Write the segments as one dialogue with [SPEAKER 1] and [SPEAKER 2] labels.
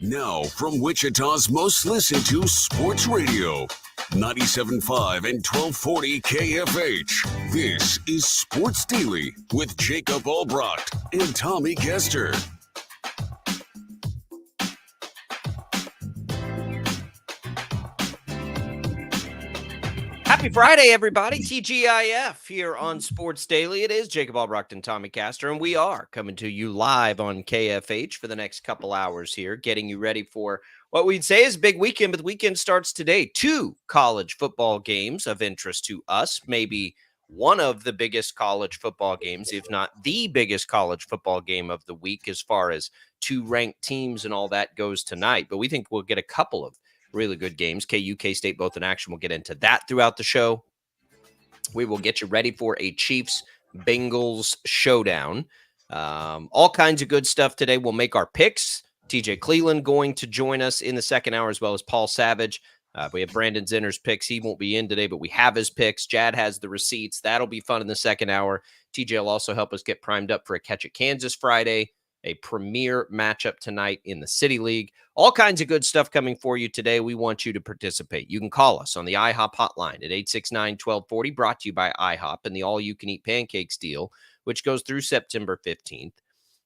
[SPEAKER 1] Now, from Wichita's most listened to sports radio, 97.5 and 1240 KFH. This is Sports Daily with Jacob Albrecht and Tommy Kester.
[SPEAKER 2] Happy Friday, everybody. TGIF here on Sports Daily. It is Jacob Albrecht and Tommy Castor, and we are coming to you live on KFH for the next couple hours here, getting you ready for what we'd say is a big weekend, but the weekend starts today. 2 college football games of interest to us, maybe one of the biggest college football games, if not the biggest college football game of the week as far as 2 ranked teams and all that goes tonight. But we think we'll get a couple of really good games. KU, K-State, both in action. We'll get into that throughout the show. We will get you ready for a Chiefs-Bengals showdown. All kinds of good stuff today. We'll make our picks. TJ Cleveland going to join us in the second hour, as well as Paul Savage. We have Brandon Zinner's picks. He won't be in today, but we have his picks. Jad has the receipts. That'll be fun in the second hour. TJ will also help us get primed up for a Catch at Kansas Friday, a premier matchup tonight in the City League. All kinds of good stuff coming for you today. We want you to participate. You can call us on the IHOP hotline at 869-1240, brought to you by IHOP and the all-you-can-eat pancakes deal, which goes through September 15th.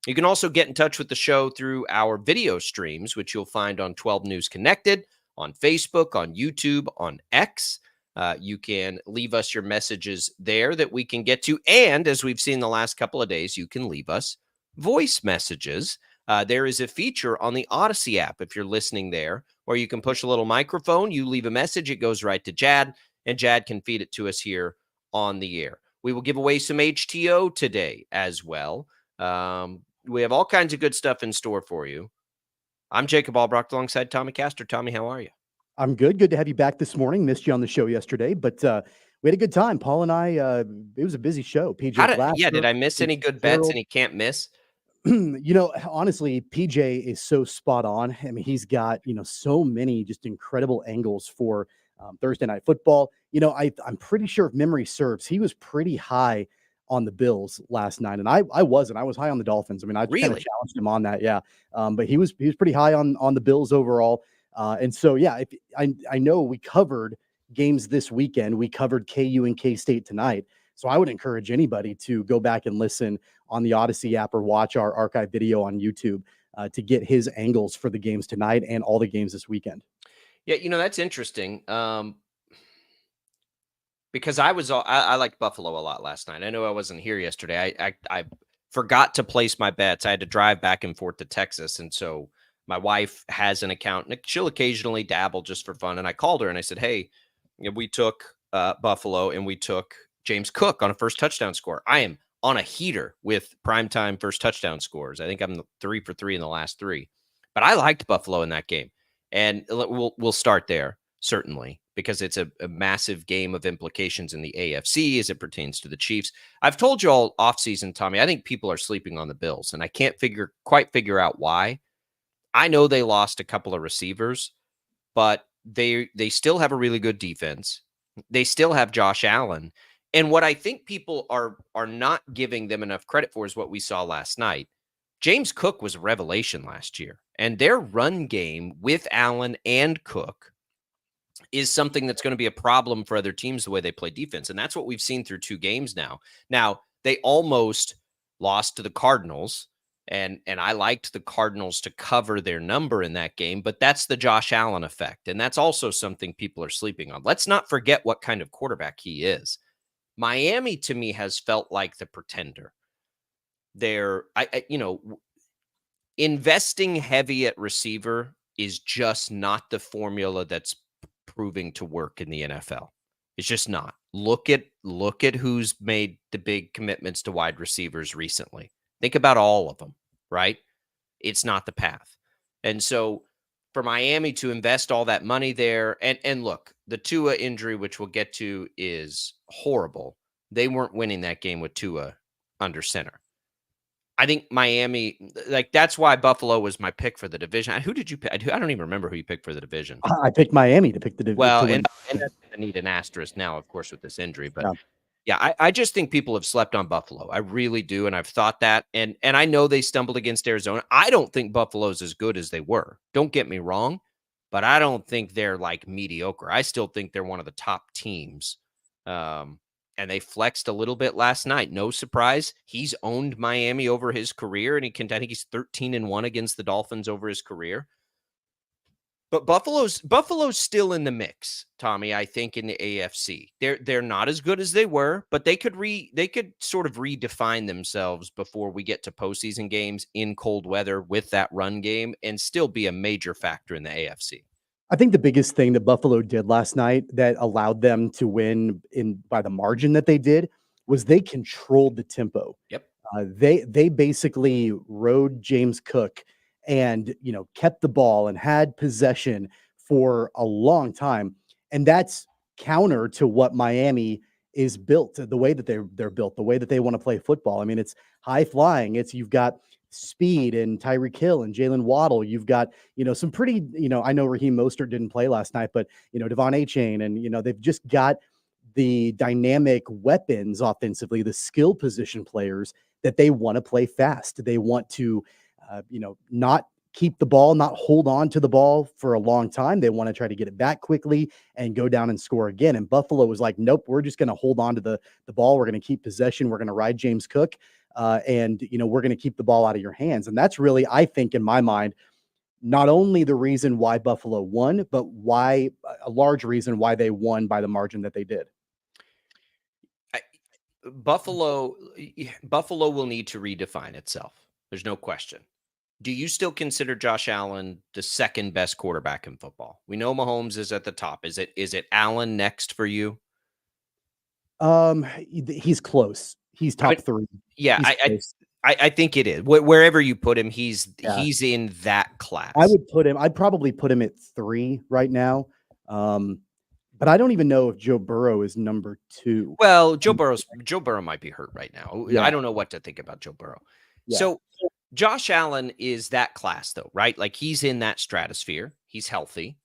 [SPEAKER 2] You can also get in touch with the show through our video streams, which you'll find on 12 News Connected, on Facebook, on YouTube, on X. You can leave us your messages there that we can get to. And as we've seen the last couple of days, you can leave us voice messages. There is a feature on the Odyssey app if you're listening there, where you can push a little microphone, you leave a message, it goes right to Jad, and Jad can feed it to us here on the air. We will give away some HTO today as well. We have all kinds of good stuff in store for you. I'm Jacob Albrecht alongside Tommy Castor. Tommy, how are you?
[SPEAKER 3] I'm good. Good to have you back this morning. Missed you on the show yesterday, but we had a good time. Paul and I, it was a busy show. PJ,
[SPEAKER 2] did I miss any good bets and he can't miss?
[SPEAKER 3] Honestly, PJ is so spot on. I mean, he's got, so many just incredible angles for Thursday Night Football. I'm pretty sure if memory serves, he was pretty high on the Bills last night. And I wasn't. I was high on the Dolphins. I mean, I kind of challenged him on that. Yeah. But he was pretty high on the Bills overall. And so, yeah, I know we covered games this weekend. We covered KU and K-State tonight. So I would encourage anybody to go back and listen on the Odyssey app or watch our archive video on YouTube to get his angles for the games tonight and all the games this weekend.
[SPEAKER 2] Yeah, that's interesting because I liked Buffalo a lot last night. I know I wasn't here yesterday. I forgot to place my bets. I had to drive back and forth to Texas, and so my wife has an account, and she'll occasionally dabble just for fun. And I called her and I said, hey, we took Buffalo and we took James Cook on a first touchdown score. I am on a heater with primetime first touchdown scores. I think I'm 3 for 3 in the last 3. But I liked Buffalo in that game. And we'll start there, certainly, because it's a massive game of implications in the AFC as it pertains to the Chiefs. I've told you all offseason, Tommy, I think people are sleeping on the Bills, and I can't quite figure out why. I know they lost a couple of receivers, but they still have a really good defense. They still have Josh Allen. And what I think people are not giving them enough credit for is what we saw last night. James Cook was a revelation last year, and their run game with Allen and Cook is something that's going to be a problem for other teams the way they play defense. And that's what we've seen through 2 games now. Now, they almost lost to the Cardinals, and I liked the Cardinals to cover their number in that game, but that's the Josh Allen effect. And that's also something people are sleeping on. Let's not forget what kind of quarterback he is. Miami, to me, has felt like the pretender. They're, investing heavy at receiver is just not the formula that's proving to work in the NFL. It's just not. Look at who's made the big commitments to wide receivers recently. Think about all of them, right? It's not the path. And so for Miami to invest all that money there, and look, the Tua injury, which we'll get to, is horrible. They weren't winning that game with Tua under center. I think Miami, that's why Buffalo was my pick for the division. Who did you pick? I don't even remember who you picked for the division.
[SPEAKER 3] I picked Miami to pick the division.
[SPEAKER 2] Well, and that's going to need an asterisk now, of course, with this injury. But Yeah, I just think people have slept on Buffalo. I really do, and I've thought that. And I know they stumbled against Arizona. I don't think Buffalo's as good as they were. Don't get me wrong, but I don't think they're like mediocre. I still think they're one of the top teams. And they flexed a little bit last night. No surprise. He's owned Miami over his career, and I think he's 13-1 against the Dolphins over his career. But Buffalo's still in the mix, Tommy. I think in the AFC, they're not as good as they were, but they could sort of redefine themselves before we get to postseason games in cold weather with that run game and still be a major factor in the AFC.
[SPEAKER 3] I think the biggest thing that Buffalo did last night that allowed them to win by the margin that they did was they controlled the tempo.
[SPEAKER 2] Yep.
[SPEAKER 3] They basically rode James Cook and kept the ball and had possession for a long time, and that's counter to what Miami is built, the way that they're built, the way that they want to play football. I mean, it's high flying. You've got speed and Tyreek Hill and Jalen Waddle. You've got some pretty I know Raheem Mostert didn't play last night, but Devon Achane, and they've just got the dynamic weapons offensively, the skill position players that they want to play fast. They want to not keep the ball, not hold on to the ball for a long time. They want to try to get it back quickly and go down and score again. And Buffalo was like, nope, we're just going to hold on to the ball. We're going to keep possession. We're going to ride James Cook. And we're going to keep the ball out of your hands. And that's really, I think, in my mind, not only the reason why Buffalo won, but why a large reason why they won by the margin that they did.
[SPEAKER 2] Buffalo will need to redefine itself. There's no question. Do you still consider Josh Allen the second best quarterback in football? We know Mahomes is at the top. Is it Allen next for you?
[SPEAKER 3] He's close. He's top three.
[SPEAKER 2] Yeah, I think it is. Wherever you put him, he's in that class.
[SPEAKER 3] I'd probably put him at 3 right now. But I don't even know if Joe Burrow is number 2.
[SPEAKER 2] Well, Joe Burrow might be hurt right now.
[SPEAKER 3] Yeah.
[SPEAKER 2] I don't know what to think about Joe Burrow.
[SPEAKER 3] Yeah.
[SPEAKER 2] So Josh Allen is that class, though, right? Like, he's in that stratosphere. He's healthy,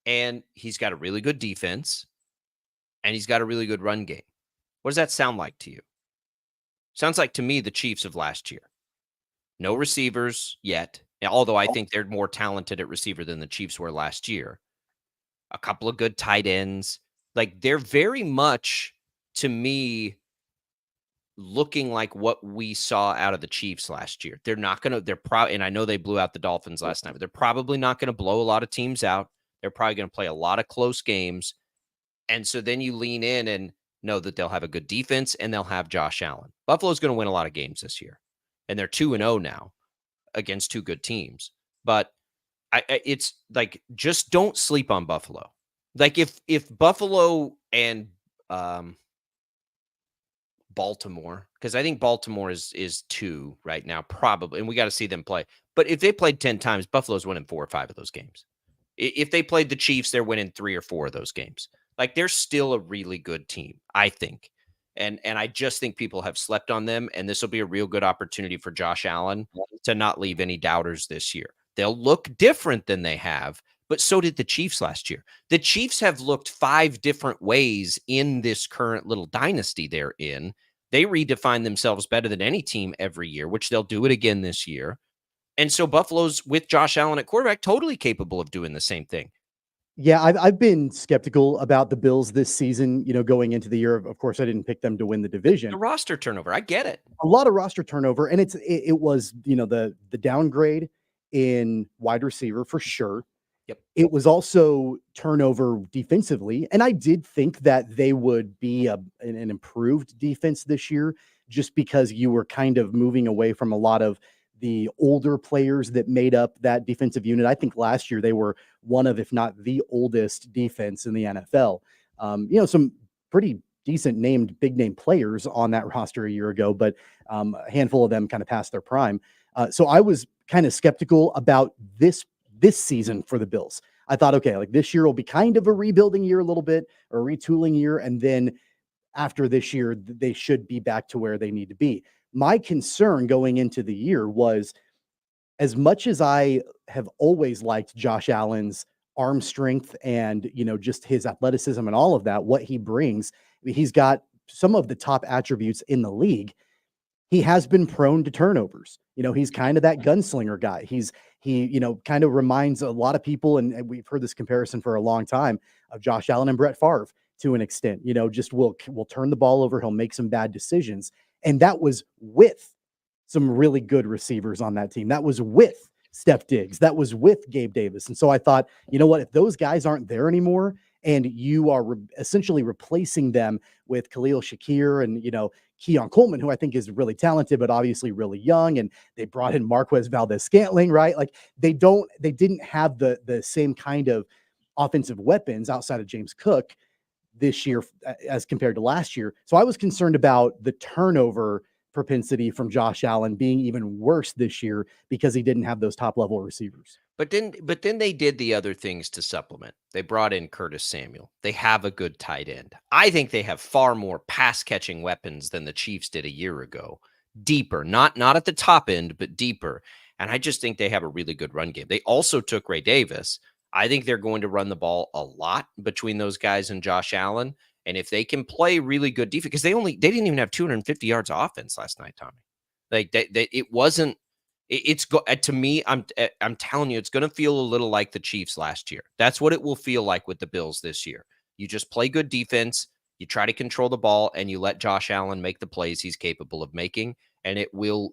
[SPEAKER 2] and he's got a really good defense, and he's got a really good run game. What does that sound like to you? Sounds like to me the Chiefs of last year. No receivers yet, although I think they're more talented at receiver than the Chiefs were last year. A couple of good tight ends. Like, they're very much, to me, looking like what we saw out of the Chiefs last year. And I know they blew out the Dolphins last night, but they're probably not going to blow a lot of teams out. They're probably going to play a lot of close games. And so then you lean in and know that they'll have a good defense and they'll have Josh Allen. Buffalo's going to win a lot of games this year. And they're 2-0 now against 2 good teams. But it's like, just don't sleep on Buffalo. Like, if Buffalo and Baltimore, because I think Baltimore is 2 right now, probably, and we got to see them play. But if they played 10 times, Buffalo's winning 4 or 5 of those games. If they played the Chiefs, they're winning 3 or 4 of those games. Like, they're still a really good team, I think. And I just think people have slept on them, and this will be a real good opportunity for Josh Allen to not leave any doubters this year. They'll look different than they have, but so did the Chiefs last year. The Chiefs have looked 5 different ways in this current little dynasty they're in. They redefine themselves better than any team every year, which they'll do it again this year. And so Buffalo's, with Josh Allen at quarterback, totally capable of doing the same thing.
[SPEAKER 3] Yeah, I've been skeptical about the Bills this season, going into the year. Of course, I didn't pick them to win the division.
[SPEAKER 2] The roster turnover, I get it.
[SPEAKER 3] A lot of roster turnover, and it was, the downgrade in wide receiver for sure.
[SPEAKER 2] Yep.
[SPEAKER 3] It was also turnover defensively, and I did think that they would be an improved defense this year, just because you were kind of moving away from a lot of the older players that made up that defensive unit. I think last year they were one of, if not the oldest defense in the NFL. Some pretty decent big name players on that roster a year ago, but a handful of them kind of passed their prime. So I was kind of skeptical about this season for the Bills. I thought, okay, like, this year will be kind of a rebuilding year a little bit, or a retooling year. And then after this year, they should be back to where they need to be. My concern going into the year was, as much as I have always liked Josh Allen's arm strength and, just his athleticism and all of that, what he brings, he's got some of the top attributes in the league, he has been prone to turnovers. He's kind of that gunslinger guy. He kind of reminds a lot of people, and we've heard this comparison for a long time, of Josh Allen and Brett Favre to an extent. Just will turn the ball over. He'll make some bad decisions. And that was with some really good receivers on that team. That was with Steph Diggs. That was with Gabe Davis. And so I thought, you know what, if those guys aren't there anymore and you are essentially replacing them with Khalil Shakir and, Keon Coleman, who I think is really talented, but obviously really young. And they brought in Marquez Valdez-Scantling, right? Like they didn't have the same kind of offensive weapons outside of James Cook this year as compared to last year. So I was concerned about the turnover propensity from Josh Allen being even worse this year because he didn't have those top level receivers.
[SPEAKER 2] But then they did the other things to supplement. They brought in Curtis Samuel. They have a good tight end. I think they have far more pass catching weapons than the Chiefs did a year ago. Deeper, not at the top end, but deeper. And I just think they have a really good run game. They also took Ray Davis. I think they're going to run the ball a lot between those guys and Josh Allen. And if they can play really good defense, because they didn't even have 250 yards of offense last night, Tommy. Like it wasn't. It's to me. I'm telling you, it's going to feel a little like the Chiefs last year. That's what it will feel like with the Bills this year. You just play good defense. You try to control the ball, and you let Josh Allen make the plays he's capable of making. And it will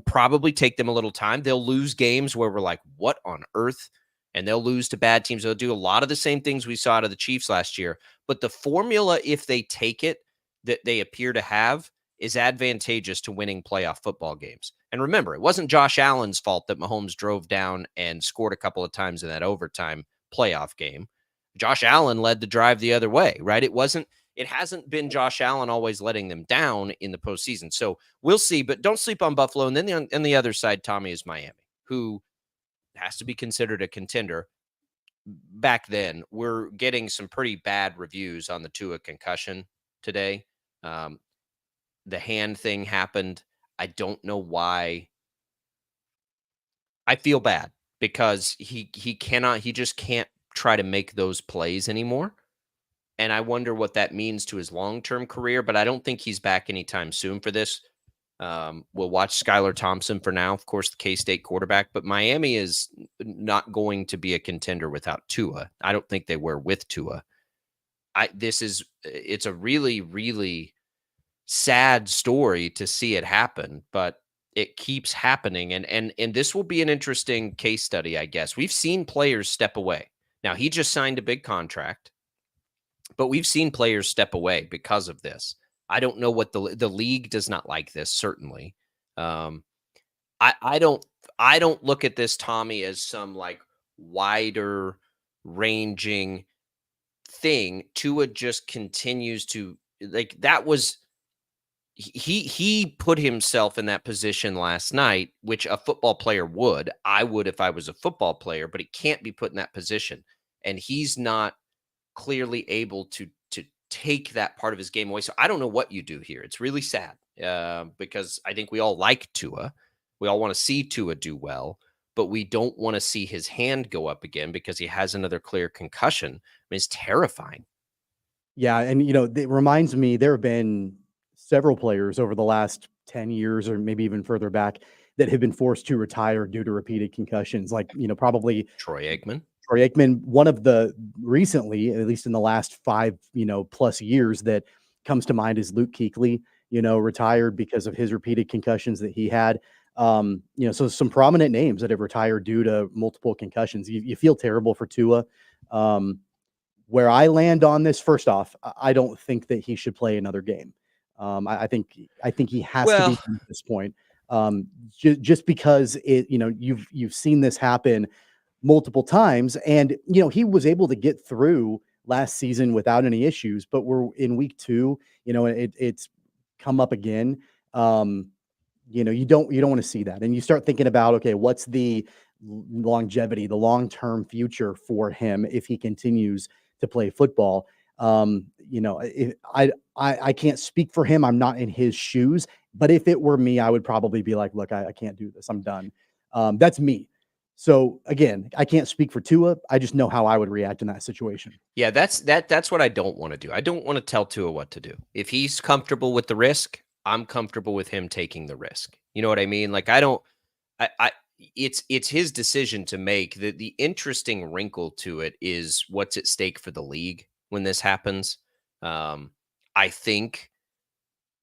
[SPEAKER 2] probably take them a little time. They'll lose games where we're like, what on earth? And they'll lose to bad teams. They'll do a lot of the same things we saw out of the Chiefs last year. But the formula, if they take it, that they appear to have, is advantageous to winning playoff football games. And remember, it wasn't Josh Allen's fault that Mahomes drove down and scored a couple of times in that overtime playoff game. Josh Allen led the drive the other way, right? It hasn't been Josh Allen always letting them down in the postseason. So we'll see, but don't sleep on Buffalo. And then on the other side, Tommy, is Miami, who has to be considered a contender. Back then, we're getting some pretty bad reviews on the Tua concussion today. The hand thing happened. I don't know why. I feel bad because he just can't try to make those plays anymore. And I wonder what that means to his long-term career, but I don't think he's back anytime soon for this. We'll watch Skylar Thompson for now, of course, the K-State quarterback, but Miami is not going to be a contender without Tua. I don't think they were with Tua. It's a really, really sad story to see it happen, but it keeps happening. And this will be an interesting case study, I guess. We've seen players step away. Now, he just signed a big contract, but we've seen players step away because of this. I don't know what the league does not like this, certainly. I don't look at this, Tommy, as some like wider ranging thing. Tua just continues to he put himself in that position last night, which a football player would. I would if I was a football player, but he can't be put in that position. And he's not clearly able to take that part of his game away. So I don't know what you do here. It's really sad because I think we all like Tua. We all want to see Tua do well, but we don't want to see his hand go up again because he has another clear concussion. I mean, it's terrifying.
[SPEAKER 3] Yeah. And, it reminds me, there have been several players over the last 10 years or maybe even further back that have been forced to retire due to repeated concussions. Like, probably
[SPEAKER 2] Troy Aikman,
[SPEAKER 3] one of the recently, at least in the last 5, plus years that comes to mind is Luke Kuechly, retired because of his repeated concussions that he had. So some prominent names that have retired due to multiple concussions. You feel terrible for Tua. Where I land on this, first off, I don't think that he should play another game. I think he has to be at this point. Just because you've seen this happen multiple times, and he was able to get through last season without any issues, but we're in week 2. It's come up again. You don't want to see that, and you start thinking about, okay, what's the longevity, the long-term future for him if he continues to play football. I can't speak for him. I'm not in his shoes, but if it were me, I would probably be like, look, I can't do this. I'm done. That's me. So again, I can't speak for Tua. I just know how I would react in that situation.
[SPEAKER 2] Yeah, that's what I don't want to do. I don't want to tell Tua what to do. If he's comfortable with the risk, I'm comfortable with him taking the risk. You know what I mean? Like I don't I it's his decision to make. The interesting wrinkle to it is what's at stake for the league when this happens. I think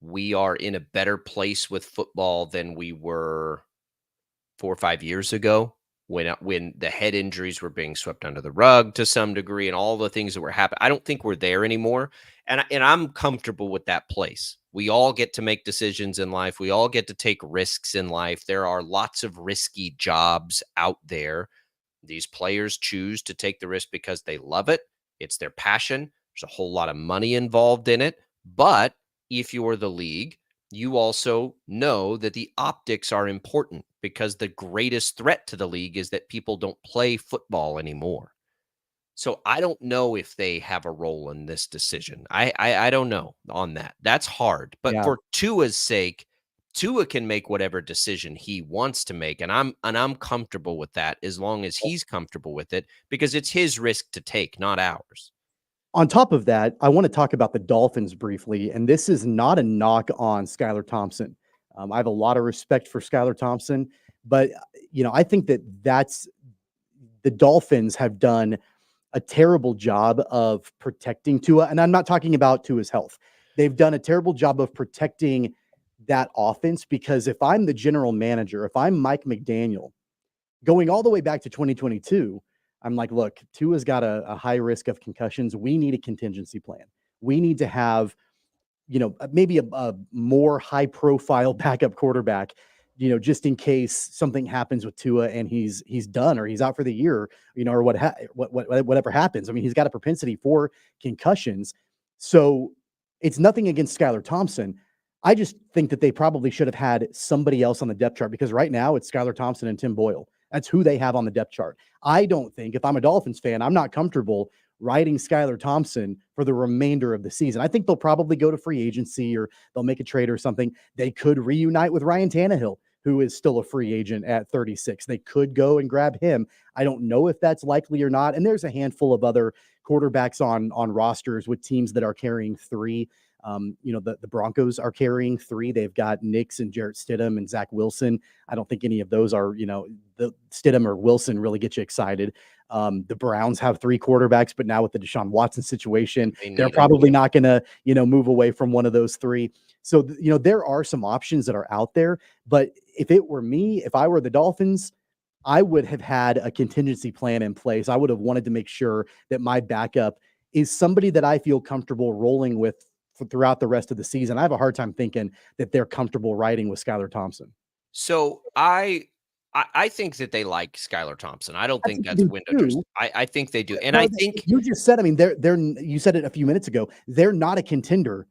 [SPEAKER 2] we are in a better place with football than we were 4 or 5 years ago when the head injuries were being swept under the rug to some degree and all the things that were happening. I don't think we're there anymore. And I'm comfortable with that place. We all get to make decisions in life. We all get to take risks in life. There are lots of risky jobs out there. These players choose to take the risk because they love it. It's their passion. There's a whole lot of money involved in it. But if you're the league, you also know that the optics are important because the greatest threat to the league is that people don't play football anymore. So I don't know if they have a role in this decision. I don't know on that. That's hard. But
[SPEAKER 3] Yeah.
[SPEAKER 2] for Tua's sake, Tua can make whatever decision he wants to make, and I'm comfortable with that as long as he's comfortable with it because it's his risk to take, not ours.
[SPEAKER 3] On top of that, I want to talk about the Dolphins briefly, and this is not a knock on Skylar Thompson. I have a lot of respect for Skylar Thompson, but I think that's the Dolphins have done a terrible job of protecting Tua, and I'm not talking about Tua's health. They've done a terrible job of protecting that offense because if I'm the general manager, if I'm Mike McDaniel, going all the way back to 2022, I'm like, look, Tua's got a high risk of concussions. We need a contingency plan. We need to have, maybe a more high profile backup quarterback, just in case something happens with Tua and he's done or he's out for the year, or whatever happens. I mean, he's got a propensity for concussions. So it's nothing against Skylar Thompson. I just think that they probably should have had somebody else on the depth chart because right now it's Skylar Thompson and Tim Boyle. That's who they have on the depth chart. I don't think, if I'm a Dolphins fan, I'm not comfortable riding Skylar Thompson for the remainder of the season. I think they'll probably go to free agency or they'll make a trade or something. They could reunite with Ryan Tannehill, who is still a free agent at 36. They could go and grab him. I don't know if that's likely or not. And there's a handful of other quarterbacks on rosters with teams that are carrying three. The Broncos are carrying three. They've got Nix and Jarrett Stidham and Zach Wilson. I don't think any of those are, the Stidham or Wilson really get you excited. The Browns have three quarterbacks, but now with the Deshaun Watson situation, they're probably not going to, move away from one of those three. So, there are some options that are out there, but if it were me, if I were the Dolphins, I would have had a contingency plan in place. I would have wanted to make sure that my backup is somebody that I feel comfortable rolling with throughout the rest of the season. I have a hard time thinking that they're comfortable riding with Skylar Thompson.
[SPEAKER 2] So I think that they like Skylar Thompson. I don't think that's window dressing. I think they do. And I think
[SPEAKER 3] you just said, I mean, you said it a few minutes ago. They're not a contender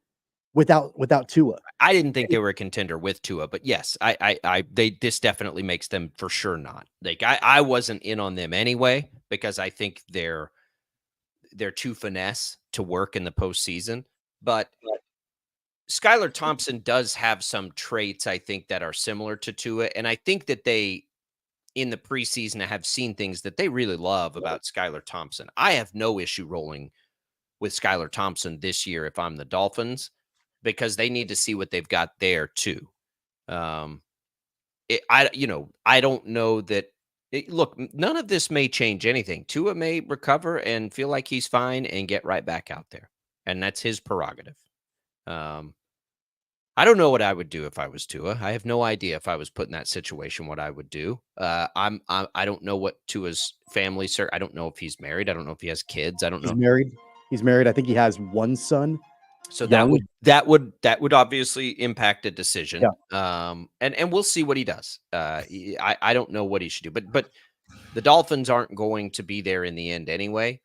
[SPEAKER 3] without Tua.
[SPEAKER 2] I didn't think they were a contender with Tua, but yes, this definitely makes them for sure not. Like I wasn't in on them anyway, because I think they're too finesse to work in the postseason. But Skylar Thompson does have some traits, I think, that are similar to Tua. And I think that they, in the preseason, have seen things that they really love about Skylar Thompson. I have no issue rolling with Skylar Thompson this year if I'm the Dolphins, because they need to see what they've got there too. I don't know that. Look, none of this may change anything. Tua may recover and feel like he's fine and get right back out there, and that's his prerogative. I don't know what I would do if I was Tua. I have no idea if I was put in that situation what I would do. I don't know what Tua's family, sir. I don't know if he's married. I don't know if he has kids. I don't know.
[SPEAKER 3] He's married. I think he has one son.
[SPEAKER 2] So that would obviously impact a decision. Yeah. And we'll see what he does. I don't know what he should do, but the Dolphins aren't going to be there in the end anyway.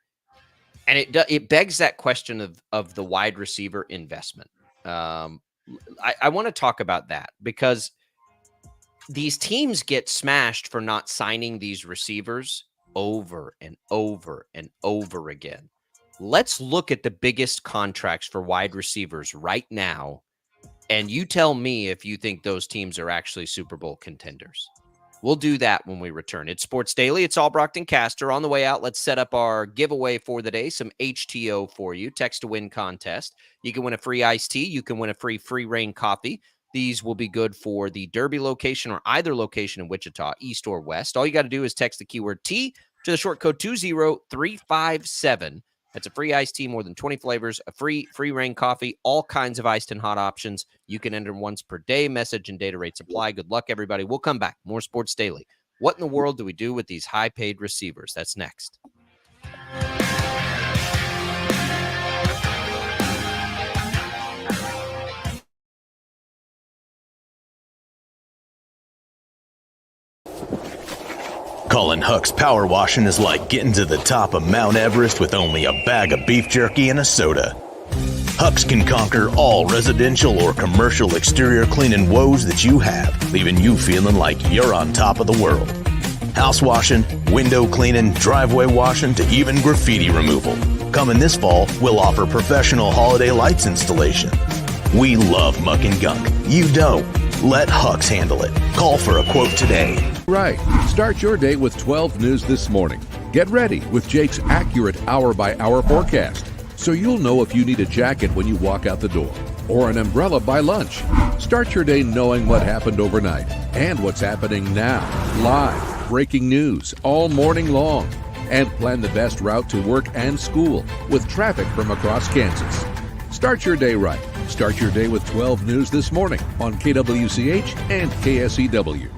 [SPEAKER 2] And it begs that question of the wide receiver investment. I want to talk about that because these teams get smashed for not signing these receivers over and over and over again. Let's look at the biggest contracts for wide receivers right now, and you tell me if you think those teams are actually Super Bowl contenders. We'll do that when we return. It's Sports Daily. It's Albrecht and Caster. On the way out, let's set up our giveaway for the day, some HTO for you, text to win contest. You can win a free iced tea. You can win a free rain coffee. These will be good for the Derby location or either location in Wichita, east or west. All you got to do is text the keyword tea to the short code 20357. That's a free iced tea, more than 20 flavors, a free rain coffee, all kinds of iced and hot options. You can enter once per day. Message and data rates apply. Good luck, everybody. We'll come back. More Sports Daily. What in the world do we do with these high-paid receivers? That's next.
[SPEAKER 4] Colin Huck's power washing is like getting to the top of Mount Everest with only a bag of beef jerky and a soda. Huck's can conquer all residential or commercial exterior cleaning woes that you have, leaving you feeling like you're on top of the world. House washing, window cleaning, driveway washing, to even graffiti removal. Coming this fall, we'll offer professional holiday lights installation. We love muck and gunk. You don't. Let Huck's handle it. Call for a quote today.
[SPEAKER 5] Right. Start your day with 12 News This Morning. Get ready with Jake's accurate hour-by-hour forecast, so you'll know if you need a jacket when you walk out the door or an umbrella by lunch. Start your day knowing what happened overnight and what's happening now. Live, breaking news all morning long. And plan the best route to work and school with traffic from across Kansas. Start your day right. Start your day with 12 News This Morning on KWCH and KSEW.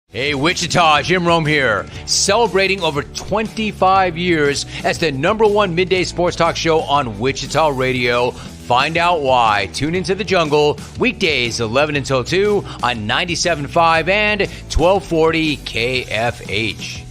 [SPEAKER 6] Hey, Wichita, Jim Rome here, celebrating over 25 years as the #1 midday sports talk show on Wichita Radio. Find out why. Tune into The Jungle, weekdays 11 until 2 on 97.5 and 1240 KFH.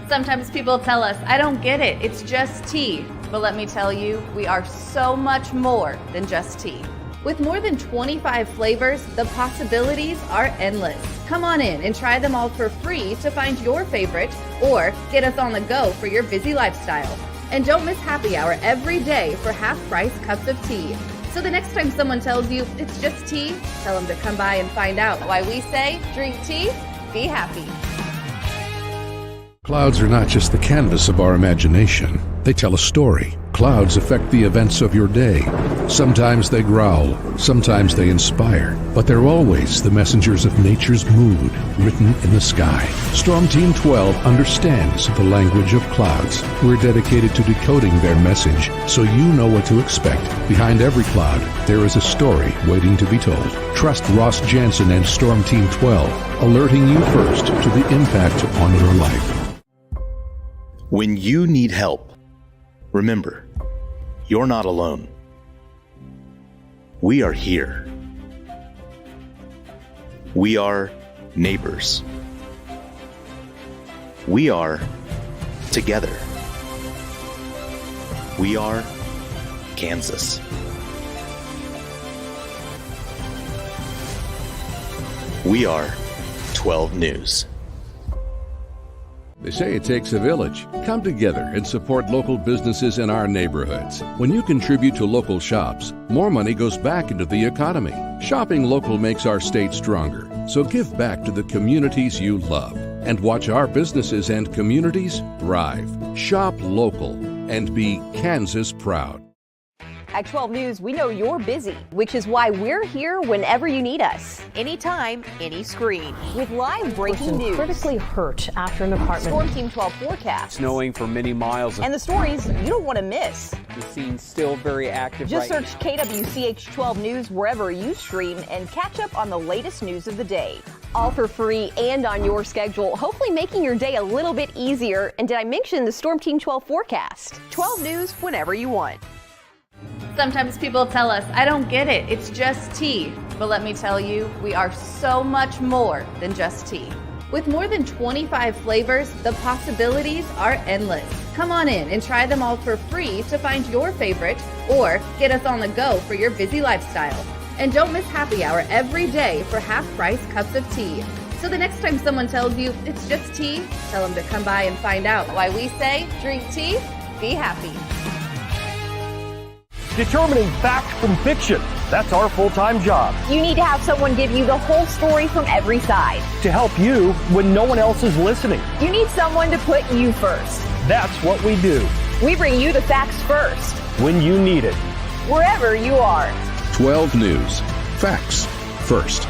[SPEAKER 7] Sometimes people tell us, I don't get it, it's just tea. But let me tell you, we are so much more than just tea. With more than 25 flavors, the possibilities are endless. Come on in and try them all for free to find your favorite or get us on the go for your busy lifestyle. And don't miss happy hour every day for half-price cups of tea. So the next time someone tells you it's just tea, tell them to come by and find out why we say, drink tea, be happy.
[SPEAKER 5] Clouds are not just the canvas of our imagination. They tell a story. Clouds affect the events of your day. Sometimes they growl, sometimes they inspire, but they're always the messengers of nature's mood written in the sky. Storm Team 12 understands the language of clouds. We're dedicated to decoding their message so you know what to expect. Behind every cloud, there is a story waiting to be told. Trust Ross Jansen and Storm Team 12, alerting you first to the impact on your life.
[SPEAKER 4] When you need help, remember, you're not alone. We are here. We are neighbors. We are together. We are Kansas. We are 12 News.
[SPEAKER 5] They say it takes a village. Come together and support local businesses in our neighborhoods. When you contribute to local shops, more money goes back into the economy. Shopping local makes our state stronger. So give back to the communities you love and watch our businesses and communities thrive. Shop local and be Kansas proud.
[SPEAKER 8] At 12 News, we know you're busy, which is why we're here whenever you need us. Anytime, any screen. With live breaking news.
[SPEAKER 9] Critically hurt after an apartment.
[SPEAKER 8] Storm Team 12 forecast.
[SPEAKER 10] Snowing for many miles.
[SPEAKER 8] And the stories you don't want to miss.
[SPEAKER 10] The scene's still very active.
[SPEAKER 8] Just search KWCH 12 News wherever you stream and catch up on the latest news of the day. All for free and on your schedule, hopefully making your day a little bit easier. And did I mention the Storm Team 12 forecast? 12 News whenever you want.
[SPEAKER 7] Sometimes people tell us, I don't get it, it's just tea. But let me tell you, we are so much more than just tea. With more than 25 flavors, the possibilities are endless. Come on in and try them all for free to find your favorite or get us on the go for your busy lifestyle. And don't miss happy hour every day for half-price cups of tea. So the next time someone tells you it's just tea, tell them to come by and find out why we say, drink tea, be happy.
[SPEAKER 11] determining fact from fiction. That's our full-time job.
[SPEAKER 8] You need to have someone give you the whole story from every side.
[SPEAKER 11] To help you when no one else is listening.
[SPEAKER 8] You need someone to put you first.
[SPEAKER 11] That's what we do.
[SPEAKER 8] We bring you the facts first.
[SPEAKER 11] When you need it.
[SPEAKER 8] Wherever you are.
[SPEAKER 5] 12 News. Facts first.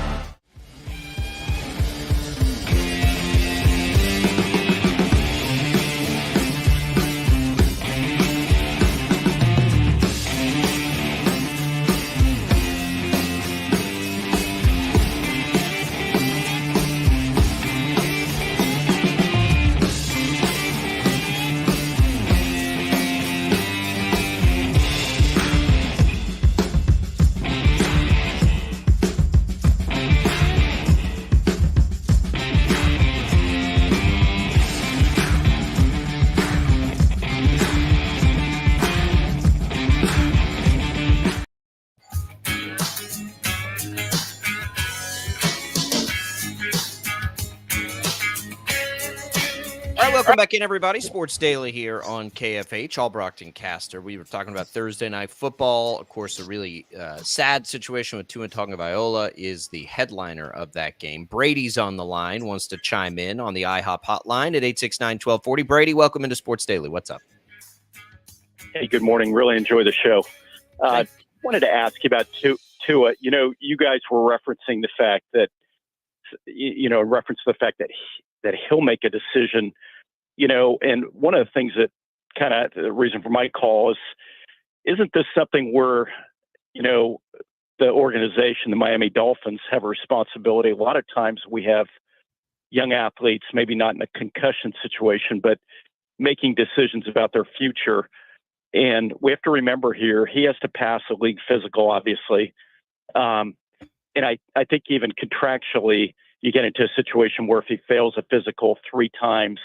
[SPEAKER 2] Welcome back in, everybody. Sports Daily here on KFH. Albrocht and Caster. We were talking about Thursday Night Football. Of course, a really sad situation with Tua Tagovailoa is the headliner of that game. Brady's on the line, wants to chime in on the IHOP hotline at 869-1240. Brady, welcome into Sports Daily. What's up?
[SPEAKER 12] Hey, good morning. Really enjoy the show. Wanted to ask you about Tua. You know, you guys were referencing the fact that, that he'll make a decision. You know, and one of the things that kind of the reason for my call is, isn't this something where, the organization, the Miami Dolphins, have a responsibility? A lot of times we have young athletes, maybe not in a concussion situation, but making decisions about their future. And we have to remember here, he has to pass a league physical, obviously. And I think even contractually, you get into a situation where if he fails a physical 3 times,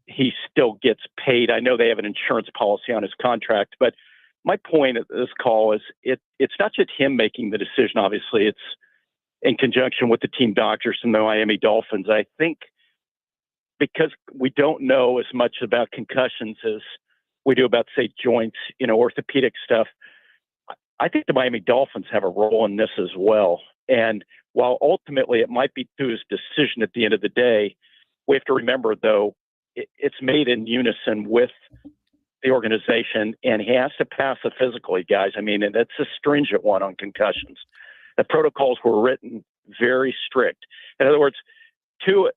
[SPEAKER 12] he still gets paid. I know they have an insurance policy on his contract, but my point of this call is it's not just him making the decision. Obviously, it's in conjunction with the team doctors and the Miami Dolphins. I think because we don't know as much about concussions as we do about, say, joints, orthopedic stuff, I think the Miami Dolphins have a role in this as well. And while ultimately it might be Tua's decision at the end of the day, we have to remember, though, it's made in unison with the organization, and he has to pass a physical, guys. I mean, and that's a stringent one on concussions. The protocols were written very strict. In other words, Tua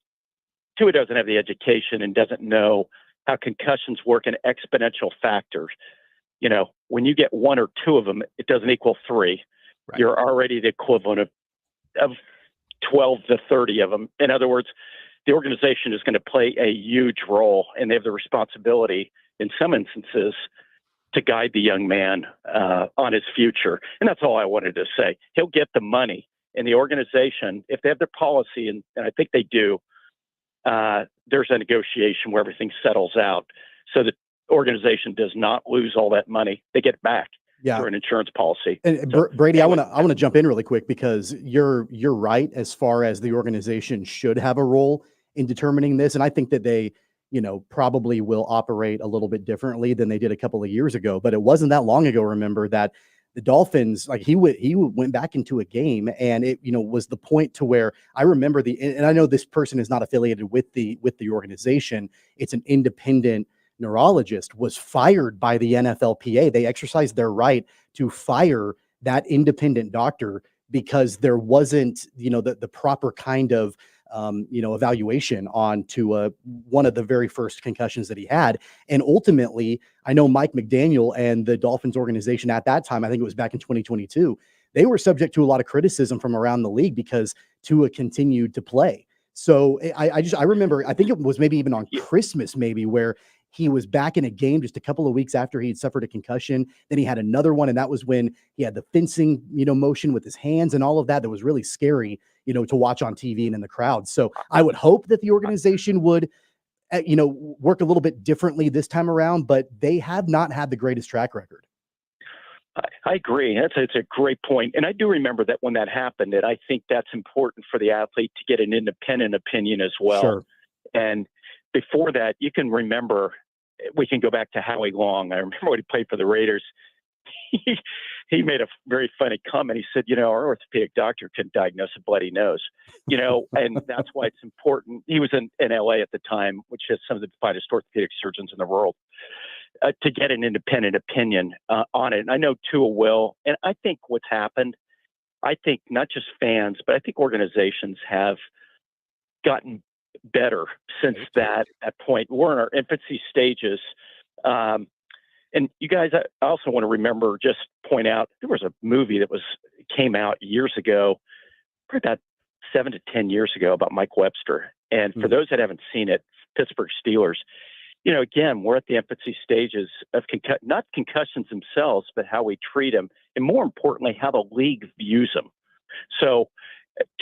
[SPEAKER 12] doesn't have the education and doesn't know how concussions work in exponential factors. When you get 1 or 2 of them, it doesn't equal 3. Right. You're already the equivalent of 12 to 30 of them. In other words, the organization is going to play a huge role, and they have the responsibility in some instances to guide the young man on his future. And that's all I wanted to say. He'll get the money, and the organization, if they have their policy, and I think they do, there's a negotiation where everything settles out so that organization does not lose all that money. They get it back.
[SPEAKER 3] Yeah.
[SPEAKER 12] Through an insurance policy.
[SPEAKER 3] And Brady, I want to jump in really quick because you're right as far as the organization should have a role in determining this. And I think that they, probably will operate a little bit differently than they did a couple of years ago. But it wasn't that long ago, remember, that the Dolphins, like he went back into a game, and it, was the point to where I remember and I know this person is not affiliated with the organization. It's an independent neurologist, was fired by the NFLPA. They exercised their right to fire that independent doctor because there wasn't, the proper kind of, evaluation on to one of the very first concussions that he had. And ultimately, I know Mike McDaniel and the Dolphins organization at that time, I think it was back in 2022, they were subject to a lot of criticism from around the league because Tua continued to play. So I remember, I think it was maybe even on Christmas, maybe, where he was back in a game just a couple of weeks after he had suffered a concussion. Then he had another one, and that was when he had the fencing, motion with his hands and all of that. That was really scary, to watch on TV and in the crowd. So I would hope that the organization would, work a little bit differently this time around, but they have not had the greatest track record.
[SPEAKER 12] I agree. It's a great point. And I do remember that when that happened, and I think that's important for the athlete to get an independent opinion as well.
[SPEAKER 3] Sure.
[SPEAKER 12] And before that, you can remember, we can go back to Howie Long. I remember when he played for the Raiders. he made a very funny comment. He said, our orthopedic doctor couldn't diagnose a bloody nose, and that's why it's important. He was in LA at the time, which has some of the finest orthopedic surgeons in the world, to get an independent opinion on it. And I know Tua will. And I think what's happened, I think not just fans, but I think organizations have gotten better since that point. We're in our infancy stages. And you guys, I also want to just point out, there was a movie that came out years ago, probably about 7 to 10 years ago, about Mike Webster. And for those that haven't seen it, Pittsburgh Steelers, again, we're at the infancy stages of not concussions themselves, but how we treat them, and more importantly, how the league views them. So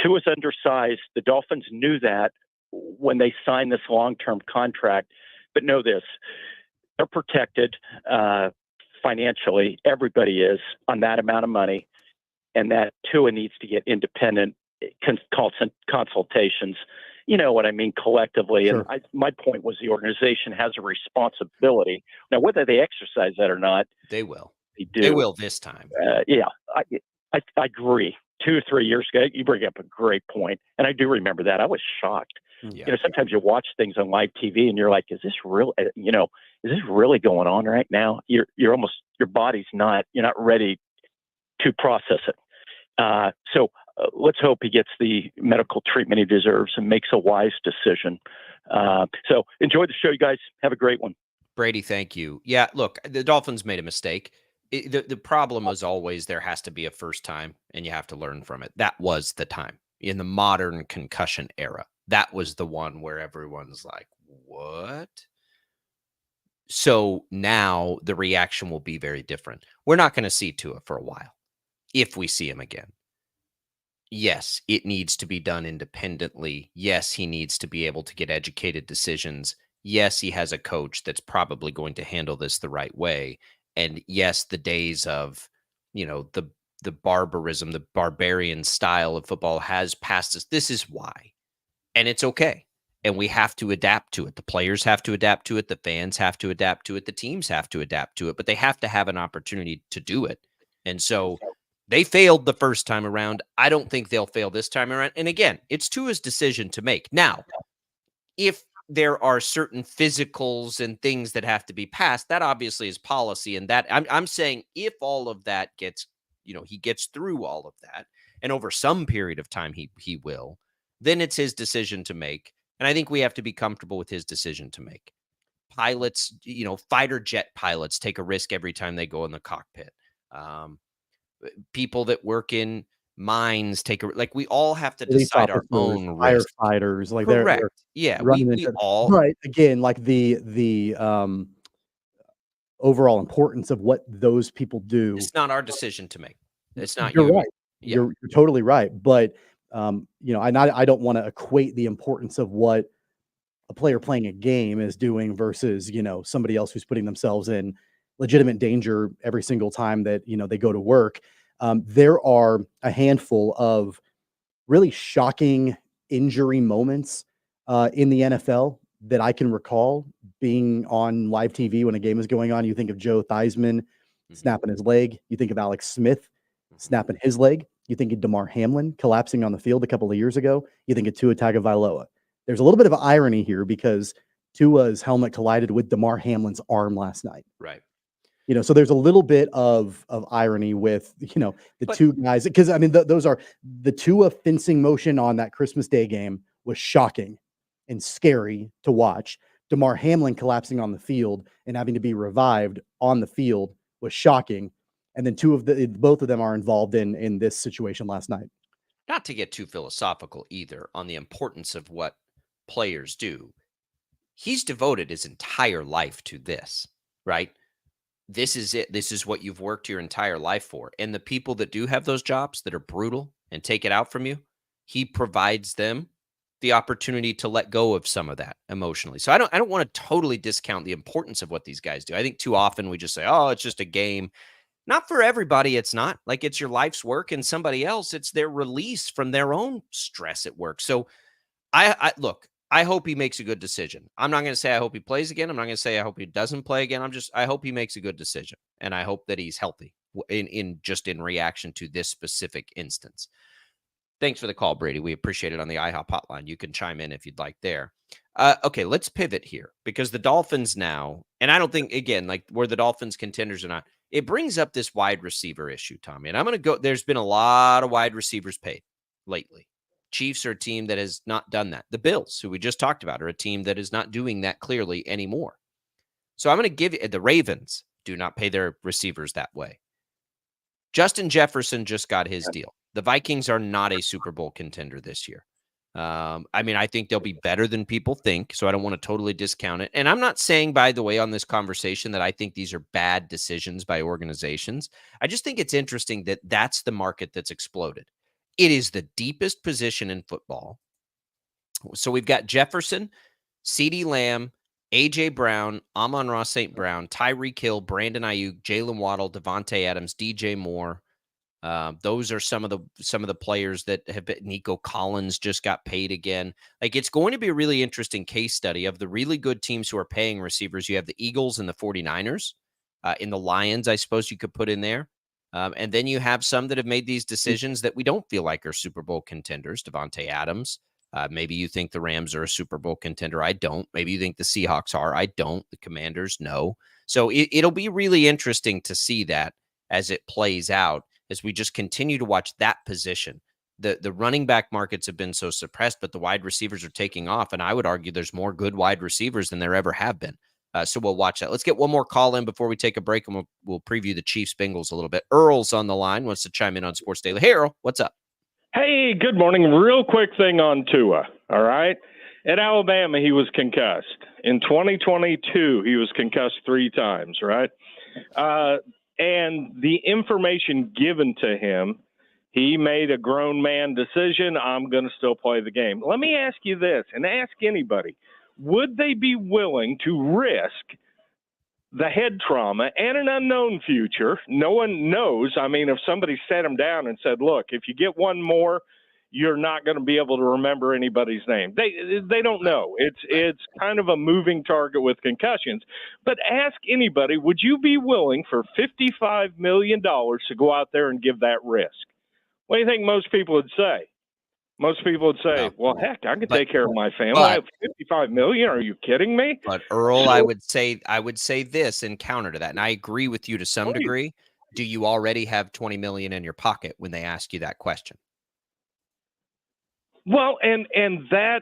[SPEAKER 12] Tua's undersized. The Dolphins knew that when they signed this long-term contract, but know this, they're protected financially. Everybody is on that amount of money, and that Tua needs to get independent consultations. You know what I mean, collectively.
[SPEAKER 3] Sure.
[SPEAKER 12] And my point was the organization has a responsibility. Now, whether they exercise that or not,
[SPEAKER 2] they will.
[SPEAKER 12] They do.
[SPEAKER 2] They will this time.
[SPEAKER 12] Yeah, I agree. 2 or 3 years ago, you bring up a great point, and I do remember that. I was shocked.
[SPEAKER 2] Yeah.
[SPEAKER 12] Sometimes you watch things on live TV, and you're like, "Is this real? Is this really going on right now?" You're almost, your body's not. You're not ready to process it. So let's hope he gets the medical treatment he deserves and makes a wise decision. So enjoy the show, you guys. Have a great one.
[SPEAKER 2] Brady, thank you. Yeah, look, the Dolphins made a mistake. The problem was always there has to be a first time, and you have to learn from it. That was the time in the modern concussion era. That was the one where everyone's like, what? So now the reaction will be very different. We're not going to see Tua for a while, if we see him again. Yes, it needs to be done independently. Yes, he needs to be able to get educated decisions. Yes, he has a coach that's probably going to handle this the right way. And yes, the days of, the barbarism, the barbarian style of football has passed us. This is why. And it's okay. And we have to adapt to it. The players have to adapt to it. The fans have to adapt to it. The teams have to adapt to it. But they have to have an opportunity to do it. And so they failed the first time around. I don't think they'll fail this time around. And again, it's Tua's decision to make. Now, if there are certain physicals and things that have to be passed, that obviously is policy. And that I'm saying if all of that gets, he gets through all of that, and over some period of time he will, then it's his decision to make. And I think we have to be comfortable with his decision to make. Pilots, fighter jet pilots take a risk every time they go in the cockpit. People that work in mines we all have to decide our own risk.
[SPEAKER 3] Firefighters, like
[SPEAKER 2] correct.
[SPEAKER 3] They're
[SPEAKER 2] We all
[SPEAKER 3] right. Again, like the overall importance of what those people do.
[SPEAKER 2] It's not our decision to make. It's not.
[SPEAKER 3] You're right.
[SPEAKER 2] Yeah.
[SPEAKER 3] You're totally right. But I don't want to equate the importance of what a player playing a game is doing versus somebody else who's putting themselves in legitimate danger every single time that they go to work. There are a handful of really shocking injury moments in the NFL that I can recall being on live TV when a game is going on. You think of Joe Theismann snapping his leg. You think of Alex Smith snapping his leg. You think of Damar Hamlin collapsing on the field a couple of years ago. You think of Tua Tagovailoa. There's a little bit of irony here because Tua's helmet collided with Damar Hamlin's arm last night.
[SPEAKER 2] Right.
[SPEAKER 3] So there's a little bit of irony with, two guys, because those are the Tua fencing motion on that Christmas Day game was shocking and scary to watch. Damar Hamlin collapsing on the field and having to be revived on the field was shocking. And then both of them are involved in this situation last night.
[SPEAKER 2] Not to get too philosophical either on the importance of what players do. He's devoted his entire life to this, right? This is it. This is what you've worked your entire life for. And the people that do have those jobs that are brutal and take it out from you, he provides them the opportunity to let go of some of that emotionally. So I don't want to totally discount the importance of what these guys do. I think too often we just say, oh, it's just a game. Not for everybody. It's not like it's your life's work, and somebody else, it's their release from their own stress at work. So I I hope he makes a good decision. I'm not going to say I hope he plays again. I'm not going to say I hope he doesn't play again. I hope he makes a good decision, and I hope that he's healthy in reaction to this specific instance. Thanks for the call, Brady. We appreciate it on the IHOP hotline. You can chime in if you'd like there. Okay, let's pivot here because the Dolphins now, and I don't think, again, like were the Dolphins contenders or not, it brings up this wide receiver issue, Tommy. And I'm going to go, there's been a lot of wide receivers paid lately. Chiefs are a team that has not done that. The Bills, who we just talked about, are a team that is not doing that clearly anymore. So I'm going to give you, the Ravens do not pay their receivers that way. Justin Jefferson just got his deal. The Vikings are not a Super Bowl contender this year. I mean, I think they'll be better than people think, so I don't want to totally discount it. And I'm not saying, by the way, on this conversation that I think these are bad decisions by organizations. I just think it's interesting that that's the market that's exploded. It is the deepest position in football. So we've got Jefferson, CeeDee Lamb, A.J. Brown, Amon-Ra St. Brown, Tyreek Hill, Brandon Ayuk, Jalen Waddle, Devontae Adams, DJ Moore. Those are some of the players that have been. Nico Collins just got paid again. Like, it's going to be a really interesting case study of the really good teams who are paying receivers. You have the Eagles and the 49ers. In the Lions, I suppose you could put in there. And then you have some that have made these decisions that we don't feel like are Super Bowl contenders. Devontae Adams. Maybe you think the Rams are a Super Bowl contender. I don't. Maybe you think the Seahawks are. I don't. The Commanders, no. So it'll be really interesting to see that as it plays out, as we just continue to watch that position. The running back markets have been so suppressed, but the wide receivers are taking off. And I would argue there's more good wide receivers than there ever have been. So we'll watch that. Let's get one more call in before we take a break, and we'll preview the Chiefs Bengals a little bit. Earl's on the line, wants to chime in on Sports Daily. Hey, Earl, what's up?
[SPEAKER 13] Hey, good morning. Real quick thing on Tua, all right? At Alabama, he was concussed. In 2022, he was concussed 3 times, right? And the information given to him, he made a grown man decision. I'm going to still play the game. Let me ask you this, and ask anybody. Would they be willing to risk the head trauma and an unknown future? No one knows. I mean, if somebody sat him down and said, look, if you get one more, you're not going to be able to remember anybody's name. They don't know. It's kind of a moving target with concussions. But ask anybody, would you be willing for $55 million to go out there and give that risk? What do you think most people would say? Most people would say, well, heck, I can take care of my family. I have $55 million. Are you kidding me?
[SPEAKER 2] But Earl, I would say this in counter to that. And I agree with you to some degree. Do you already have $20 million in your pocket when they ask you that question?
[SPEAKER 13] Well, and that,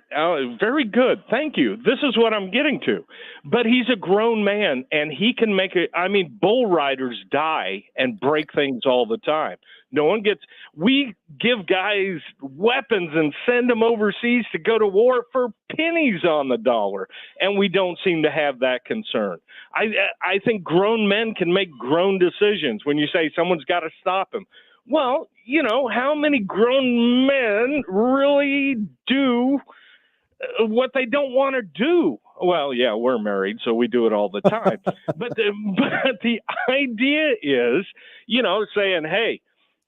[SPEAKER 13] very good. Thank you. This is what I'm getting to. But he's a grown man, and he can make it. I mean, bull riders die and break things all the time. We give guys weapons and send them overseas to go to war for pennies on the dollar, and we don't seem to have that concern. I think grown men can make grown decisions. When you say someone's got to stop him, well, you know, how many grown men really do what they don't want to do? Well, yeah, we're married, so we do it all the time. but the idea is, you know, saying, hey,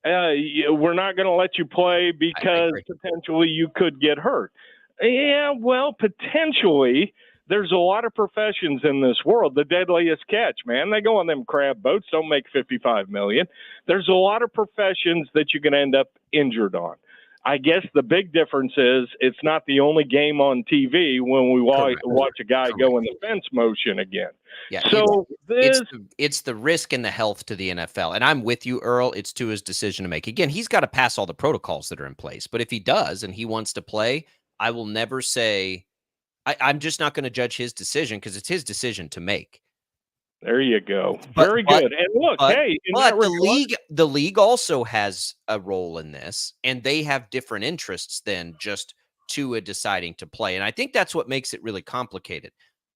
[SPEAKER 13] we're not going to let you play because potentially you could get hurt. Yeah, well, potentially. There's a lot of professions in this world. The deadliest catch, man. They go on them crab boats, don't make $55 million. There's a lot of professions that you can end up injured on. I guess the big difference is it's not the only game on TV when we watch a guy go in the fence motion again.
[SPEAKER 2] Yeah,
[SPEAKER 13] so
[SPEAKER 2] it's the risk and the health to the NFL. And I'm with you, Earl. It's to his decision to make. Again, he's got to pass all the protocols that are in place. But if he does and he wants to play, I will never say – I'm just not going to judge his decision because it's his decision to make.
[SPEAKER 13] There you go. Very good. And look,
[SPEAKER 2] the league also has a role in this, and they have different interests than just Tua deciding to play. And I think that's what makes it really complicated.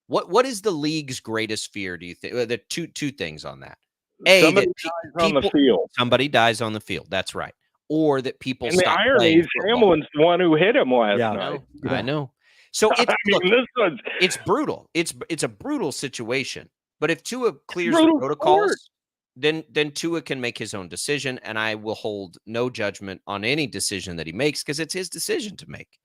[SPEAKER 2] What is the league's greatest fear, do you think? The two things on that.
[SPEAKER 13] Somebody dies on the field.
[SPEAKER 2] Somebody dies on the field. That's right. Or that people
[SPEAKER 13] and
[SPEAKER 2] stop
[SPEAKER 13] the irony is Hamlin's the one who hit him last night.
[SPEAKER 2] I know. So it's brutal. It's a brutal situation. But if Tua clears the protocols, then Tua can make his own decision, and I will hold no judgment on any decision that he makes because it's his decision to make.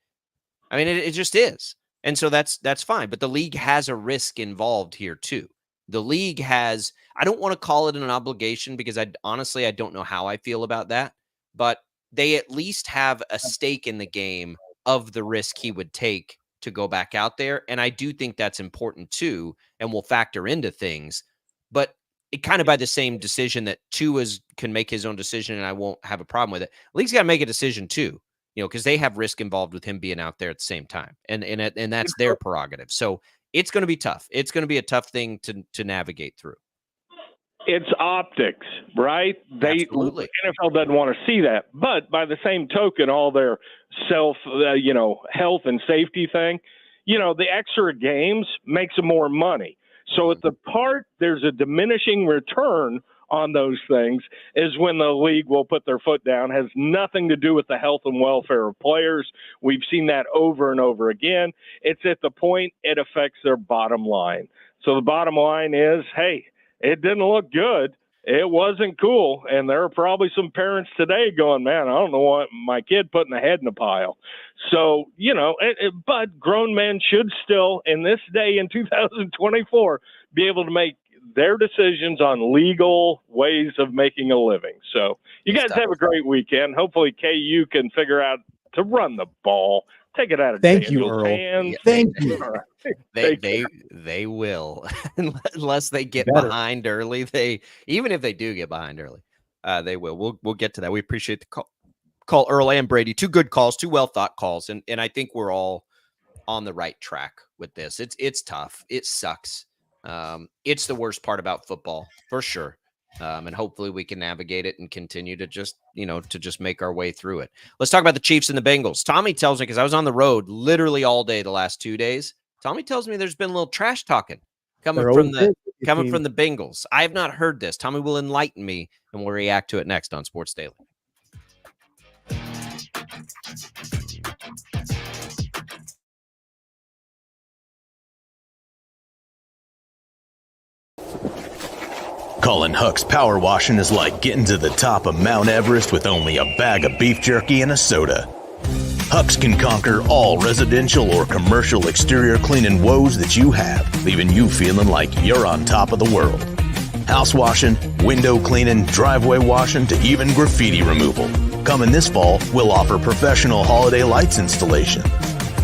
[SPEAKER 2] I mean, it just is. And so that's fine. But the league has a risk involved here too. The league has, I don't want to call it an obligation because I don't know how I feel about that, but they at least have a stake in the game of the risk he would take to go back out there. And I do think that's important too, and will factor into things. But it kind of by the same decision that Tua can make his own decision and I won't have a problem with it. The league's got to make a decision too, because they have risk involved with him being out there at the same time. And that's their prerogative. So it's going to be tough. It's going to be a tough thing to navigate through.
[SPEAKER 13] It's optics, right?
[SPEAKER 2] Absolutely.
[SPEAKER 13] NFL doesn't want to see that. But by the same token, all their health and safety thing, the extra games makes them more money. So at the part there's a diminishing return on those things is when the league will put their foot down. Has nothing to do with the health and welfare of players. We've seen that over and over again. It's at the point it affects their bottom line. So the bottom line is, hey, it didn't look good. It wasn't cool. And there are probably some parents today going, man, I don't know what my kid putting a head in a pile. So, but grown men should still, in this day in 2024, be able to make their decisions on legal ways of making a living. So you guys have a great weekend. Hopefully KU can figure out to run the ball. Take it out of Daniel's hands.
[SPEAKER 3] Thank you.
[SPEAKER 2] They will, unless they get behind early. Even if they do get behind early, they will. We'll get to that. We appreciate the call, Earl and Brady. Two good calls, two well thought calls, and I think we're all on the right track with this. It's tough. It sucks. It's the worst part about football for sure. And hopefully we can navigate it and continue to just make our way through it. Let's talk about the Chiefs and the Bengals. Tommy tells me, because I was on the road literally all day the last 2 days. Tommy tells me there's been a little trash talking coming from the Bengals. I have not heard this. Tommy will enlighten me, and we'll react to it next on Sports Daily.
[SPEAKER 4] Colin Huck's power washing is like getting to the top of Mount Everest with only a bag of beef jerky and a soda. Huck's can conquer all residential or commercial exterior cleaning woes that you have, leaving you feeling like you're on top of the world. House washing, window cleaning, driveway washing, to even graffiti removal. Coming this fall, we'll offer professional holiday lights installation.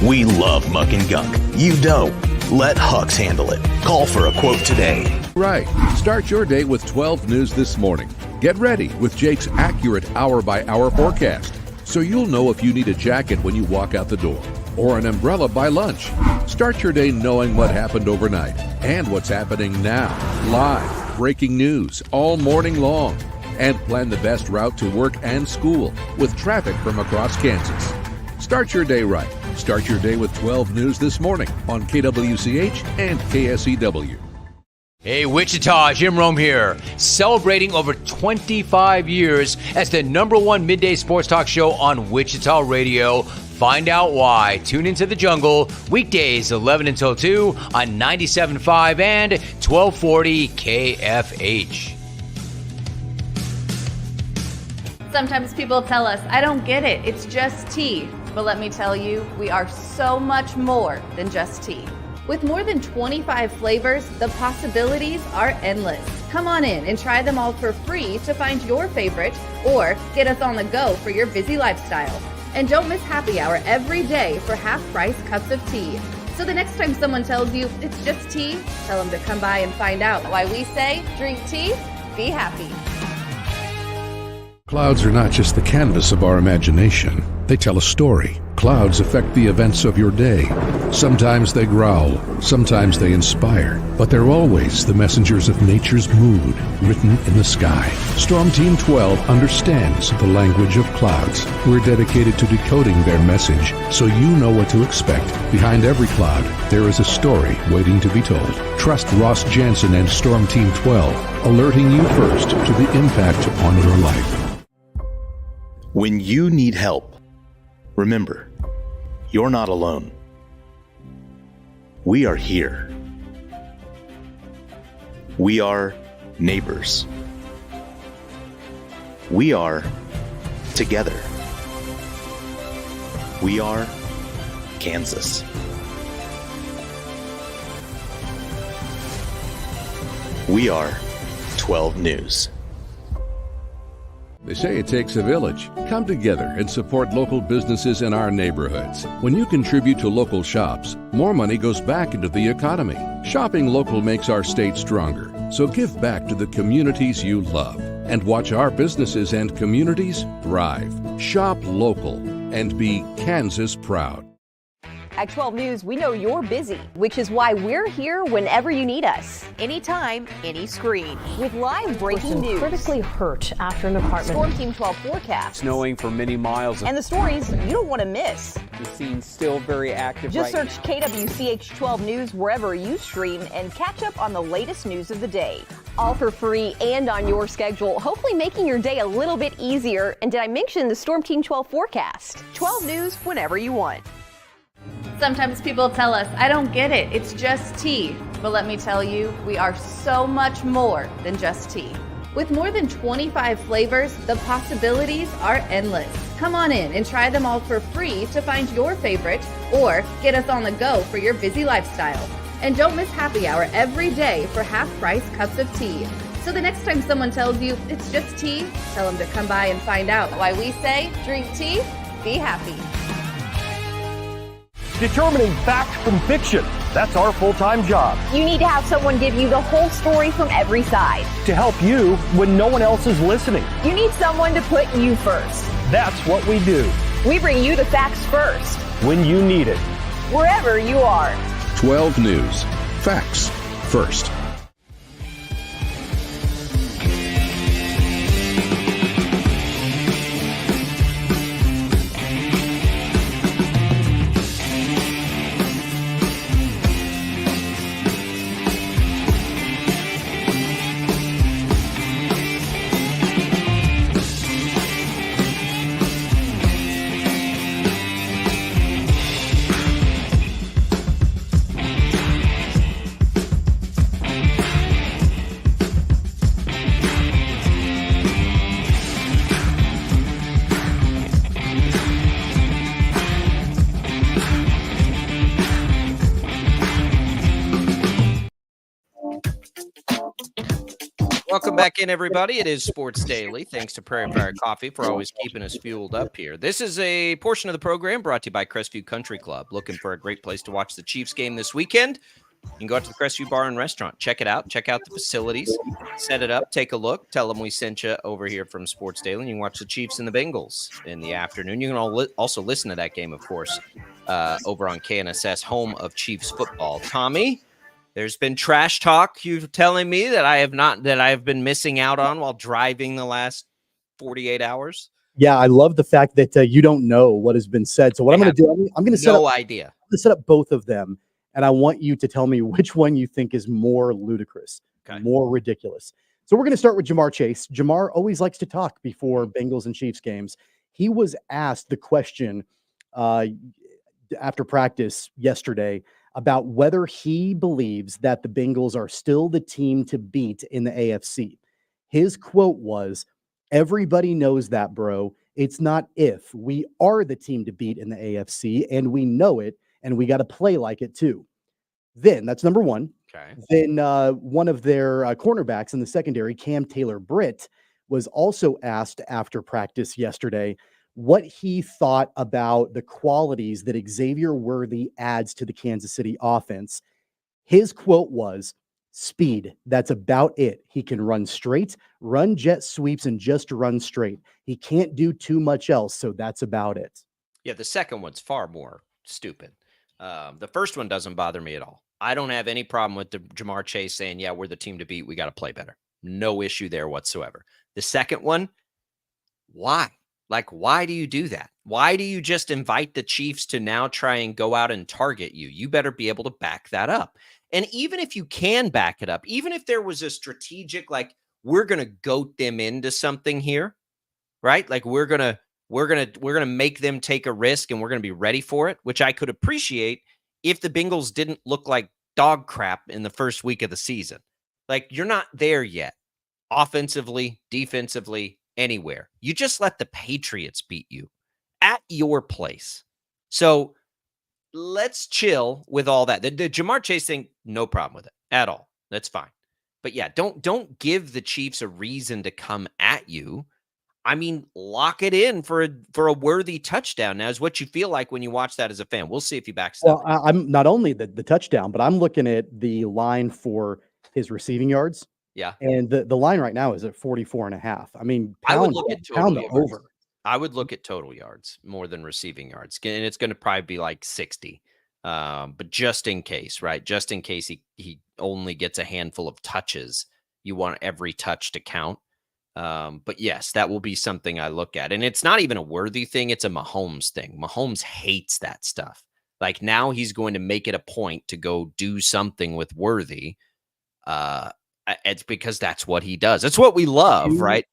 [SPEAKER 4] We love muck and gunk. You don't. Let Huck's handle it. Call for a quote today.
[SPEAKER 5] Right. Start your day with 12 News This Morning. Get ready with Jake's accurate hour-by-hour forecast, so you'll know if you need a jacket when you walk out the door or an umbrella by lunch. Start your day knowing what happened overnight and what's happening now. Live, breaking news all morning long. And plan the best route to work and school with traffic from across Kansas. Start your day right. Start your day with 12 News This Morning on KWCH and KSEW.
[SPEAKER 6] Hey, Wichita, Jim Rome here, celebrating over 25 years as the #1 midday sports talk show on Wichita Radio. Find out why. Tune into The Jungle, weekdays 11 until 2 on 97.5 and 1240 KFH.
[SPEAKER 7] Sometimes people tell us, I don't get it, it's just tea. But let me tell you, we are so much more than just tea. With more than 25 flavors, the possibilities are endless. Come on in and try them all for free to find your favorite or get us on the go for your busy lifestyle. And don't miss happy hour every day for half-price cups of tea. So the next time someone tells you it's just tea, tell them to come by and find out why we say drink tea, be happy.
[SPEAKER 5] Clouds are not just the canvas of our imagination. They tell a story. Clouds affect the events of your day. Sometimes they growl, sometimes they inspire, but they're always the messengers of nature's mood written in the sky. Storm Team 12 understands the language of clouds. We're dedicated to decoding their message so you know what to expect. Behind every cloud, there is a story waiting to be told. Trust Ross Jansen and Storm Team 12, alerting you first to the impact on your life.
[SPEAKER 4] When you need help, remember, you're not alone. We are here. We are neighbors. We are together. We are Kansas. We are 12 News.
[SPEAKER 5] They say it takes a village. Come together and support local businesses in our neighborhoods. When you contribute to local shops, more money goes back into the economy. Shopping local makes our state stronger. So give back to the communities you love and watch our businesses and communities thrive. Shop local and be Kansas proud.
[SPEAKER 8] At 12 News, we know you're busy, which is why we're here whenever you need us. Anytime, any screen. With live breaking news.
[SPEAKER 9] Critically hurt after an apartment.
[SPEAKER 8] Storm Team 12 forecast.
[SPEAKER 10] Snowing for many miles.
[SPEAKER 8] And the stories you don't want to miss.
[SPEAKER 10] The scene's still very active.
[SPEAKER 8] Just
[SPEAKER 10] right
[SPEAKER 8] search KWCH 12 News wherever you stream and catch up on the latest news of the day. All for free and on your schedule, hopefully making your day a little bit easier. And did I mention the Storm Team 12 forecast? 12 News whenever you want.
[SPEAKER 7] Sometimes people tell us, I don't get it, it's just tea. But let me tell you, we are so much more than just tea. With more than 25 flavors, the possibilities are endless. Come on in and try them all for free to find your favorite or get us on the go for your busy lifestyle. And don't miss happy hour every day for half-price cups of tea. So the next time someone tells you it's just tea, tell them to come by and find out why we say drink tea, be happy.
[SPEAKER 11] Determining fact from fiction. That's our full-time job.
[SPEAKER 8] You need to have someone give you the whole story from every side.
[SPEAKER 11] To help you when no one else is listening.
[SPEAKER 8] You need someone to put you first.
[SPEAKER 11] That's what we do.
[SPEAKER 8] We bring you the facts first.
[SPEAKER 11] When you need it.
[SPEAKER 8] Wherever you are.
[SPEAKER 5] 12 News. Facts first.
[SPEAKER 2] Welcome back in, everybody. It is Sports Daily. Thanks to Prairie Fire Coffee for always keeping us fueled up here. This is a portion of the program brought to you by Crestview Country Club. Looking for a great place to watch the Chiefs game this weekend? You can go out to the Crestview Bar and Restaurant. Check it out. Check out the facilities. Set it up. Take a look. Tell them we sent you over here from Sports Daily. And you can watch the Chiefs and the Bengals in the afternoon. You can also listen to that game, of course, over on KNSS, home of Chiefs football. Tommy, there's been trash talk you're telling me that I have been missing out on while driving the last 48 hours.
[SPEAKER 3] Yeah, I love the fact that you don't know what has been said. So what I'm going to do, I'm going to set up
[SPEAKER 2] idea.
[SPEAKER 3] I'm going to set up both of them, and I want you to tell me which one you think is more ludicrous, more ridiculous. So we're going to start with Ja'Marr Chase. Ja'Marr always likes to talk before Bengals and Chiefs games. He was asked the question after practice yesterday about whether he believes that the Bengals are still the team to beat in the AFC. His quote was, "Everybody knows that, bro. It's not if. We are the team to beat in the AFC, and we know it, and we got to play like it too." Then, that's number one.
[SPEAKER 2] Okay.
[SPEAKER 3] Then one of their cornerbacks in the secondary, Cam Taylor-Britt, was also asked after practice yesterday what he thought about the qualities that Xavier Worthy adds to the Kansas City offense. His quote was, "Speed. That's about it. He can run straight, run jet sweeps, and just run straight. He can't do too much else, so that's about it."
[SPEAKER 2] Yeah, the second one's far more stupid. The first one doesn't bother me at all. I don't have any problem with the Ja'Marr Chase saying, yeah, we're the team to beat. We got to play better. No issue there whatsoever. The second one, why? Like, why do you do that? Why do you just invite the Chiefs to now try and go out and target you? You better be able to back that up. And even if you can back it up, even if there was a strategic, like, we're going to goat them into something here, right? Like we're going to make them take a risk and we're going to be ready for it, which I could appreciate if the Bengals didn't look like dog crap in the first week of the season. Like, you're not there yet, offensively, defensively, anywhere. You just let the Patriots beat you at your place. So let's chill with all that. The Ja'Marr Chase thing, no problem with it at all. That's fine. But yeah, don't give the Chiefs a reason to come at you. I mean, lock it in for a worthy touchdown. Now, is what you feel like when you watch that as a fan. We'll see if he backs
[SPEAKER 3] Well,
[SPEAKER 2] up.
[SPEAKER 3] I'm not only the touchdown, but I'm looking at the line for his receiving yards.
[SPEAKER 2] Yeah.
[SPEAKER 3] And the line right now is at 44.5. I mean,
[SPEAKER 2] I would
[SPEAKER 3] pound
[SPEAKER 2] look at total
[SPEAKER 3] the
[SPEAKER 2] yards.
[SPEAKER 3] over.
[SPEAKER 2] I would look at total yards more than receiving yards. And it's going to probably be like 60. But just in case, right? Just in case he only gets a handful of touches, you want every touch to count. But yes, that will be something I look at. And it's not even a Worthy thing. It's a Mahomes thing. Mahomes hates that stuff. Like now he's going to make it a point to go do something with Worthy. It's because that's what he does. That's what we love, right?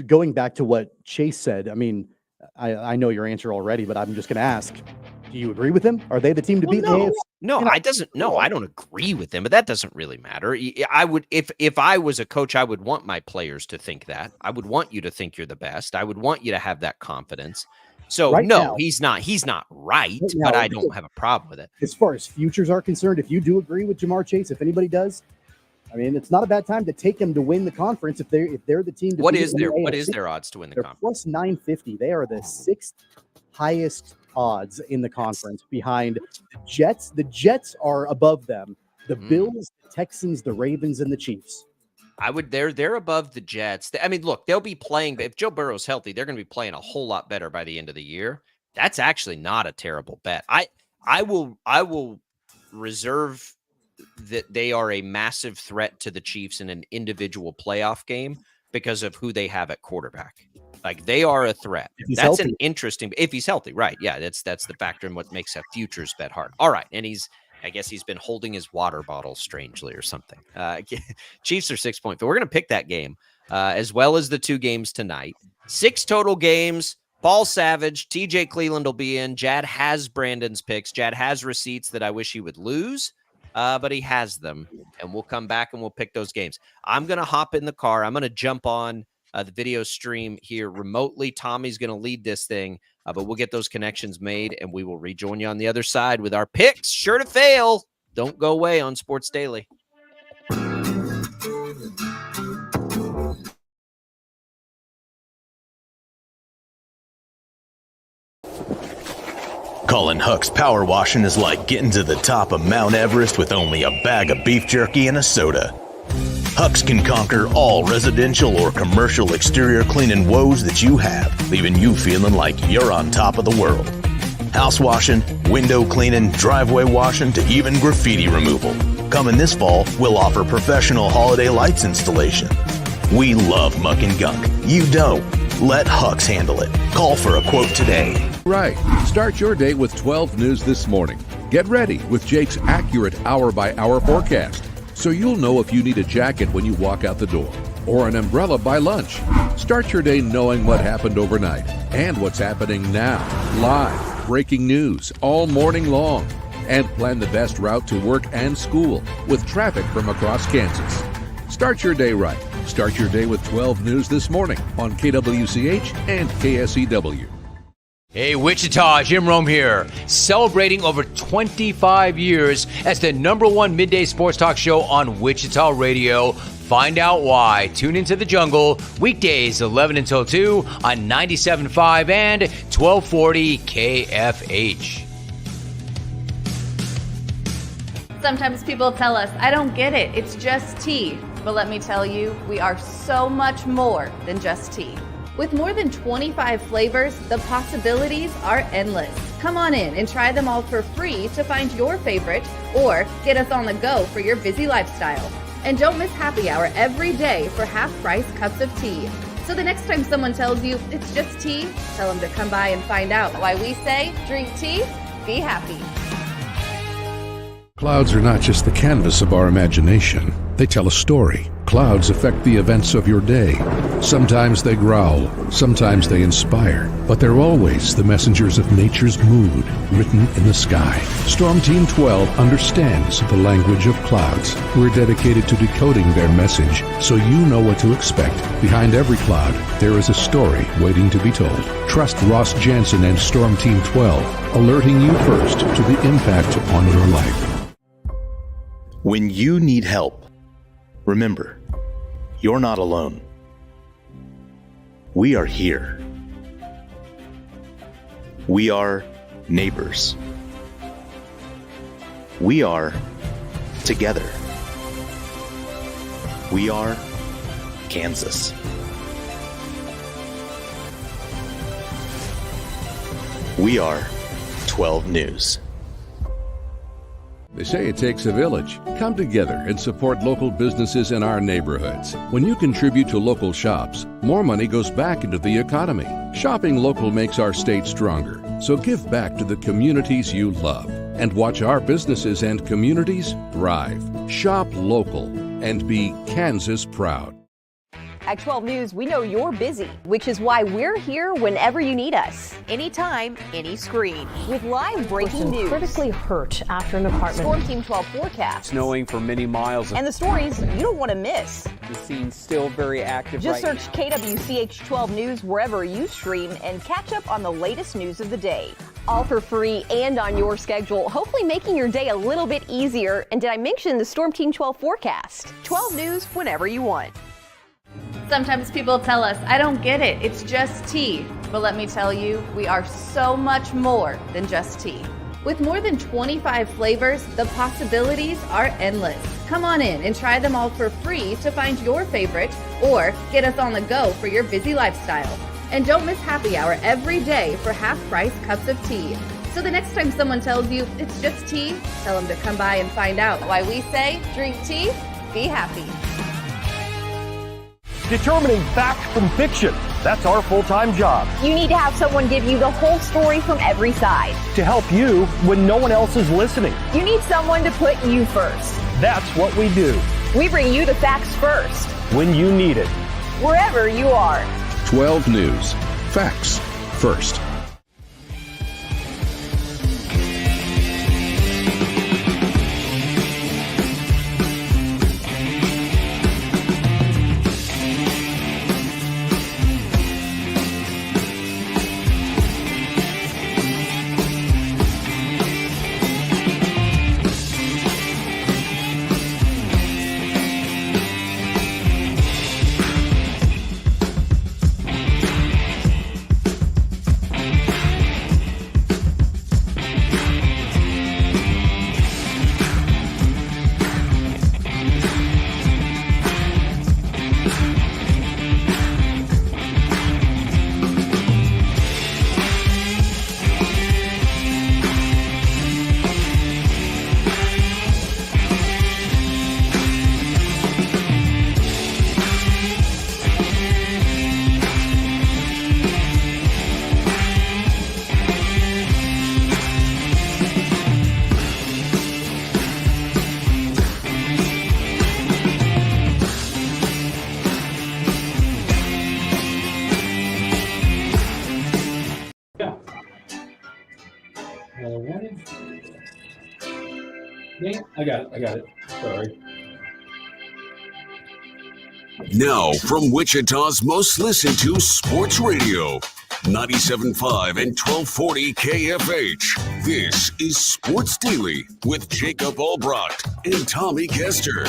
[SPEAKER 3] Going back to what Chase said, I mean, I know your answer already, but I'm just going to ask, do you agree with him? Are they the team to beat the AFC?
[SPEAKER 2] No, I don't agree with him, but that doesn't really matter. I would, if I was a coach, I would want my players to think that. I would want you to think you're the best. I would want you to have that confidence. So he's not right, but I don't have a problem with it.
[SPEAKER 3] As far as futures are concerned, if you do agree with Jamar Chase, if anybody does, I mean, it's not a bad time to take them to win the conference if they're the team.
[SPEAKER 2] What is their odds to win the conference?
[SPEAKER 3] Plus 950. They are the sixth highest odds in the conference behind the Jets. The Jets are above them. The Bills, the Texans, the Ravens, and the Chiefs.
[SPEAKER 2] They're above the Jets. I mean, look, they'll be playing. If Joe Burrow's healthy, they're going to be playing a whole lot better by the end of the year. That's actually not a terrible bet. I will reserve that they are a massive threat to the Chiefs in an individual playoff game because of who they have at quarterback. Like they are a threat. That's healthy. An interesting, if he's healthy, right? Yeah, that's the factor in what makes a futures bet hard. All right, and I guess he's been holding his water bottle strangely or something. Chiefs are 6-point. But we're going to pick that game as well as the two games tonight. 6 total games. Paul Savage, TJ Cleveland will be in. Jad has Brandon's picks. Jad has receipts that I wish he would lose. But he has them, and we'll come back and we'll pick those games. I'm going to hop in the car. I'm going to jump on the video stream here remotely. Tommy's going to lead this thing, but we'll get those connections made, and we will rejoin you on the other side with our picks. Sure to fail. Don't go away on Sports Daily.
[SPEAKER 4] Colin Huck's power washing is like getting to the top of Mount Everest with only a bag of beef jerky and a soda. Huck's can conquer all residential or commercial exterior cleaning woes that you have, leaving you feeling like you're on top of the world. House washing, window cleaning, driveway washing, to even graffiti removal. Coming this fall, we'll offer professional holiday lights installation. We love muck and gunk. You don't. Let Huck's handle it. Call for a quote today.
[SPEAKER 5] Right. Start your day with 12 News this morning. Get ready with Jake's accurate hour-by-hour forecast, so you'll know if you need a jacket when you walk out the door or an umbrella by lunch. Start your day knowing what happened overnight and what's happening now. Live, breaking news all morning long. And plan the best route to work and school with traffic from across Kansas. Start your day right. Start your day with 12 News this morning on KWCH and KSEW.
[SPEAKER 6] Hey, Wichita, Jim Rome here, celebrating over 25 years as the #1 midday sports talk show on Wichita Radio. Find out why. Tune into The Jungle, weekdays 11 until 2 on 97.5 and 1240 KFH.
[SPEAKER 7] Sometimes people tell us, I don't get it, it's just tea. But let me tell you, we are so much more than just tea. With more than 25 flavors, the possibilities are endless. Come on in and try them all for free to find your favorite or get us on the go for your busy lifestyle. And don't miss happy hour every day for half-price cups of tea. So the next time someone tells you it's just tea, tell them to come by and find out why we say drink tea, be happy.
[SPEAKER 5] Clouds are not just the canvas of our imagination. They tell a story. Clouds affect the events of your day. Sometimes they growl, sometimes they inspire, but they're always the messengers of nature's mood written in the sky. Storm Team 12 understands the language of clouds. We're dedicated to decoding their message so you know what to expect. Behind every cloud, there is a story waiting to be told. Trust Ross Jansen and Storm Team 12, alerting you first to the impact on your life.
[SPEAKER 4] When you need help, Remember, you're not alone. We are here. We are neighbors. We are together. We are Kansas. We are 12 News.
[SPEAKER 5] They say it takes a village. Come together and support local businesses in our neighborhoods. When you contribute to local shops, more money goes back into the economy. Shopping local makes our state stronger. So give back to the communities you love and watch our businesses and communities thrive. Shop local and be Kansas proud.
[SPEAKER 8] At 12 News, we know you're busy, which is why we're here whenever you need us. Anytime, any screen. With live breaking news.
[SPEAKER 9] Critically hurt after an apartment.
[SPEAKER 8] Storm Team 12 forecast.
[SPEAKER 10] Snowing for many miles.
[SPEAKER 8] And the stories you don't want to miss.
[SPEAKER 10] The scene's still very active.
[SPEAKER 8] Just search KWCH 12 News wherever you stream and catch up on the latest news of the day. All for free and on your schedule, hopefully making your day a little bit easier. And did I mention the Storm Team 12 forecast? 12 News whenever you want.
[SPEAKER 7] Sometimes people tell us, I don't get it, it's just tea. But let me tell you, we are so much more than just tea. With more than 25 flavors, the possibilities are endless. Come on in and try them all for free to find your favorite or get us on the go for your busy lifestyle. And don't miss happy hour every day for half-price cups of tea. So the next time someone tells you it's just tea, tell them to come by and find out why we say, drink tea, be happy.
[SPEAKER 11] Determining fact from fiction. That's our full-time job.
[SPEAKER 8] You need to have someone give you the whole story from every side.
[SPEAKER 11] To help you when no one else is listening.
[SPEAKER 8] You need someone to put you first.
[SPEAKER 11] That's what we do.
[SPEAKER 8] We bring you the facts first.
[SPEAKER 11] When you need it.
[SPEAKER 8] Wherever you are.
[SPEAKER 5] 12 News. Facts first.
[SPEAKER 14] I got it. Sorry.
[SPEAKER 1] Now, from Wichita's most listened to sports radio, 97.5 and 1240 KFH. This is Sports Daily with Jacob Albrocht and Tommy Kester.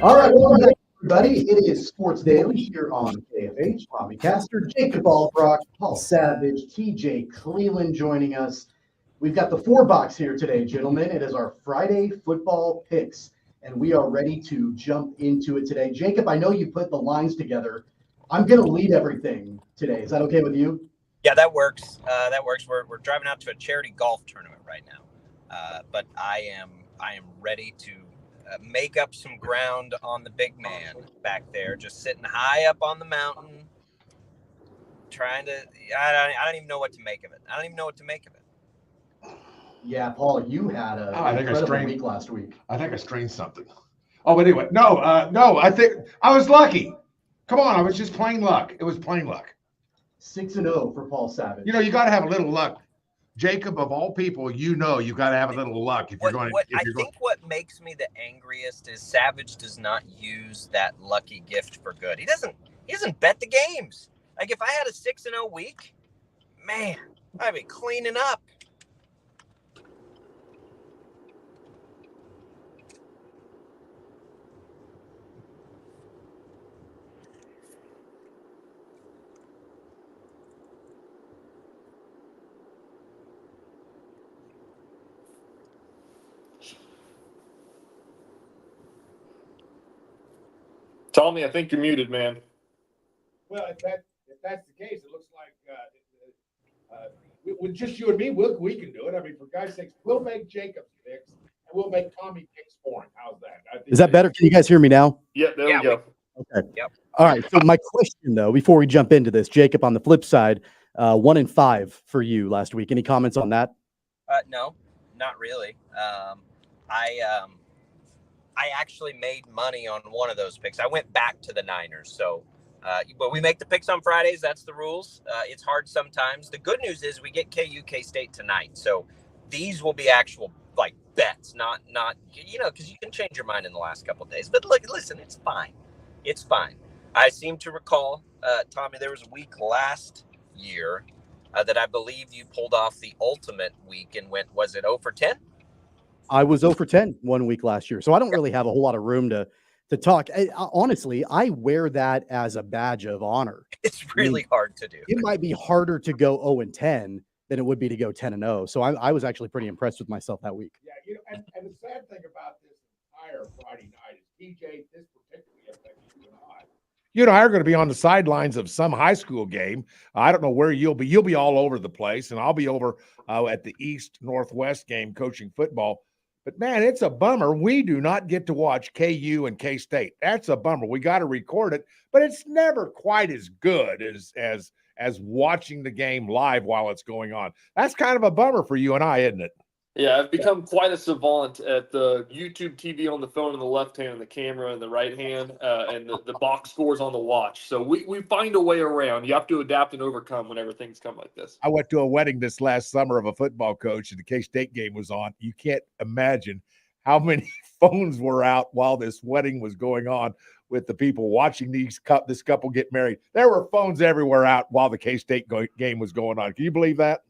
[SPEAKER 3] All right, welcome back, everybody. It is Sports Daily here on KFH. Tommy Kester, Jacob Albrocht, Paul Savage, TJ Cleveland joining us. We've got the 4-box here today, gentlemen. It is our Friday football picks, and we are ready to jump into it today. Jacob, I know you put the lines together. I'm going to lead everything today. Is that okay with you?
[SPEAKER 2] Yeah, that works. We're driving out to a charity golf tournament right now, but I am ready to make up some ground on the big man back there, just sitting high up on the mountain, trying to. I don't even know what to make of it.
[SPEAKER 3] Yeah, Paul, you had an incredible week last week.
[SPEAKER 15] I think I strained something. Oh, but anyway, no, I think I was lucky. Come on, I was just plain luck. It was plain luck.
[SPEAKER 3] 6-0 for Paul Savage.
[SPEAKER 15] You know, you got to have a little luck. Jacob, of all people, you know you got to have a little luck if you're going to.
[SPEAKER 2] I think what makes me the angriest is Savage does not use that lucky gift for good. He doesn't bet the games. Like if I had a 6-0 week, man, I'd be cleaning up.
[SPEAKER 16] Tommy, I think you're muted, man.
[SPEAKER 15] Well, if that's the case, it looks like with just you and me, we can do it. I mean, for God's sakes, we'll make Jacob's picks and we'll make Tommy picks for him. How's that?
[SPEAKER 3] Is that better? Can you guys hear me now?
[SPEAKER 16] Yeah, there we go.
[SPEAKER 3] Okay. Yep. All right. So my question, though, before we jump into this, Jacob, on the flip side, 1-5 for you last week. Any comments on that?
[SPEAKER 2] No, not really. I actually made money on one of those picks. I went back to the Niners. So, but we make the picks on Fridays. That's the rules. It's hard sometimes. The good news is we get KU K-State tonight. So these will be actual like bets, not because you can change your mind in the last couple of days. But listen, it's fine. It's fine. I seem to recall, Tommy, there was a week last year that I believe you pulled off the ultimate week and went, was it 0 for 10?
[SPEAKER 3] I was 0 for 10 1 week last year. So I don't really have a whole lot of room to talk. Honestly, I wear that as a badge of honor.
[SPEAKER 2] It's really hard to do.
[SPEAKER 3] It might be harder to go 0-10 than it would be to go 10-0. So I was actually pretty impressed with myself that week.
[SPEAKER 15] Yeah, and the sad thing about this entire Friday night is TJ, this particularly affects you and I. You and I are going to be on the sidelines of some high school game. I don't know where you'll be. You'll be all over the place, and I'll be over at the East Northwest game coaching football. But, man, it's a bummer. We do not get to watch KU and K-State. That's a bummer. We got to record it, but it's never quite as good as watching the game live while it's going on. That's kind of a bummer for you and I, isn't it?
[SPEAKER 16] Yeah, I've become quite a savant at the YouTube TV on the phone in the left hand and the camera in the right hand, and the box scores on the watch. So we find a way around. You have to adapt and overcome whenever things come like this.
[SPEAKER 15] I went to a wedding this last summer of a football coach, and the K-State game was on. You can't imagine how many phones were out while this wedding was going on with the people watching this couple get married. There were phones everywhere out while the K-State game was going on. Can you believe that?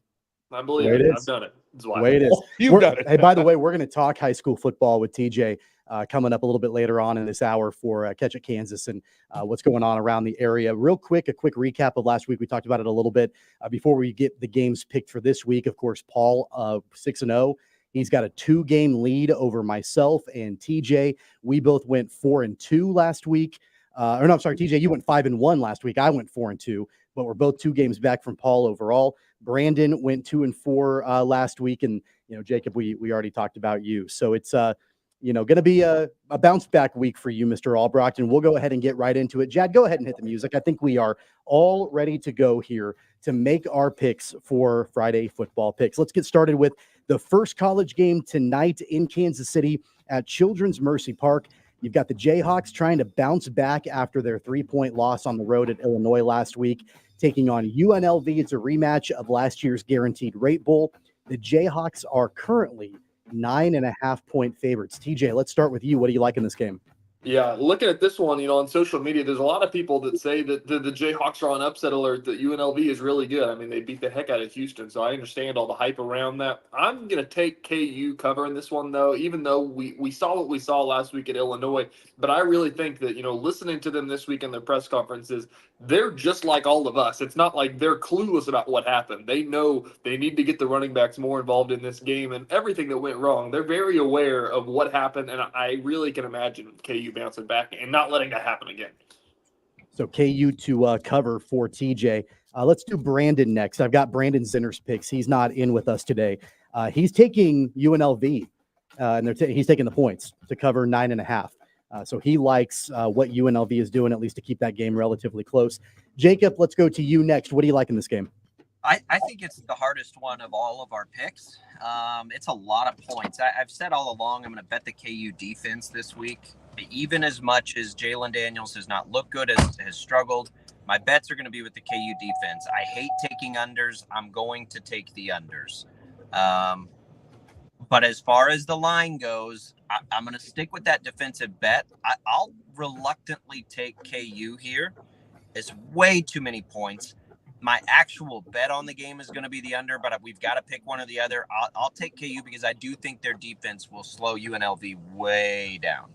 [SPEAKER 16] I believe it. I've done it.
[SPEAKER 3] The way it is.
[SPEAKER 15] You've done it.
[SPEAKER 3] Hey, by the way, we're going to talk high school football with TJ coming up a little bit later on in this hour for Catch It Kansas and what's going on around the area. Real quick, a quick recap of last week. We talked about it a little bit before we get the games picked for this week. Of course, Paul, 6-0. He's got a 2-game lead over myself and TJ. We both went 4-2 last week. TJ, you went 5-1 last week. I went 4-2, but we're both 2 games back from Paul overall. Brandon went 2-4 last week, and Jacob, we already talked about you. So it's going to be a bounce back week for you, Mr. Albrocht, and we'll go ahead and get right into it. Jad, go ahead and hit the music. I think we are all ready to go here to make our picks for Friday football picks. Let's get started with the first college game tonight in Kansas City at Children's Mercy Park. You've got the Jayhawks trying to bounce back after their 3-point loss on the road at Illinois last week, taking on UNLV. It's a rematch of last year's Guaranteed Rate Bowl. The Jayhawks are currently 9.5-point favorites. TJ, let's start with you. What do you like in this game?
[SPEAKER 16] Yeah, looking at this one, on social media, there's a lot of people that say that the Jayhawks are on upset alert, that UNLV is really good. I mean, they beat the heck out of Houston, so I understand all the hype around that. I'm going to take KU covering this one, though, even though we saw what we saw last week at Illinois. But I really think that, listening to them this week in their press conferences, they're just like all of us. It's not like they're clueless about what happened. They know they need to get the running backs more involved in this game and everything that went wrong. They're very aware of what happened, and I really can imagine KU bouncing back and not letting that happen again.
[SPEAKER 3] So KU to cover for TJ. Let's do Brandon next. I've got Brandon Zinner's picks. He's not in with us today. He's taking UNLV, and he's taking the points to cover 9.5. So he likes what UNLV is doing, at least to keep that game relatively close. Jacob, let's go to you next. What do you like in this game?
[SPEAKER 2] I think it's the hardest one of all of our picks. It's a lot of points. I've said all along I'm going to bet the KU defense this week. Even as much as Jalen Daniels has not looked good, has struggled, my bets are going to be with the KU defense. I hate taking unders. I'm going to take the unders. But as far as the line goes, I'm going to stick with that defensive bet. I'll reluctantly take KU here. It's way too many points. My actual bet on the game is going to be the under, but we've got to pick one or the other. I'll take KU because I do think their defense will slow UNLV way down.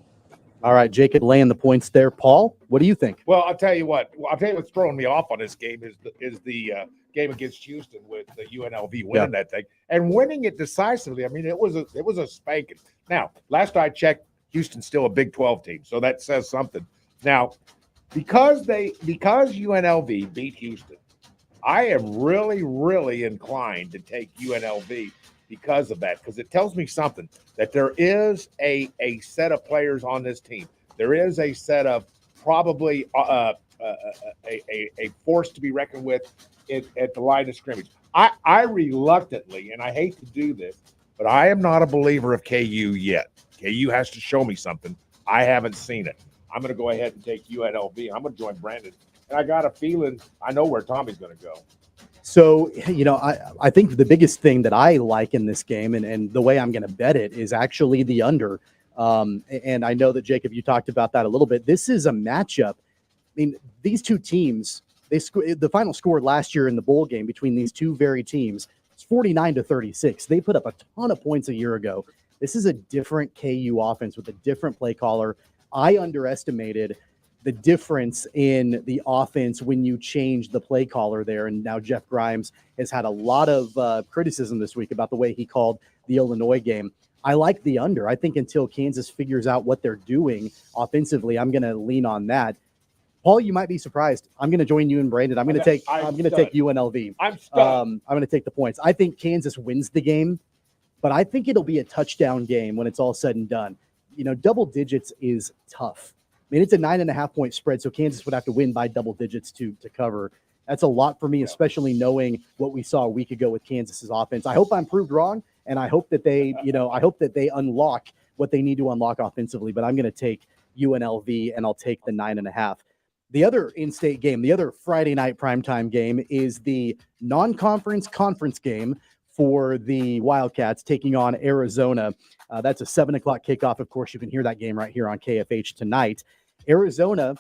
[SPEAKER 3] All right, Jacob laying the points there. Paul, what do you think?
[SPEAKER 15] Well, I'll tell you what's throwing me off on this game is the game against Houston with the UNLV winning that thing and winning it decisively. I mean, it was a spanking. Now, last I checked, Houston's still a Big 12 team, so that says something. Now, because UNLV beat Houston, I am really, really inclined to take UNLV because of that, because it tells me something, that there is a set of players on this team. There is a set of probably a force to be reckoned with at the line of scrimmage. I reluctantly, and I hate to do this, but I am not a believer of KU yet. KU has to show me something. I haven't seen it. I'm going to go ahead and take UNLV. I'm going to join Brandon. And I got a feeling I know where Tommy's going to go.
[SPEAKER 3] So, I think the biggest thing that I like in this game and the way I'm going to bet it is actually the under. And I know that, Jacob, you talked about that a little bit. This is a matchup. I mean, these two teams, the final score last year in the bowl game between these two very teams was 49-36. They put up a ton of points a year ago. This is a different KU offense with a different play caller. I underestimated the difference in the offense when you change the play caller there. And now Jeff Grimes has had a lot of criticism this week about the way he called the Illinois game. I like the under. I think until Kansas figures out what they're doing offensively, I'm going to lean on that. Paul, you might be surprised. I'm going to join you and Brandon. I'm going to take UNLV.
[SPEAKER 15] I'm stunned.
[SPEAKER 3] I'm going to take the points. I think Kansas wins the game, but I think it'll be a touchdown game when it's all said and done. Double digits is tough. I mean, it's a 9.5-point spread, so Kansas would have to win by double digits to cover. That's a lot for me, especially knowing what we saw a week ago with Kansas's offense. I hope I'm proved wrong, and I hope that they, unlock what they need to unlock offensively. But I'm going to take UNLV, and I'll take the 9.5. The other in-state game, the other Friday night primetime game, is the non-conference conference game for the Wildcats taking on Arizona. That's a 7 o'clock kickoff. Of course, you can hear that game right here on KFH tonight. Arizona,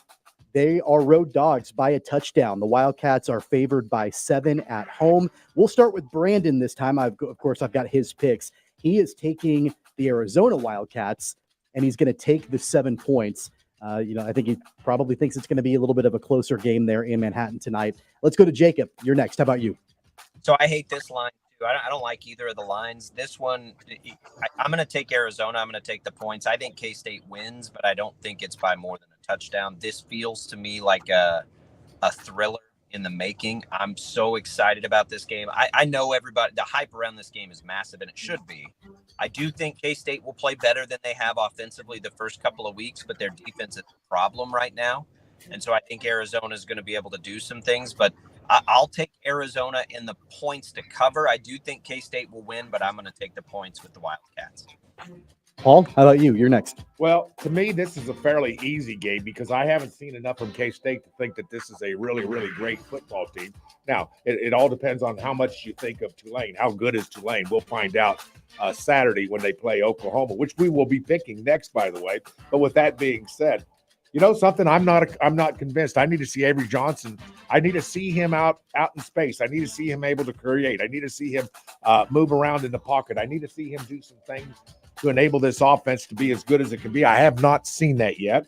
[SPEAKER 3] they are road dogs by a touchdown. The Wildcats are favored by 7 at home. We'll start with Brandon this time. I've got his picks. He is taking the Arizona Wildcats, and he's going to take the 7 points. I think he probably thinks it's going to be a little bit of a closer game there in Manhattan tonight. Let's go to Jacob. You're next. How about you?
[SPEAKER 2] So I hate this line too. I don't like either of the lines. This one, I'm going to take Arizona. I'm going to take the points. I think K-State wins, but I don't think it's by more than a touchdown. This feels to me like a thriller in the making. I'm so excited about this game. I know everybody, the hype around this game is massive, and it should be. I do think K-State will play better than they have offensively the first couple of weeks, but their defense is a problem right now. And so I think Arizona is going to be able to do some things, but I'll take Arizona in the points to cover. I do think K-State will win, but I'm going to take the points with the Wildcats.
[SPEAKER 3] Paul, how about you? You're next.
[SPEAKER 15] Well, to me, this is a fairly easy game because I haven't seen enough from K-State to think that this is a really, really great football team. Now, it all depends on how much you think of Tulane. How good is Tulane? We'll find out Saturday when they play Oklahoma, which we will be picking next, by the way. But with that being said, you know something? I'm not convinced. I need to see Avery Johnson. I need to see him out in space. I need to see him able to create. I need to see him move around in the pocket. I need to see him do some things to enable this offense to be as good as it can be. I have not seen that yet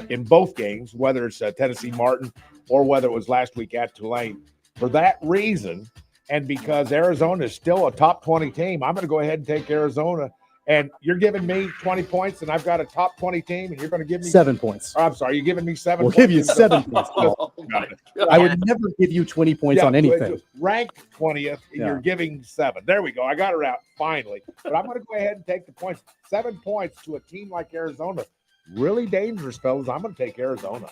[SPEAKER 15] in both games, whether it's Tennessee Martin or whether it was last week at Tulane. For that reason, and because Arizona is still a top 20 team, I'm going to go ahead and take Arizona. And you're giving me 20 points, and I've got a top 20 team, and you're going to give me
[SPEAKER 3] 7 points.
[SPEAKER 15] I'm sorry, you're giving me 7
[SPEAKER 3] points.
[SPEAKER 15] We'll
[SPEAKER 3] give you 7 points. I would never give you 20 points on anything.
[SPEAKER 15] Ranked 20th, you're giving 7. There we go. I got her out finally. But I'm going to go ahead and take the points. 7 points to a team like Arizona. Really dangerous, fellas. I'm going to take Arizona.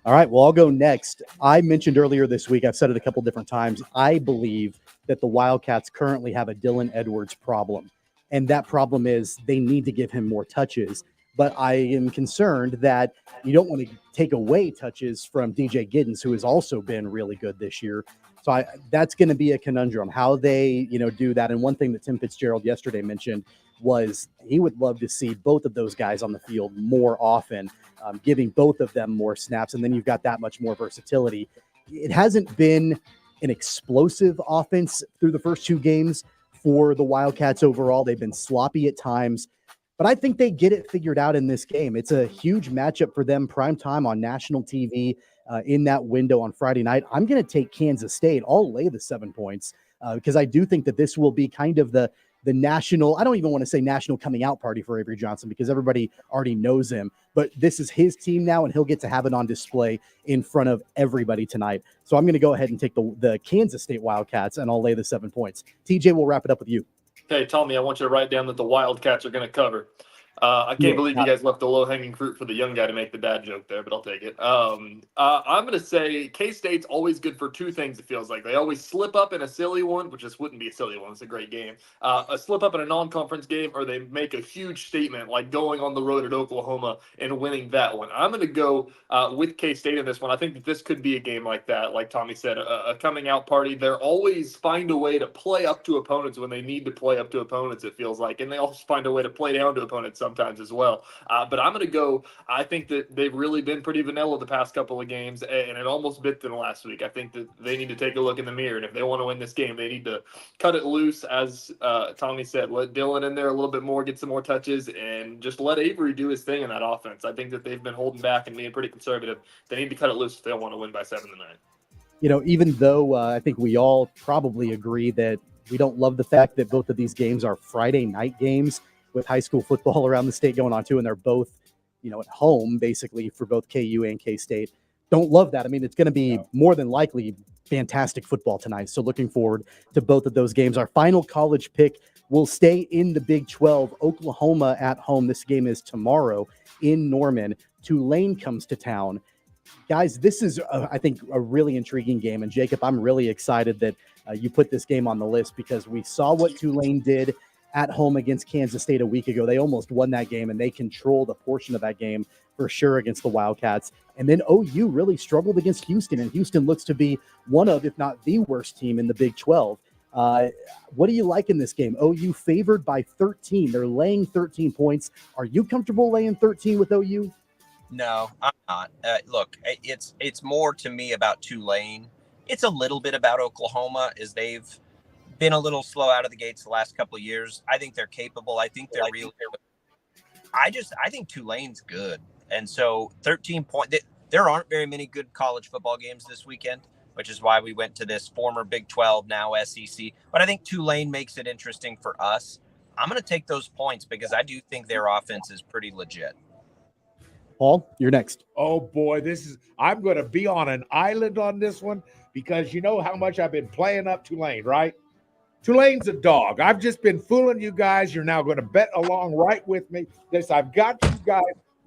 [SPEAKER 3] All right, well, I'll go next. I mentioned earlier this week, I've said it a couple different times, I believe that the Wildcats currently have a Dylan Edwards problem. And that problem is they need to give him more touches. But I am concerned that you don't want to take away touches from DJ Giddens, who has also been really good this year. So that's going to be a conundrum, how they, do that. And one thing that Tim Fitzgerald yesterday mentioned was he would love to see both of those guys on the field more often, giving both of them more snaps. And then you've got that much more versatility. It hasn't been an explosive offense through the first 2 games for the Wildcats overall. They've been sloppy at times, but I think they get it figured out in this game. It's a huge matchup for them, prime time on national TV in that window on Friday night. I'm going to take Kansas State. I'll lay the 7 points because I do think that this will be kind of the the national, I don't even want to say national coming out party for Avery Johnson because everybody already knows him, but this is his team now and he'll get to have it on display in front of everybody tonight. So I'm going to go ahead and take the Kansas State Wildcats and I'll lay the 7 points. TJ, we'll wrap it up with you.
[SPEAKER 16] Hey, Tommy, I want you to write down that the Wildcats are going to cover. I can't believe you guys left the low-hanging fruit for the young guy to make the dad joke there, but I'll take it. I'm going to say K-State's always good for two things, it feels like. They always slip up in a silly one, which just wouldn't be a silly one. It's a great game. A slip up in a non-conference game, or they make a huge statement like going on the road at Oklahoma and winning that one. I'm going to go with K-State in this one. I think that this could be a game like that. Like Tommy said, a coming-out party. They're always find a way to play up to opponents when they need to play up to opponents, it feels like. And they also find a way to play down to opponents sometimes as well. But I'm going to go, I think that they've really been pretty vanilla the past couple of games, and it almost bit them last week. I think that they need to take a look in the mirror, and if they want to win this game, they need to cut it loose, as Tommy said, let Dylan in there a little bit more, get some more touches, and just let Avery do his thing in that offense. I think that they've been holding back and being pretty conservative. They need to cut it loose if they want to win by 7 tonight.
[SPEAKER 3] You know, even though I think we all probably agree that we don't love the fact that both of these games are Friday night games, with high school football around the state going on too, and they're both, you know, at home basically for both KU and K-State. Don't love that. I mean, it's going to be more than likely fantastic football tonight. So looking forward to both of those games. Our final college pick will stay in the Big 12. Oklahoma at home. This game is tomorrow in Norman. Tulane comes to town. Guys, this is, I think, a really intriguing game. And Jacob, I'm really excited that you put this game on the list because we saw what Tulane did at home against Kansas State a week ago. They almost won that game, and they controlled a portion of that game for sure against the Wildcats. And then OU really struggled against Houston, and Houston looks to be one of, if not the worst team in the Big 12. What do you like in this game? OU favored by 13. They're laying 13 points. Are you comfortable laying 13 with OU?
[SPEAKER 2] No, I'm not. Look, it's more to me about Tulane. It's a little bit about Oklahoma, as they've been a little slow out of the gates the last couple of years. I think they're capable. I think they're real. I think Tulane's good. And so 13 points, there aren't very many good college football games this weekend, which is why we went to this former Big 12, now SEC. But I think Tulane makes it interesting for us. I'm going to take those points because I do think their offense is pretty legit.
[SPEAKER 3] Paul, you're next.
[SPEAKER 15] Oh boy, I'm going to be on an island on this one because you know how much I've been playing up Tulane, right? Tulane's a dog. I've just been fooling you guys. You're now going to bet along right with me. I've got you guys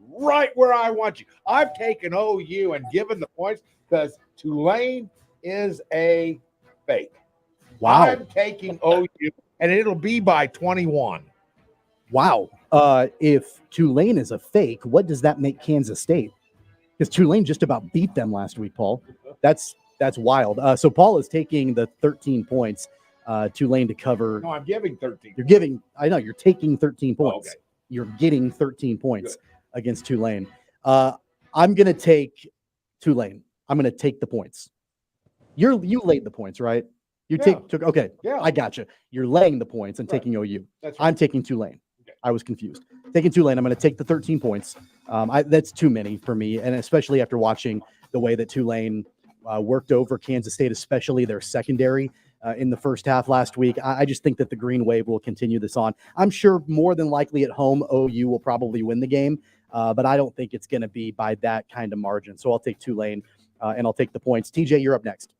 [SPEAKER 15] right where I want you. I've taken OU and given the points because Tulane is a fake.
[SPEAKER 3] Wow.
[SPEAKER 15] I'm taking OU, and it'll be by 21.
[SPEAKER 3] Wow. If Tulane is a fake, what does that make Kansas State? Because Tulane just about beat them last week, Paul. That's wild. So Paul is taking the 13 points. Tulane to cover.
[SPEAKER 15] No, I'm giving 13.
[SPEAKER 3] You're taking 13 points.
[SPEAKER 15] Okay.
[SPEAKER 3] You're getting 13 points against Tulane. I'm going to take Tulane. I'm going to take the points. You laid the points, right? Okay.
[SPEAKER 15] Yeah.
[SPEAKER 3] I got you. You're laying the points and taking OU.
[SPEAKER 15] That's right.
[SPEAKER 3] I'm taking Tulane.
[SPEAKER 15] Okay.
[SPEAKER 3] I was confused. Taking Tulane. I'm going to take the 13 points. That's too many for me. And especially after watching the way that Tulane worked over Kansas State, especially their secondary in the first half last week. I just think that the Green Wave will continue this on. I'm sure more than likely at home, OU will probably win the game, but I don't think it's going to be by that kind of margin. So I'll take Tulane and I'll take the points. TJ, you're up next.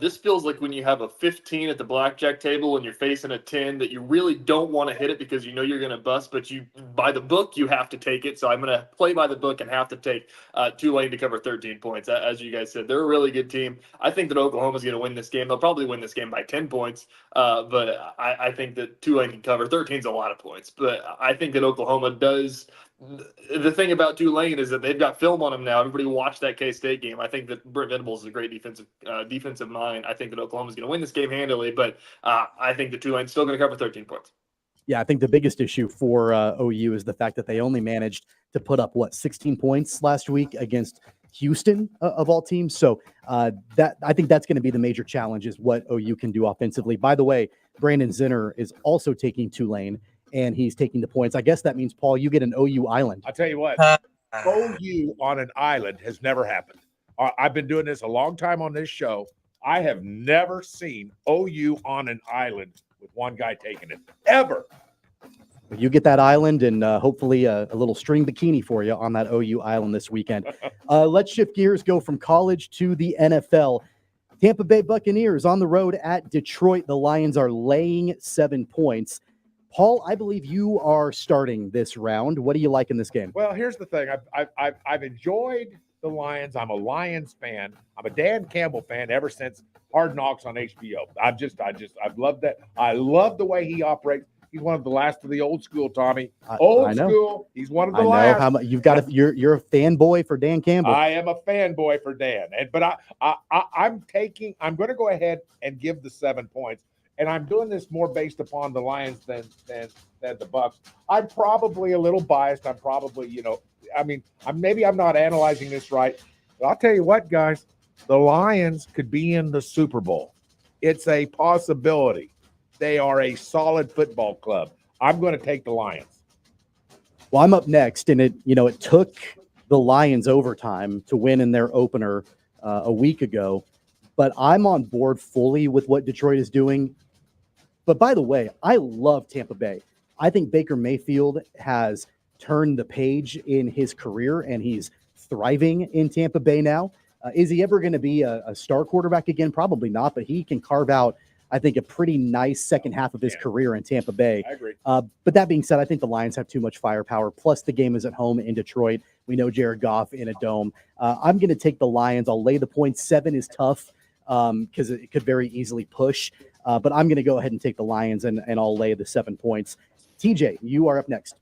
[SPEAKER 16] This feels like when you have a 15 at the blackjack table and you're facing a 10 that you really don't want to hit it because you know you're going to bust, but by the book, you have to take it. So I'm going to play by the book and have to take Tulane to cover 13 points. As you guys said, they're a really good team. I think that Oklahoma's going to win this game. They'll probably win this game by 10 points, but I think that Tulane can cover. 13 is a lot of points, but I think that Oklahoma does. The thing about Tulane is that they've got film on them now. Everybody watched that K-State game. I think that Brent Venables is a great defensive mind. I think that Oklahoma's going to win this game handily, but I think that Tulane's still going to cover 13 points.
[SPEAKER 3] Yeah, I think the biggest issue for OU is the fact that they only managed to put up 16 points last week against Houston of all teams. So that I think that's going to be the major challenge is what OU can do offensively. By the way, Brandon Zinner is also taking Tulane, and he's taking the points. I guess that means, Paul, you get an OU island.
[SPEAKER 15] I'll tell you what, OU on an island has never happened. I've been doing this a long time on this show. I have never seen OU on an island with one guy taking it ever.
[SPEAKER 3] You get that island and hopefully a little string bikini for you on that OU island this weekend. Let's shift gears, go from college to the NFL. Tampa Bay Buccaneers on the road at Detroit. The Lions are laying 7 points. Paul, I believe you are starting this round. What do you like in this game?
[SPEAKER 15] Well, here's the thing. I've enjoyed the Lions. I'm a Lions fan. I'm a Dan Campbell fan ever since Hard Knocks on HBO. I've loved that. I love the way he operates. He's one of the last of the old school, Tommy. Old school. He's one of the last.
[SPEAKER 3] How much you've got. You're a fanboy for Dan Campbell.
[SPEAKER 15] I am a fanboy for Dan, but I'm going to go ahead and give the 7 points, and I'm doing this more based upon the Lions than the Bucks. I'm probably a little biased. I'm probably maybe I'm not analyzing this right, but I'll tell you what, guys, the Lions could be in the Super Bowl. It's a possibility. They are a solid football club. I'm going to take the Lions.
[SPEAKER 3] Well, I'm up next, and it took the Lions overtime to win in their opener a week ago, but I'm on board fully with what Detroit is doing. But by the way, I love Tampa Bay. I think Baker Mayfield has turned the page in his career, and he's thriving in Tampa Bay now. Is he ever going to be a star quarterback again? Probably not, but he can carve out, I think, a pretty nice second half of his career in Tampa Bay.
[SPEAKER 15] I agree.
[SPEAKER 3] But that being said, I think the Lions have too much firepower. Plus, the game is at home in Detroit. We know Jared Goff in a dome. I'm going to take the Lions. I'll lay the points. 7 is tough because it could very easily push. But I'm going to go ahead and take the Lions, and I'll lay the 7 points. TJ, you are up next.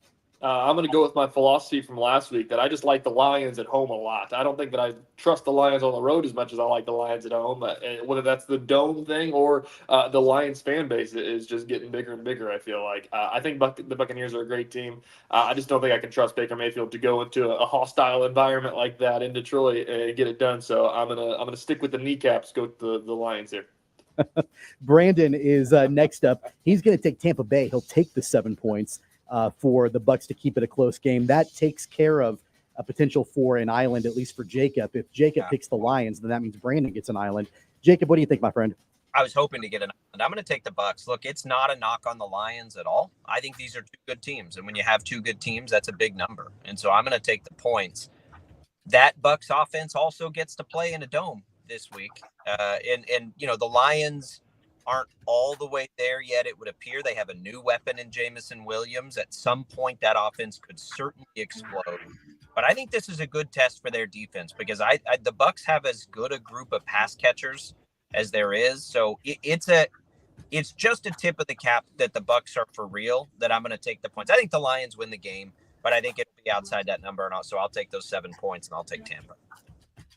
[SPEAKER 16] I'm going to go with my philosophy from last week that I just like the Lions at home a lot. I don't think that I trust the Lions on the road as much as I like the Lions at home. Whether that's the dome thing or the Lions fan base is just getting bigger and bigger, I feel like. I think the Buccaneers are a great team. I just don't think I can trust Baker Mayfield to go into a hostile environment like that in Detroit and get it done. So I'm gonna stick with the kneecaps, go with the Lions here.
[SPEAKER 3] Brandon is next up. He's going to take Tampa Bay. He'll take the 7 points. For the Bucs to keep it a close game. That takes care of a potential for an island, at least for Jacob. If Jacob picks the Lions, then that means Brandon gets an island. Jacob, what do you think, my friend?
[SPEAKER 2] I was hoping to get an island. I'm going to take the Bucs. Look, it's not a knock on the Lions at all. I think these are two good teams, and when you have two good teams, that's a big number. And so I'm going to take the points. That Bucs offense also gets to play in a dome this week, and the Lions aren't all the way there yet. It would appear they have a new weapon in Jameson Williams. At some point, that offense could certainly explode. But I think this is a good test for their defense because the Bucs have as good a group of pass catchers as there is. So it's just a tip of the cap that the Bucs are for real. That I'm going to take the points. I think the Lions win the game, but I think it'll be outside that number, and so I'll take those 7 points, and I'll take Tampa.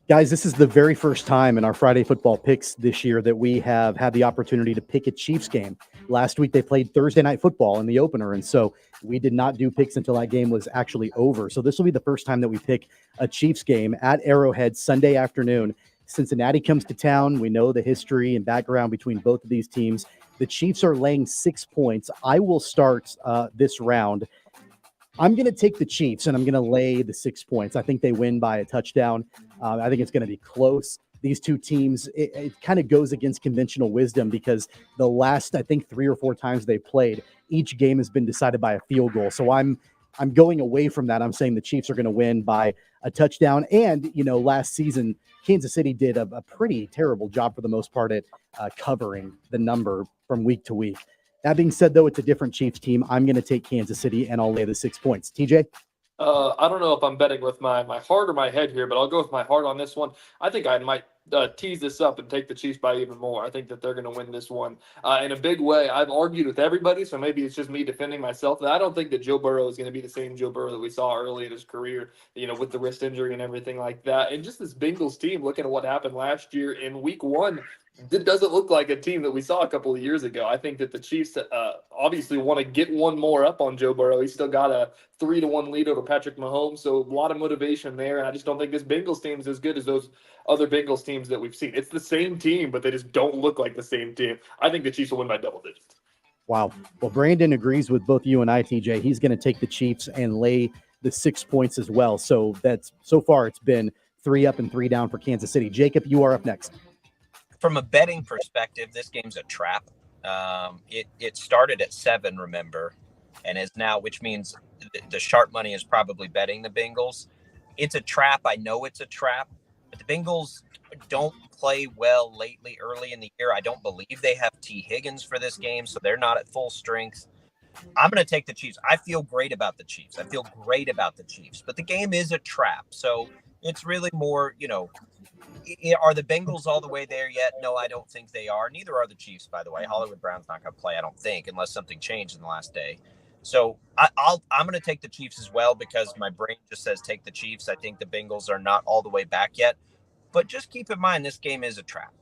[SPEAKER 3] Guys, this is the very first time in our Friday football picks this year that we have had the opportunity to pick a Chiefs game. Last week, they played Thursday Night Football in the opener, and so we did not do picks until that game was actually over. So this will be the first time that we pick a Chiefs game at Arrowhead Sunday afternoon. Cincinnati comes to town. We know the history and background between both of these teams. The Chiefs are laying 6 points. I will start this round. I'm going to take the Chiefs, and I'm going to lay the 6 points. I think they win by a touchdown. I think it's going to be close. These two teams, it kind of goes against conventional wisdom because the last, I think, 3 or 4 times they played, each game has been decided by a field goal. So I'm going away from that. I'm saying the Chiefs are going to win by a touchdown. And, last season, Kansas City did a pretty terrible job for the most part at covering the number from week to week. That being said, though, it's a different Chiefs team. I'm going to take Kansas City, and I'll lay the 6 points. TJ?
[SPEAKER 16] I don't know if I'm betting with my heart or my head here, but I'll go with my heart on this one. I think I might tease this up and take the Chiefs by even more. I think that they're going to win this one in a big way. I've argued with everybody, so maybe it's just me defending myself. I don't think that Joe Burrow is going to be the same Joe Burrow that we saw early in his career, with the wrist injury and everything like that. And just this Bengals team, looking at what happened last year in week 1, it doesn't look like a team that we saw a couple of years ago. I think that the Chiefs obviously want to get one more up on Joe Burrow. He's still got a 3-1 lead over Patrick Mahomes, so a lot of motivation there. And I just don't think this Bengals team is as good as those other Bengals teams that we've seen. It's the same team, but they just don't look like the same team. I think the Chiefs will win by double digits.
[SPEAKER 3] Wow. Well, Brandon agrees with both you and I, TJ. He's going to take the Chiefs and lay the 6 points as well. So so far it's been 3 up and 3 down for Kansas City. Jacob, you are up next.
[SPEAKER 2] From a betting perspective, this game's a trap. It started at 7, remember, and is now, which means the sharp money is probably betting the Bengals. It's a trap. I know it's a trap, but the Bengals don't play well lately early in the year. I don't believe they have T. Higgins for this game, so they're not at full strength. I'm going to take the Chiefs. I feel great about the Chiefs. But the game is a trap. So it's really more, are the Bengals all the way there yet? No, I don't think they are. Neither are the Chiefs, by the way. Hollywood Brown's not going to play, I don't think, unless something changed in the last day. So I'm going to take the Chiefs as well because my brain just says take the Chiefs. I think the Bengals are not all the way back yet. But just keep in mind, this game is a trap.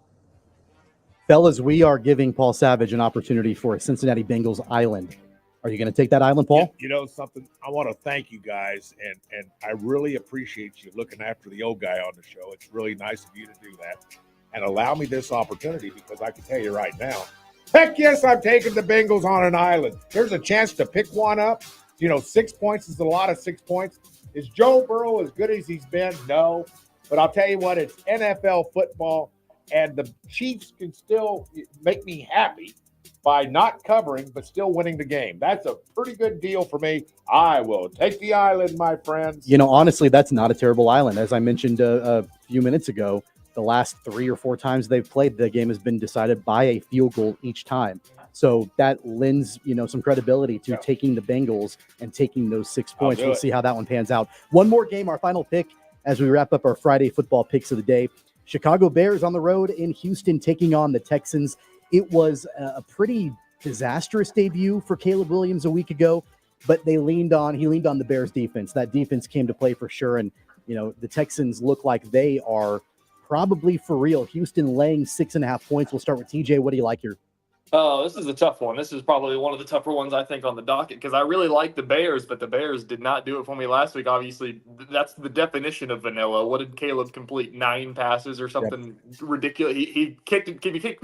[SPEAKER 3] Fellas, we are giving Paul Savage an opportunity for a Cincinnati Bengals island. Are you going to take that island, Paul?
[SPEAKER 15] You know something? I want to thank you guys, and I really appreciate you looking after the old guy on the show. It's really nice of you to do that and allow me this opportunity because I can tell you right now, heck yes, I'm taking the Bengals on an island. There's a chance to pick one up. 6 points is a lot of 6 points. Is Joe Burrow as good as he's been? No. But I'll tell you what, it's NFL football, and the Chiefs can still make me happy by not covering but still winning the game. That's a pretty good deal for me. I will take the island, my friends.
[SPEAKER 3] Honestly, that's not a terrible island. As I mentioned a few minutes ago, the last 3 or 4 times they've played, the game has been decided by a field goal each time. So that lends, some credibility to taking the Bengals and taking those 6 points. We'll see how that one pans out. One more game, our final pick as we wrap up our Friday football picks of the day. Chicago Bears on the road in Houston taking on the Texans. It was a pretty disastrous debut for Caleb Williams a week ago, but he leaned on the Bears defense. That defense came to play for sure. And, the Texans look like they are probably for real. Houston laying 6.5 points. We'll start with TJ. What do you like here?
[SPEAKER 16] Oh, this is a tough one. This is probably one of the tougher ones, I think, on the docket because I really like the Bears, but the Bears did not do it for me last week. Obviously, that's the definition of vanilla. What did Caleb complete? 9 passes or something ridiculous? He kicked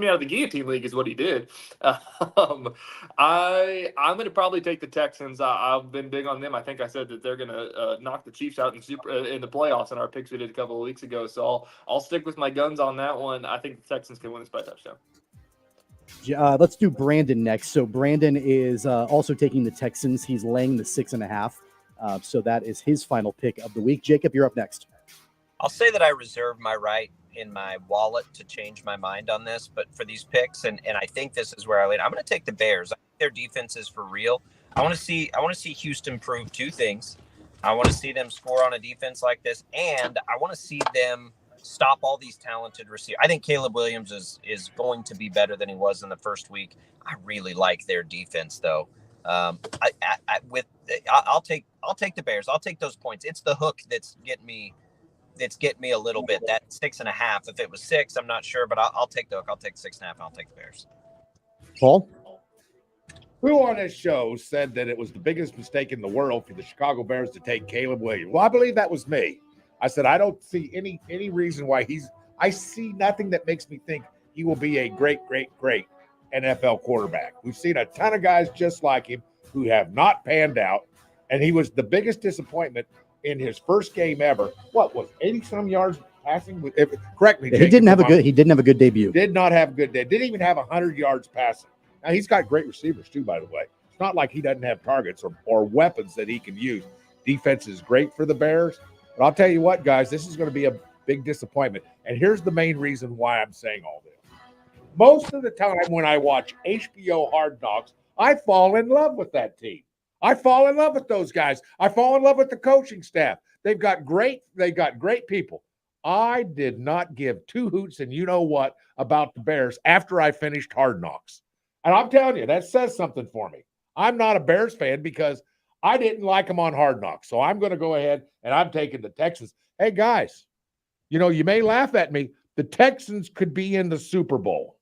[SPEAKER 16] me out of the guillotine league is what he did. I'm going to probably take the Texans. I've been big on them. I think I said that they're going to knock the Chiefs out in the playoffs in our picks we did a couple of weeks ago. So I'll stick with my guns on that one. I think the Texans can win this by a touchdown.
[SPEAKER 3] Let's do Brandon next. So Brandon is also taking the Texans. He's laying the 6.5. So that is his final pick of the week. Jacob, you're up next.
[SPEAKER 2] I'll say that I reserve my right in my wallet to change my mind on this, but for these picks, and I think this is where I lean. I'm going to take the Bears. I think their defense is for real. I want to see Houston prove 2 things. I want to see them score on a defense like this, and I want to see them stop all these talented receivers. I think Caleb Williams is going to be better than he was in the first week. I really like their defense, though. I'll take the Bears. I'll take those points. It's the hook that's getting me a little bit. That 6.5. If it was 6, I'm not sure, but I'll take the hook. I'll take 6.5, and I'll take the Bears.
[SPEAKER 3] Paul?
[SPEAKER 15] Who on this show said that it was the biggest mistake in the world for the Chicago Bears to take Caleb Williams? Well, I believe that was me. I said, I don't see any reason why I see nothing that makes me think he will be a great NFL quarterback. We've seen a ton of guys just like him who have not panned out, and he was the biggest disappointment in his first game ever. What was 80-some yards passing? Correct me, Jacob,
[SPEAKER 3] He didn't have a good debut.
[SPEAKER 15] Did not have a good day. Didn't even have 100 yards passing. Now, he's got great receivers too, by the way. It's not like he doesn't have targets or weapons that he can use. Defense is great for the Bears. But I'll tell you what, guys, this is going to be a big disappointment. And here's the main reason why I'm saying all this. Most of the time when I watch HBO Hard Knocks, I fall in love with that team. I fall in love with those guys. I fall in love with the coaching staff. They got great people. I did not give 2 hoots and you know what about the Bears after I finished Hard Knocks. And I'm telling you, that says something for me. I'm not a Bears fan because I didn't like them on Hard Knocks. So I'm going to go ahead and I'm taking the Texans. Hey, guys, you may laugh at me. The Texans could be in the Super Bowl.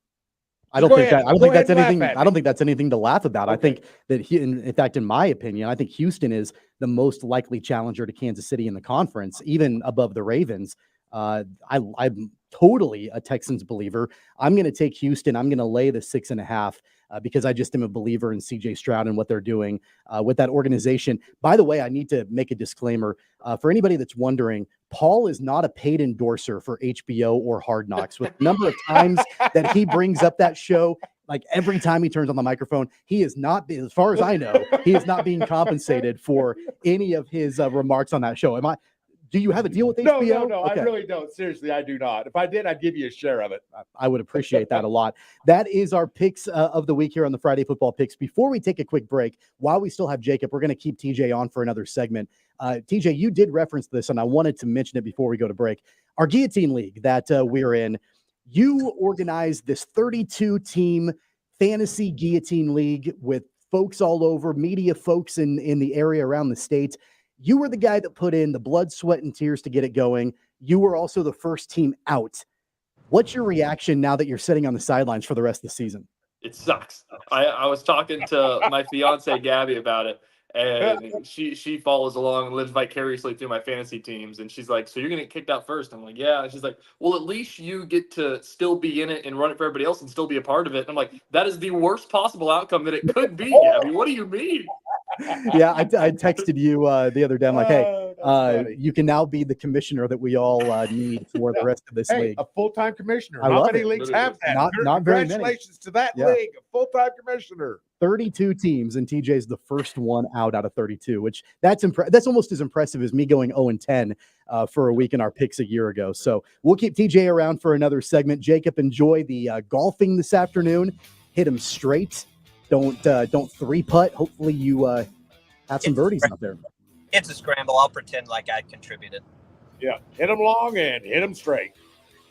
[SPEAKER 3] I don't think that's anything to laugh about. Okay. I think that in fact, in my opinion, I think Houston is the most likely challenger to Kansas City in the conference, even above the Ravens. I'm totally a Texans believer. I'm going to take Houston. I'm going to lay the 6.5 because I just am a believer in CJ Stroud and what they're doing with that organization. By the way, I need to make a disclaimer for anybody that's wondering. Paul is not a paid endorser for HBO or Hard Knocks. With the number of times that he brings up that show, Like every time he turns on the microphone, he is not, as far as I know, he is not being compensated for any of his remarks on that show. Do you have a deal with HBO?
[SPEAKER 15] No, okay. I really don't. Seriously, I do not. If I did, I'd give you a share of it.
[SPEAKER 3] I would appreciate that a lot. That is our picks of the week here on the Friday Football Picks. Before we take a quick break, while we still have Jacob, we're going to keep TJ on for another segment. TJ, you did reference this, and I wanted to mention it before we go to break. Our Guillotine League that we're in, you organized this 32-team fantasy Guillotine League with folks all over, media folks in the area around the state. You were the guy that put in the blood, sweat, and tears to get it going. You were also the first team out. What's your reaction now that you're sitting on the sidelines for the rest of the season?
[SPEAKER 16] It sucks. I was talking to my fiance Gabby about it, and she follows along and lives vicariously through my fantasy teams. And she's like, "So you're gonna get kicked out first?" I'm like, "Yeah." And she's like, "Well, at least you get to still be in it and run it for everybody else and still be a part of it." And I'm like, "That is the worst possible outcome that it could be, Gabby. What do you mean?"
[SPEAKER 3] Yeah, I texted you the other day. I'm like, hey, you can now be the commissioner that we all need for the rest of this league.
[SPEAKER 15] A full-time commissioner.
[SPEAKER 3] I
[SPEAKER 15] How
[SPEAKER 3] love
[SPEAKER 15] many
[SPEAKER 3] it.
[SPEAKER 15] leagues have that?
[SPEAKER 3] Not very many.
[SPEAKER 15] Congratulations to that
[SPEAKER 3] Yeah.
[SPEAKER 15] league. A full-time commissioner.
[SPEAKER 3] 32 teams, and TJ's the first one out of 32, which that's almost as impressive as me going 0-10 for a week in our picks a year ago. So we'll keep TJ around for another segment. Jacob, enjoy the golfing this afternoon. Hit him straight. Don't three-putt. Hopefully you have some birdies out there.
[SPEAKER 2] It's a scramble. I'll pretend like I contributed.
[SPEAKER 15] Yeah, hit them long and hit them straight.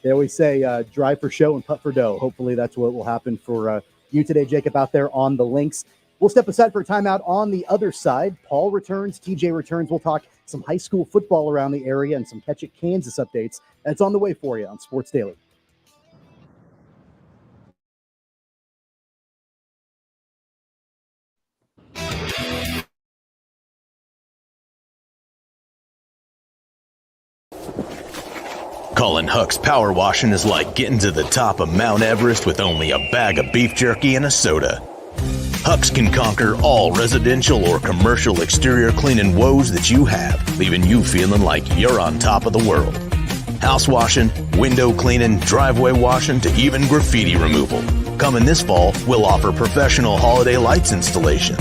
[SPEAKER 3] They always say drive for show and putt for dough. Hopefully that's what will happen for you today, Jacob, out there on the links. We'll step aside for a timeout on the other side. Paul returns, TJ returns. We'll talk some high school football around the area and some Catch It Kansas updates. That's on the way for you on Sports Daily.
[SPEAKER 4] Colin Huck's power washing is like getting to the top of Mount Everest with only a bag of beef jerky and a soda. Huck's can conquer all residential or commercial exterior cleaning woes that you have, leaving you feeling like you're on top of the world. House washing, window cleaning, driveway washing, to even graffiti removal. Coming this fall, we'll offer professional holiday lights installation.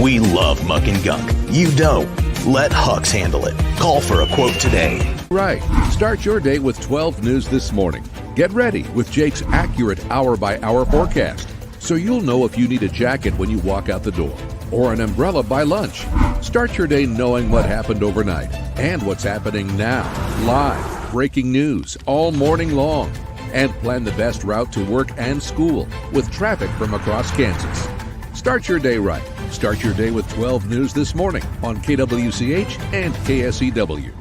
[SPEAKER 4] We love muck and gunk. You don't. Let Huck's handle it. Call for a quote today.
[SPEAKER 5] Right. Start your day with 12 News this morning. Get ready with Jake's accurate hour-by-hour forecast, so you'll know if you need a jacket when you walk out the door or an umbrella by lunch. Start your day knowing what happened overnight and what's happening now. Live, breaking news all morning long. And plan the best route to work and school with traffic from across Kansas. Start your day right. Start your day with 12 News this morning on KWCH and KSEW.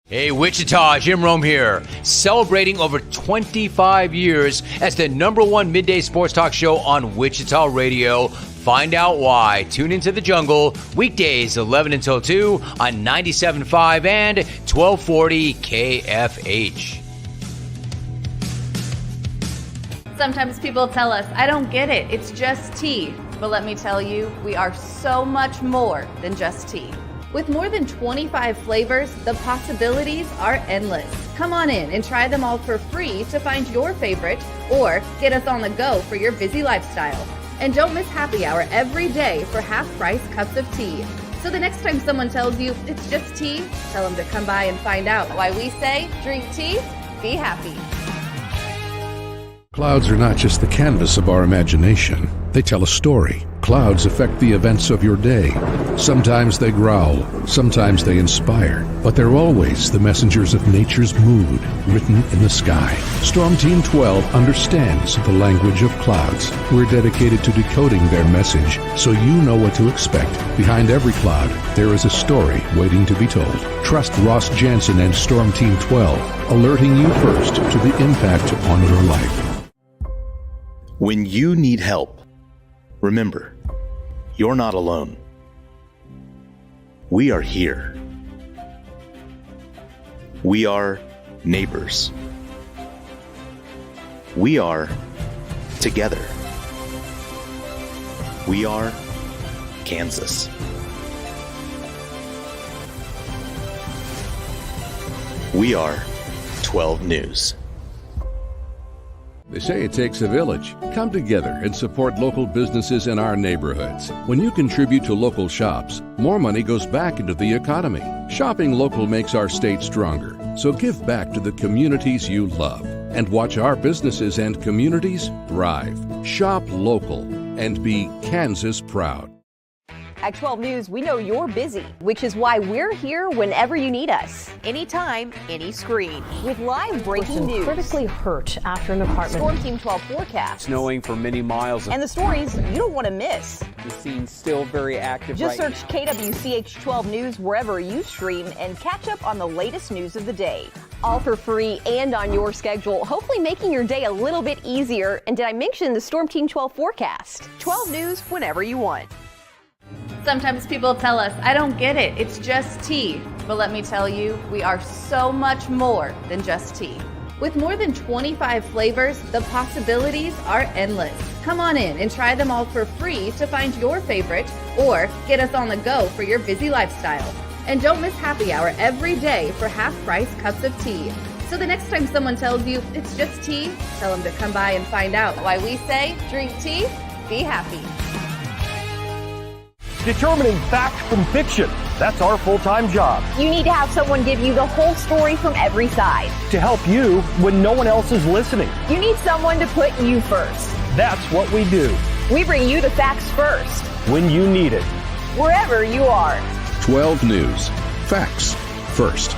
[SPEAKER 6] Hey, Wichita, Jim Rome here, celebrating over 25 years as the #1 midday sports talk show on Wichita Radio. Find out why. Tune into The Jungle, weekdays 11 until 2 on 97.5 and 1240 KFH.
[SPEAKER 7] Sometimes people tell us, I don't get it, it's just tea. But let me tell you, we are so much more than just tea. With more than 25 flavors, the possibilities are endless. Come on in and try them all for free to find your favorite, or get us on the go for your busy lifestyle. And don't miss happy hour every day for half-price cups of tea. So the next time someone tells you it's just tea, tell them to come by and find out why we say, drink tea, be happy.
[SPEAKER 5] Clouds are not just the canvas of our imagination. They tell a story. Clouds affect the events of your day. Sometimes they growl, sometimes they inspire, but they're always the messengers of nature's mood written in the sky. Storm Team 12 understands the language of clouds. We're dedicated to decoding their message so you know what to expect. Behind every cloud, there is a story waiting to be told. Trust Ross Jansen and Storm Team 12, alerting you first to the impact on your life.
[SPEAKER 4] When you need help, remember, you're not alone. We are here. We are neighbors. We are together. We are Kansas. We are 12 News.
[SPEAKER 5] They say it takes a village. Come together and support local businesses in our neighborhoods. When you contribute to local shops, more money goes back into the economy. Shopping local makes our state stronger. So give back to the communities you love and watch our businesses and communities thrive. Shop local and be Kansas proud.
[SPEAKER 8] At 12 News, we know you're busy, which is why we're here whenever you need us. Anytime, any screen. With live breaking news.
[SPEAKER 9] Critically hurt after an apartment.
[SPEAKER 8] Storm Team 12 forecast.
[SPEAKER 10] Snowing for many miles.
[SPEAKER 8] And the stories you don't want to miss.
[SPEAKER 10] The scene's still very active.
[SPEAKER 8] Just
[SPEAKER 10] right
[SPEAKER 8] search KWCH 12 News wherever you stream and catch up on the latest news of the day. All for free and on your schedule, hopefully making your day a little bit easier. And did I mention the Storm Team 12 forecast? 12 News whenever you want.
[SPEAKER 7] Sometimes people tell us, I don't get it, it's just tea. But let me tell you, we are so much more than just tea. With more than 25 flavors, the possibilities are endless. Come on in and try them all for free to find your favorite or get us on the go for your busy lifestyle. And don't miss happy hour every day for half-price cups of tea. So the next time someone tells you it's just tea, tell them to come by and find out why we say drink tea, be happy.
[SPEAKER 11] Determining fact from fiction. That's our full-time job.
[SPEAKER 8] You need to have someone give you the whole story from every side.
[SPEAKER 11] To help you when no one else is listening.
[SPEAKER 8] You need someone to put you first.
[SPEAKER 11] That's what we do.
[SPEAKER 8] We bring you the facts first.
[SPEAKER 11] When you need it.
[SPEAKER 8] Wherever you are.
[SPEAKER 5] 12 News. Facts first.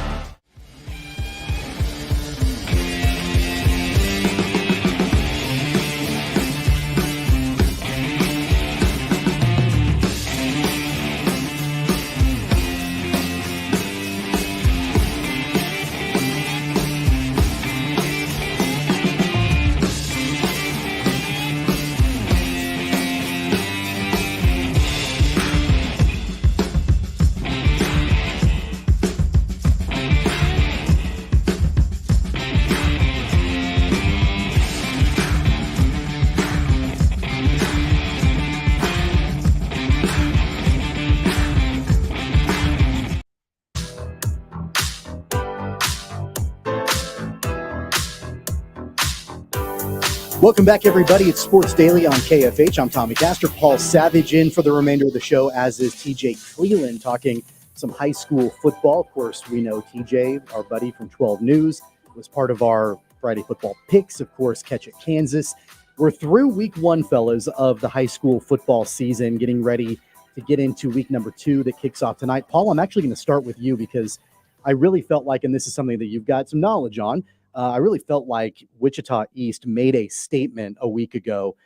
[SPEAKER 3] Welcome back, everybody. It's Sports Daily on KFH. I'm Tommy Castor. Paul Savage in for the remainder of the show, as is TJ Cleland, talking some high school football. Of course, we know TJ, our buddy from 12 News, was part of our Friday football picks. Of course, Catch It Kansas. We're through week one, fellas, of the high school football season, getting ready to get into week number 2 that kicks off tonight. Paul, I'm actually going to start with you because I really felt like, and this is something that you've got some knowledge on, I really felt like Wichita East made a statement a week ago,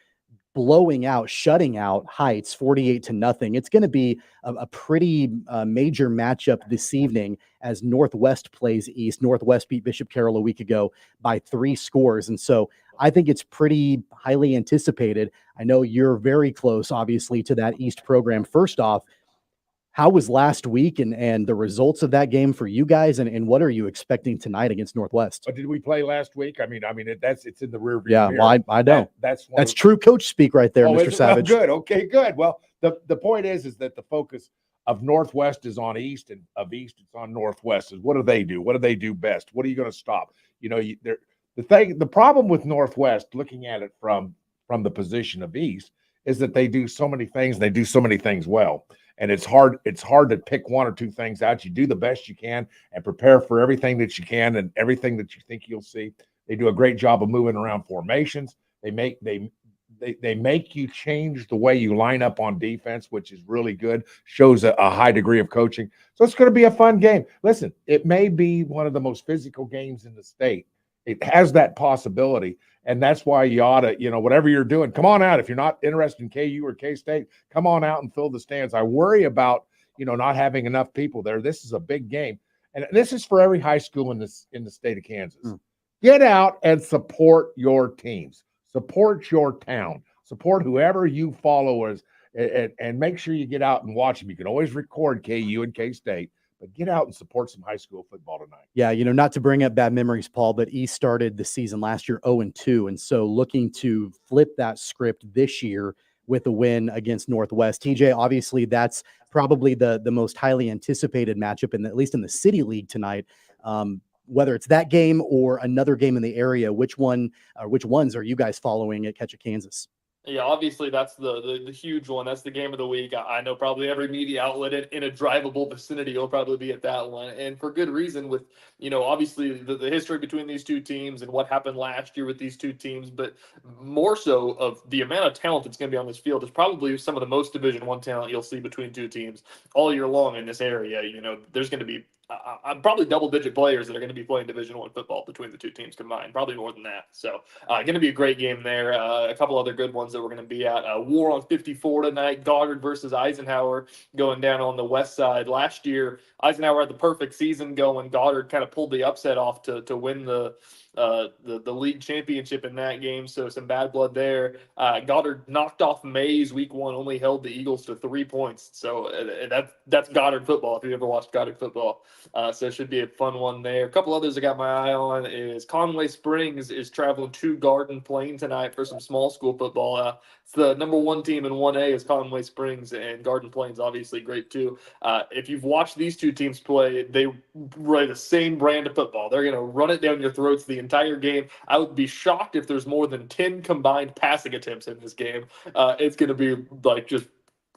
[SPEAKER 3] shutting out Heights 48-0. It's going to be a pretty major matchup this evening as Northwest plays East. Northwest beat Bishop Carroll a week ago by 3 scores. And so I think it's pretty highly anticipated. I know you're very close, obviously, to that East program. First off, how was last week and the results of that game for you guys, and what are you expecting tonight against Northwest?
[SPEAKER 15] But did we play last week? I mean, it's in the rear view.
[SPEAKER 3] Yeah, well, I don't.
[SPEAKER 15] That's
[SPEAKER 3] true coach speak right there, Mr. Savage.
[SPEAKER 15] Good. Okay, good. Well, the point is that the focus of Northwest is on East, and of East it's on Northwest. Is what do they do? What do they do best? What are you going to stop? You know, the problem with Northwest, looking at it from the position of East, is that they do so many things. They do so many things well. And it's hard to pick one or two things out. You do the best you can and prepare for everything that you can and everything that you think you'll see. They do a great job of moving around formations. They make you change the way you line up on defense, which is really good, shows a high degree of coaching. So it's going to be a fun game. Listen, it may be one of the most physical games in the state. It has that possibility. And that's why you ought to, whatever you're doing, come on out. If you're not interested in KU or K-State, come on out and fill the stands. I worry about, not having enough people there. This is a big game. And this is for every high school in the state of Kansas. Get out and support your teams. Support your town. Support whoever you follow and make sure you get out and watch them. You can always record KU and K-State. But get out and support some high school football tonight.
[SPEAKER 3] Yeah, not to bring up bad memories, Paul, but East started the season last year 0-2. And so looking to flip that script this year with a win against Northwest. TJ, obviously that's probably the most highly anticipated matchup, at least in the City League tonight. whether it's that game or another game in the area, which ones are you guys following at Catch It Kansas?
[SPEAKER 16] Yeah, obviously that's the huge one. That's the game of the week. I know probably every media outlet in a drivable vicinity will probably be at that one, and for good reason. With obviously the history between these two teams and what happened last year with these two teams, but more so of the amount of talent that's going to be on this field is probably some of the most Division I talent you'll see between two teams all year long in this area. There's going to be probably double-digit players that are going to be playing Division I football between the two teams combined, probably more than that. So, going to be a great game there. A couple other good ones that we're going to be at. War on 54 tonight. Goddard versus Eisenhower going down on the west side. Last year, Eisenhower had the perfect season going. Goddard kind of pulled the upset off to win the league championship in that game, so some bad blood there. Goddard knocked off Mays week 1, only held the Eagles to 3 points. So that's Goddard football if you ever watched Goddard football. So it should be a fun one there. A couple others I got my eye on is Conway Springs is traveling to Garden Plain tonight for some small school football. It's the number 1 team in 1A is Conway Springs, and Garden Plain's obviously great too. If you've watched these two teams play, they play the same brand of football. They're going to run it down your throats the entire game. I would be shocked if there's more than 10 combined passing attempts in this game. It's going to be like just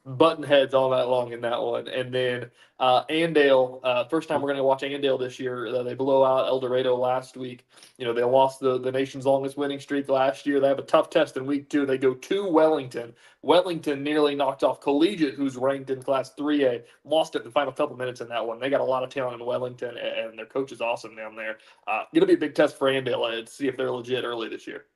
[SPEAKER 16] button heads all night long in that one. And then Andale, first time we're going to watch Andale this year. They blow out El Dorado last week. They lost the nation's longest winning streak last year. They have a tough test in week 2. They go to Wellington. Wellington nearly knocked off Collegiate, who's ranked in Class 3A. Lost it in the final couple minutes in that one. They got a lot of talent in Wellington, and their coach is awesome down there. Going to be a big test for Andale to see if they're legit early this year.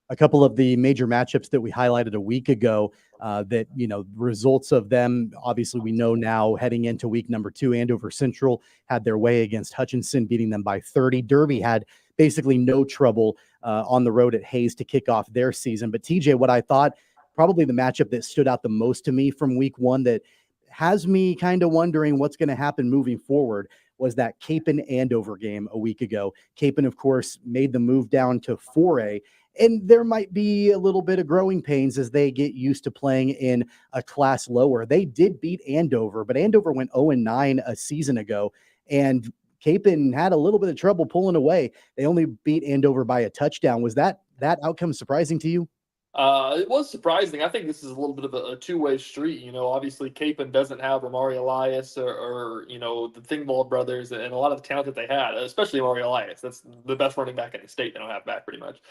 [SPEAKER 3] A couple of the major matchups that we highlighted a week ago that, results of them, obviously we know now heading into week number 2, Andover Central had their way against Hutchinson, beating them by 30. Derby had basically no trouble on the road at Hayes to kick off their season. But TJ, what I thought probably the matchup that stood out the most to me from week 1 that has me kind of wondering what's going to happen moving forward was that Capon-Andover game a week ago. Capon, of course, made the move down to 4A. And there might be a little bit of growing pains as they get used to playing in a class lower. They did beat Andover, but Andover went 0-9 a season ago, and Capon had a little bit of trouble pulling away. They only beat Andover by a touchdown. Was that outcome surprising to you?
[SPEAKER 16] It was surprising. I think this is a little bit of a two-way street. Obviously Capon doesn't have Amari Elias or the Thingvall brothers and a lot of the talent that they had, especially Amari Elias. That's the best running back in the state. They don't have back pretty much.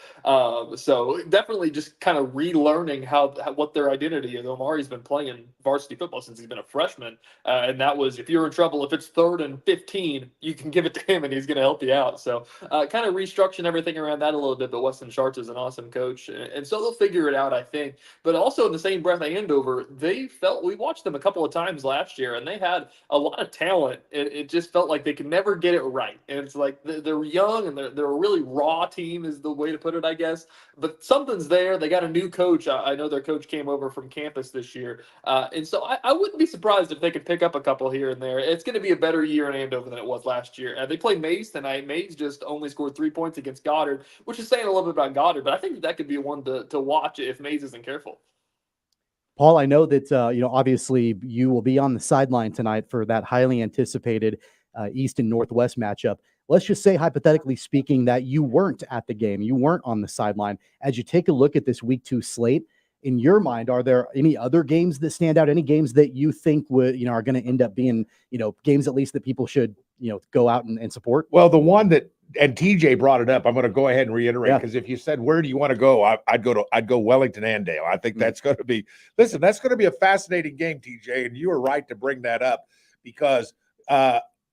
[SPEAKER 16] So definitely just kind of relearning what their identity is. Amari's been playing varsity football since he's been a freshman. And that was, if you're in trouble, if it's 3rd and 15, you can give it to him and he's going to help you out. So kind of restructuring everything around that a little bit. But Weston Sharts is an awesome coach. And so they'll figure it out, I think. But also in the same breath, Andover, we watched them a couple of times last year, and they had a lot of talent. It just felt like they could never get it right. And it's like they're young and they're a really raw team is the way to put it, I guess. But something's there. They got a new coach. I know their coach came over from campus this year. And so I wouldn't be surprised if they could pick up a couple here and there. It's going to be a better year in Andover than it was last year. They play Mays tonight. Mays just only scored 3 points against Goddard, which is saying a little bit about Goddard. But I think that could be one to watch if Mays isn't careful.
[SPEAKER 3] Paul, I know that, obviously you will be on the sideline tonight for that highly anticipated East and Northwest matchup. Let's just say, hypothetically speaking, that you weren't at the game. You weren't on the sideline. As you take a look at this week 2 slate, in your mind, are there any other games that stand out? Any games that you think would, are going to end up being, games at least that people should, go out and support?
[SPEAKER 15] Well, the one that, and TJ brought it up, I'm going to go ahead and reiterate, because if you said, where do you want to go? I'd go Wellington Andale. I think that's going to be, that's going to be a fascinating game, TJ. And you were right to bring that up, because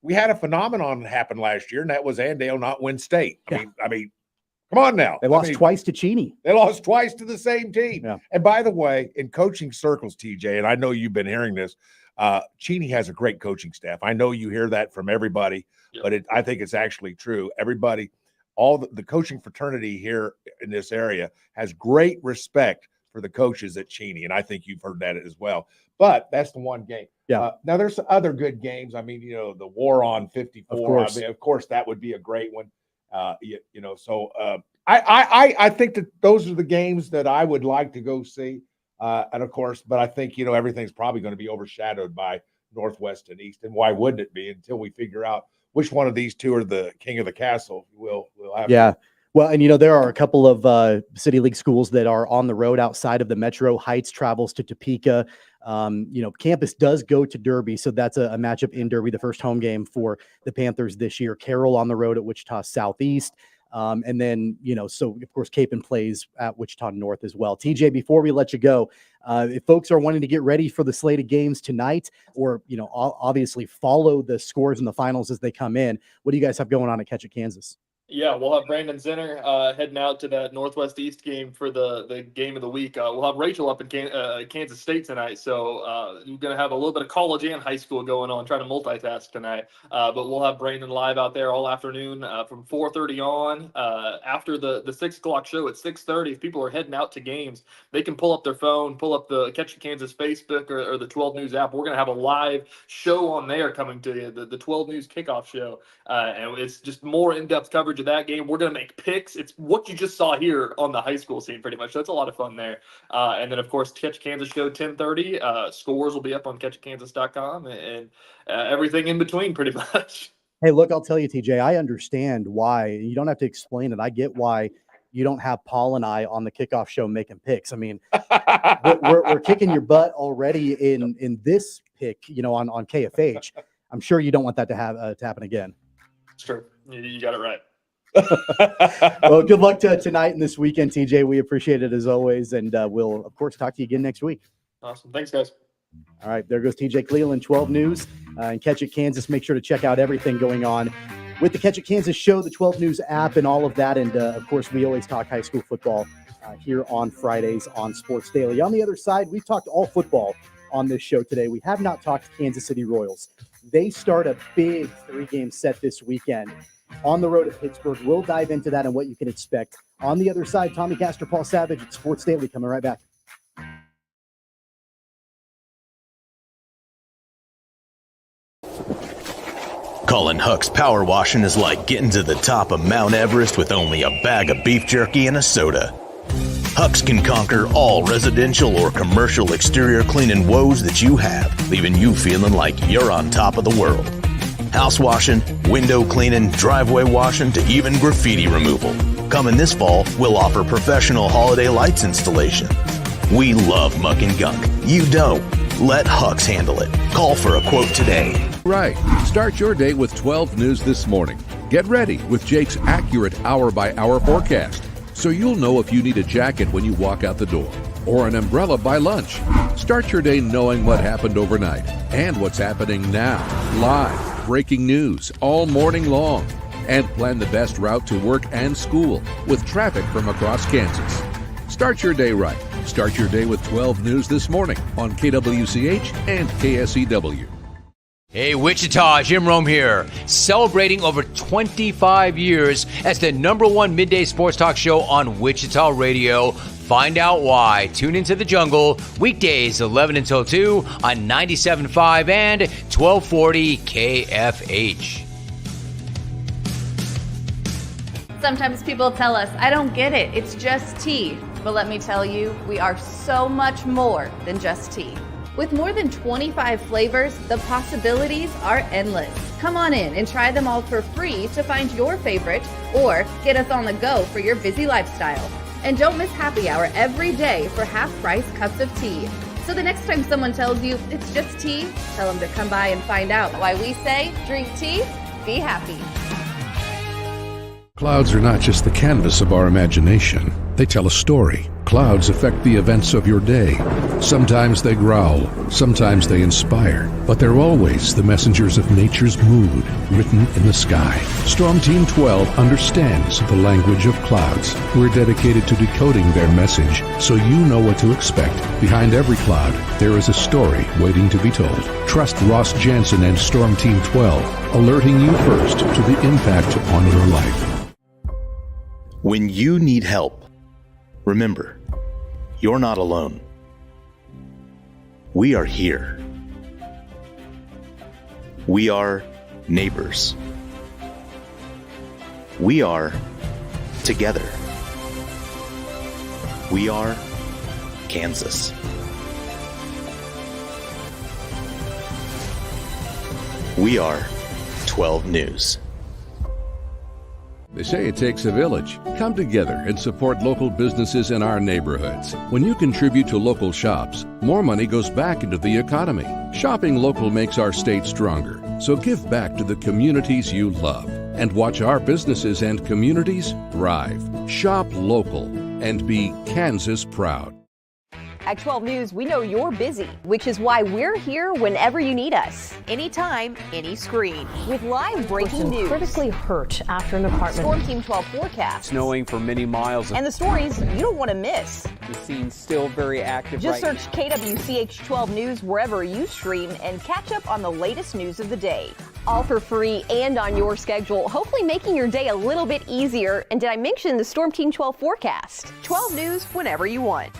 [SPEAKER 15] we had a phenomenon happen last year, and that was Andale not win state. I mean, come on now.
[SPEAKER 3] They lost twice to Cheney.
[SPEAKER 15] They lost twice to the same team.
[SPEAKER 3] Yeah.
[SPEAKER 15] And by the way, in coaching circles, TJ, and I know you've been hearing this, Cheney has a great coaching staff. I know you hear that from everybody, but I think it's actually true. Everybody, all the coaching fraternity here in this area has great respect for the coaches at Cheney, and I think you've heard that as well. But that's the one game.
[SPEAKER 3] Yeah.
[SPEAKER 15] Now there's other good games. I mean, the War on 54.
[SPEAKER 3] Of course.
[SPEAKER 15] I mean, of course, that would be a great one. So I think that those are the games that I would like to go see. And of course, but I think, everything's probably going to be overshadowed by Northwest and East. And why wouldn't it be until we figure out which one of these two are the king of the castle. We'll have.
[SPEAKER 3] Yeah. Well, and there are a couple of City League schools that are on the road outside of the metro. Heights travels to Topeka. Campus does go to Derby, so that's a matchup in Derby, the first home game for the Panthers this year. Carroll on the road at Wichita Southeast. And then, so of course, Capon plays at Wichita North as well. TJ, before we let you go, if folks are wanting to get ready for the slate of games tonight, or, obviously follow the scores in the finals as they come in, what do you guys have going on at Catch It Kansas?
[SPEAKER 16] Yeah, we'll have Brandon Zinner heading out to that Northwest East game for the game of the week. We'll have Rachel up in Kansas State tonight, so we're going to have a little bit of college and high school going on, trying to multitask tonight. But we'll have Brandon live out there all afternoon from 4:30 on. After the 6 o'clock show at 6:30, if people are heading out to games, they can pull up their phone, pull up the Catch It Kansas Facebook or the 12 News app. We're going to have a live show on there coming to you, the 12 News kickoff show. And it's just more in-depth coverage of that game. We're going to make picks. It's what you just saw here on the high school scene pretty much. So it's a lot of fun there. And then, of course, Catch Kansas show 10:30. Scores will be up on catchitkansas.com and everything in between pretty much.
[SPEAKER 3] Hey, look, I'll tell you, TJ, I understand why. You don't have to explain it. I get why you don't have Paul and I on the kickoff show making picks. I mean, we're kicking your butt already in this pick, on KFH. I'm sure you don't want that to happen again.
[SPEAKER 16] It's true. You got it right.
[SPEAKER 3] Well, good luck tonight and this weekend, TJ. We appreciate it as always. And we'll, of course, talk to you again next week.
[SPEAKER 16] Awesome. Thanks, guys.
[SPEAKER 3] All right. There goes TJ Cleveland, 12 News. And Catch It Kansas. Make sure to check out everything going on with the Catch It Kansas show, the 12 News app, and all of that. And, of course, we always talk high school football here on Fridays on Sports Daily. On the other side, we've talked all football on this show today. We have not talked Kansas City Royals. They start a big 3-game set this weekend on the road at Pittsburgh. We'll dive into that and what you can expect. On the other side, Tommy Castor, Paul Savage at Sports Daily, coming right back.
[SPEAKER 4] Colin Huck's power washing is like getting to the top of Mount Everest with only a bag of beef jerky and a soda. Huck's can conquer all residential or commercial exterior cleaning woes that you have, leaving you feeling like you're on top of the world. House washing, window cleaning, driveway washing, to even graffiti removal. Coming this fall, we'll offer professional holiday lights installation. We love muck and gunk. You don't. Let Huck's handle it. Call for a quote today.
[SPEAKER 5] Right. Start your day with 12 News this morning. Get ready with Jake's accurate hour-by-hour forecast, so you'll know if you need a jacket when you walk out the door or an umbrella by lunch. Start your day knowing what happened overnight and what's happening now. Live, breaking news all morning long. And plan the best route to work and school with traffic from across Kansas. Start your day right. Start your day with 12 News this morning on KWCH and KSEW.
[SPEAKER 6] Hey, Wichita, Jim Rome here, celebrating over 25 years as the #1 midday sports talk show on Wichita Radio. Find out why. Tune into The Jungle, weekdays 11 until 2 on 97.5 and 1240 KFH.
[SPEAKER 7] Sometimes people tell us, I don't get it, it's just tea. But let me tell you, we are so much more than just tea. With more than 25 flavors, the possibilities are endless. Come on in and try them all for free to find your favorite or get us on the go for your busy lifestyle. And don't miss happy hour every day for half-price cups of tea. So the next time someone tells you it's just tea, tell them to come by and find out why we say drink tea, be happy.
[SPEAKER 5] Clouds are not just the canvas of our imagination. They tell a story. Clouds affect the events of your day. Sometimes they growl, sometimes they inspire, but they're always the messengers of nature's mood written in the sky. Storm Team 12 understands the language of clouds. We're dedicated to decoding their message so you know what to expect. Behind every cloud, there is a story waiting to be told. Trust Ross Jansen and Storm Team 12, alerting you first to the impact on your life.
[SPEAKER 4] When you need help, remember, you're not alone. We are here. We are neighbors. We are together. We are Kansas. We are 12 News.
[SPEAKER 5] They say it takes a village. Come together and support local businesses in our neighborhoods. When you contribute to local shops, more money goes back into the economy. Shopping local makes our state stronger. So give back to the communities you love and watch our businesses and communities thrive. Shop local and be Kansas proud.
[SPEAKER 8] At 12 News, we know you're busy, which is why we're here whenever you need us. Anytime, any screen. With live breaking news.
[SPEAKER 9] Critically hurt after an apartment.
[SPEAKER 8] Storm Team 12 forecast.
[SPEAKER 10] Snowing for many miles.
[SPEAKER 8] And the stories you don't want to miss.
[SPEAKER 10] The scene's still very active.
[SPEAKER 8] Just search KWCH 12 News wherever you stream and catch up on the latest news of the day. All for free and on your schedule, hopefully making your day a little bit easier. And did I mention the Storm Team 12 forecast? 12 News whenever you want.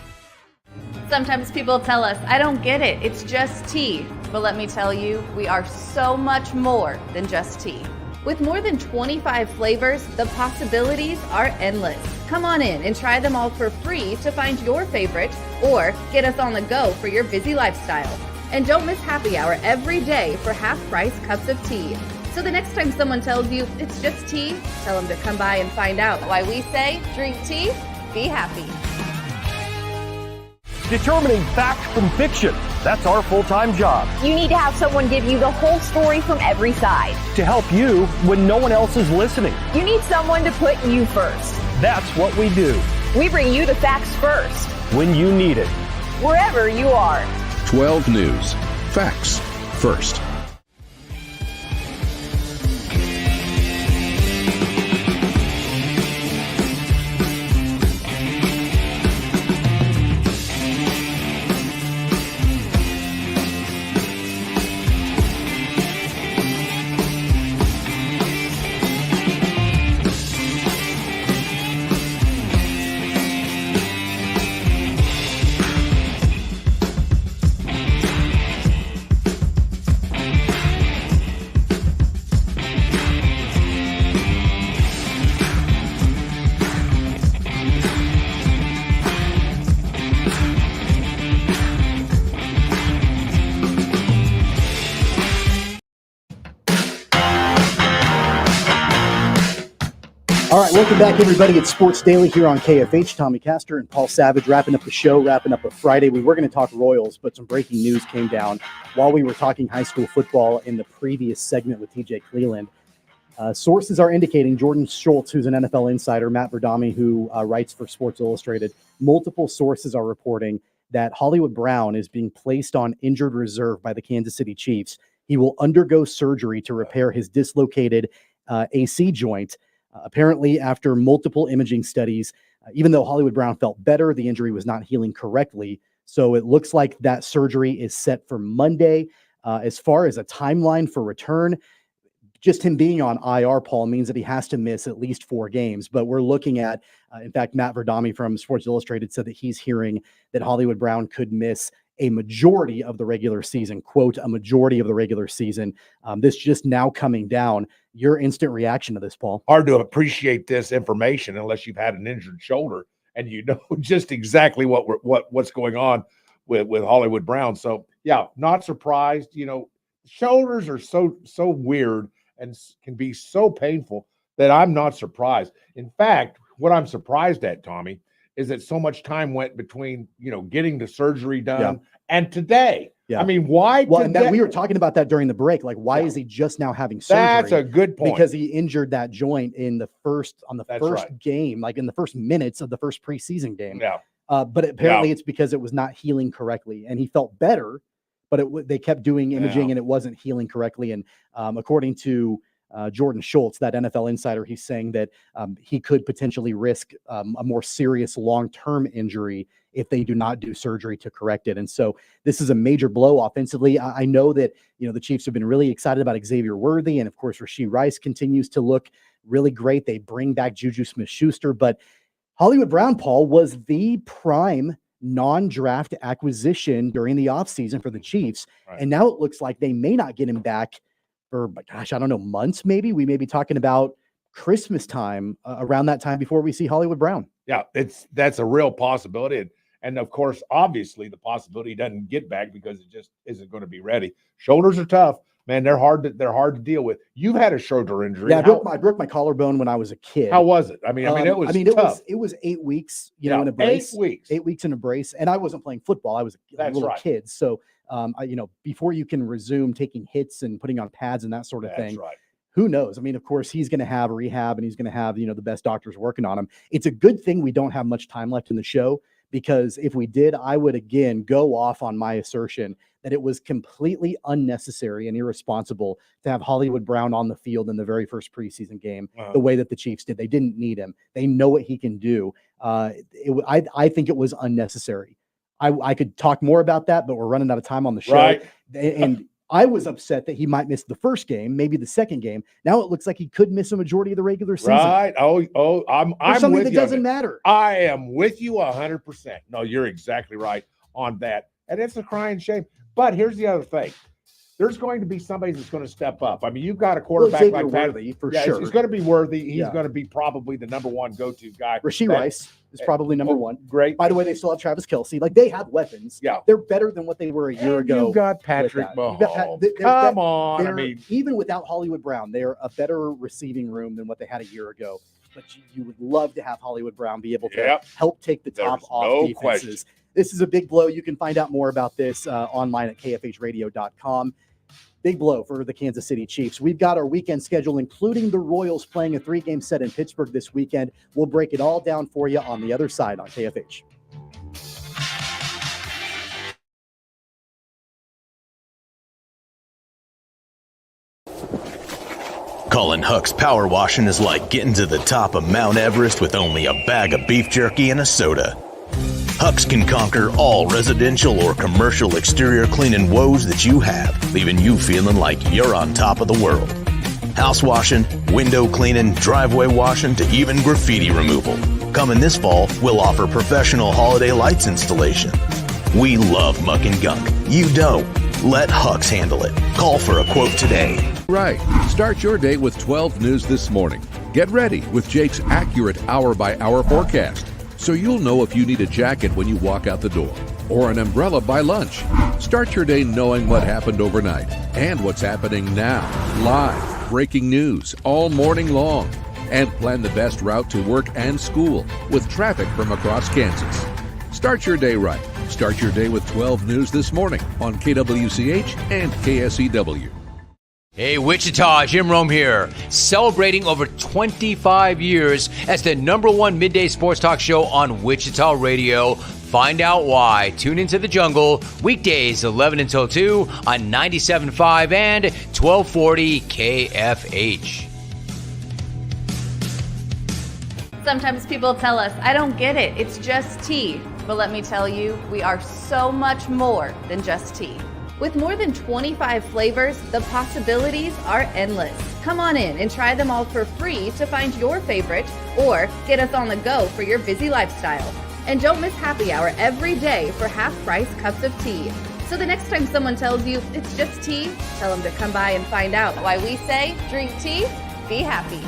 [SPEAKER 7] Sometimes people tell us, I don't get it, it's just tea. But let me tell you, we are so much more than just tea. With more than 25 flavors, the possibilities are endless. Come on in and try them all for free to find your favorite or get us on the go for your busy lifestyle. And don't miss happy hour every day for half-price cups of tea. So the next time someone tells you it's just tea, tell them to come by and find out why we say drink tea, be happy.
[SPEAKER 11] Determining fact from fiction. That's our full-time job.
[SPEAKER 8] You need to have someone give you the whole story from every side.
[SPEAKER 11] To help you when no one else is listening.
[SPEAKER 8] You need someone to put you first.
[SPEAKER 11] That's what we do.
[SPEAKER 8] We bring you the facts first.
[SPEAKER 11] When you need it.
[SPEAKER 8] Wherever you are.
[SPEAKER 5] 12 News. Facts first.
[SPEAKER 3] All right, welcome back, everybody. It's Sports Daily here on KFH. Tommy Castor and Paul Savage wrapping up the show, wrapping up a Friday. We were going to talk Royals, but some breaking news came down while we were talking high school football in the previous segment with TJ Cleland. Sources are indicating Jordan Schultz, who's an NFL insider, Matt Verdami, who writes for Sports Illustrated, multiple sources are reporting that Hollywood Brown is being placed on injured reserve by the Kansas City Chiefs. He will undergo surgery to repair his dislocated AC joint. Apparently, after multiple imaging studies, even though Hollywood Brown felt better, the injury was not healing correctly. So it looks like that surgery is set for Monday. As far as a timeline for return, just him being on IR, Paul, means that he has to miss at least 4 games. But we're looking at, in fact, Matt Verdami from Sports Illustrated said that he's hearing that Hollywood Brown could miss a majority of the regular season, quote, a majority of the regular season. This just now coming down. Your instant reaction to this, Paul?
[SPEAKER 15] Hard to appreciate this information unless you've had an injured shoulder and you know just exactly what's going on with Hollywood Brown. So yeah, not surprised. You know, shoulders are so weird and can be so painful that I'm not surprised. In fact, what I'm surprised at, Tommy, is that so much time went between, getting the surgery done and today. Yeah. I mean, why?
[SPEAKER 3] Well, and that we were talking about that during the break. Like, why is he just now having surgery?
[SPEAKER 15] That's a good point.
[SPEAKER 3] Because he injured that joint in the first game, like in the first minutes of the first preseason game.
[SPEAKER 15] Yeah.
[SPEAKER 3] But apparently it's because it was not healing correctly, and he felt better, but they kept doing imaging and it wasn't healing correctly. And according to Jordan Schultz, that NFL insider, he's saying that he could potentially risk a more serious long-term injury if they do not do surgery to correct it. And so this is a major blow offensively. I know that, the Chiefs have been really excited about Xavier Worthy. And of course, Rashee Rice continues to look really great. They bring back Juju Smith-Schuster, but Hollywood Brown, Paul, was the prime non-draft acquisition during the offseason for the Chiefs. Right. And now it looks like they may not get him back for, gosh, I don't know, months maybe. We may be talking about Christmas time, around that time before we see Hollywood Brown.
[SPEAKER 15] Yeah, that's a real possibility. And of course, obviously, the possibility he doesn't get back because it just isn't going to be ready. Shoulders are tough. man, they're hard to deal with. You've had a shoulder injury.
[SPEAKER 3] Yeah, I broke my collarbone when I was a kid.
[SPEAKER 15] How was it? I mean, it was tough.
[SPEAKER 3] It was 8 weeks, in a brace.
[SPEAKER 15] 8 weeks.
[SPEAKER 3] 8 weeks in a brace. And I wasn't playing football. I was a little kid. So, before you can resume taking hits and putting on pads and that sort of thing,
[SPEAKER 15] right.
[SPEAKER 3] Who knows? I mean, of course, he's going to have rehab and he's going to have, the best doctors working on him. It's a good thing we don't have much time left in the show, because if we did, I would again go off on my assertion that it was completely unnecessary and irresponsible to have Hollywood Brown on the field in the very first preseason game the way that the Chiefs did. They didn't need him. They know what he can do. I think it was unnecessary. I could talk more about that, but we're running out of time on the show.
[SPEAKER 15] Right.
[SPEAKER 3] And I was upset that he might miss the first game, maybe the second game. Now it looks like he could miss a majority of the regular season.
[SPEAKER 15] Right. I'm
[SPEAKER 3] something
[SPEAKER 15] with
[SPEAKER 3] that
[SPEAKER 15] you.
[SPEAKER 3] Doesn't matter.
[SPEAKER 15] I am with you 100%. No, you're exactly right on that. And it's a crying shame. But here's the other thing. There's going to be somebody that's going to step up. I mean, you've got a quarterback like
[SPEAKER 3] Worthy, for sure.
[SPEAKER 15] He's going to be Worthy. He's going to be probably the number one go-to guy.
[SPEAKER 3] Rashee Rice is probably number one.
[SPEAKER 15] Great.
[SPEAKER 3] By the way, they still have Travis Kelce. Like, they have weapons.
[SPEAKER 15] Yeah.
[SPEAKER 3] They're better than what they were a year ago.
[SPEAKER 15] You've got Patrick Mahomes. Come on. I mean,
[SPEAKER 3] even without Hollywood Brown, they're a better receiving room than what they had a year ago. But you would love to have Hollywood Brown be able to help take the top off defenses.
[SPEAKER 15] Question.
[SPEAKER 3] This is a big blow. You can find out more about this online at kfhradio.com. Big blow for the Kansas City Chiefs. We've got our weekend schedule, including the Royals playing a 3-game set in Pittsburgh this weekend. We'll break it all down for you on the other side on KFH.
[SPEAKER 4] Colin Huck's power washing is like getting to the top of Mount Everest with only a bag of beef jerky and a soda. Huck's can conquer all residential or commercial exterior cleaning woes that you have, leaving you feeling like you're on top of the world. House washing, window cleaning, driveway washing, to even graffiti removal. Coming this fall, we'll offer professional holiday lights installation. We love muck and gunk. You don't. Let Huck's handle it. Call for a quote today.
[SPEAKER 5] Right. Start your day with 12 News this morning. Get ready with Jake's accurate hour-by-hour forecast, so you'll know if you need a jacket when you walk out the door or an umbrella by lunch. Start your day knowing what happened overnight and what's happening now. Live, breaking news all morning long. And plan the best route to work and school with traffic from across Kansas. Start your day right. Start your day with 12 News this morning on KWCH and KSEW.
[SPEAKER 6] Hey, Wichita, Jim Rome here, celebrating over 25 years as the #1 midday sports talk show on Wichita Radio. Find out why. Tune into The Jungle, weekdays 11 until 2 on 97.5 and 1240 KFH.
[SPEAKER 7] Sometimes people tell us, I don't get it, it's just tea. But let me tell you, we are so much more than just tea. With more than 25 flavors, the possibilities are endless. Come on in and try them all for free to find your favorite, or get us on the go for your busy lifestyle. And don't miss happy hour every day for half-price cups of tea. So the next time someone tells you it's just tea, tell them to come by and find out why we say, drink tea, be happy.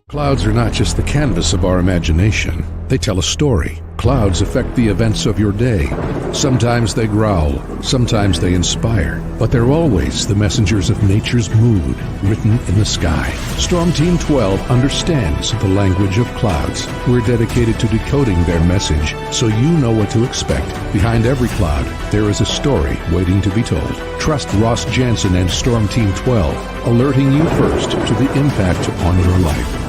[SPEAKER 5] Clouds are not just the canvas of our imagination. They tell a story. Clouds affect the events of your day. Sometimes they growl, sometimes they inspire, but they're always the messengers of nature's mood written in the sky. Storm Team 12 understands the language of clouds. We're dedicated to decoding their message so you know what to expect. Behind every cloud, there is a story waiting to be told. Trust Ross Jansen and Storm Team 12, alerting you first to the impact on your life.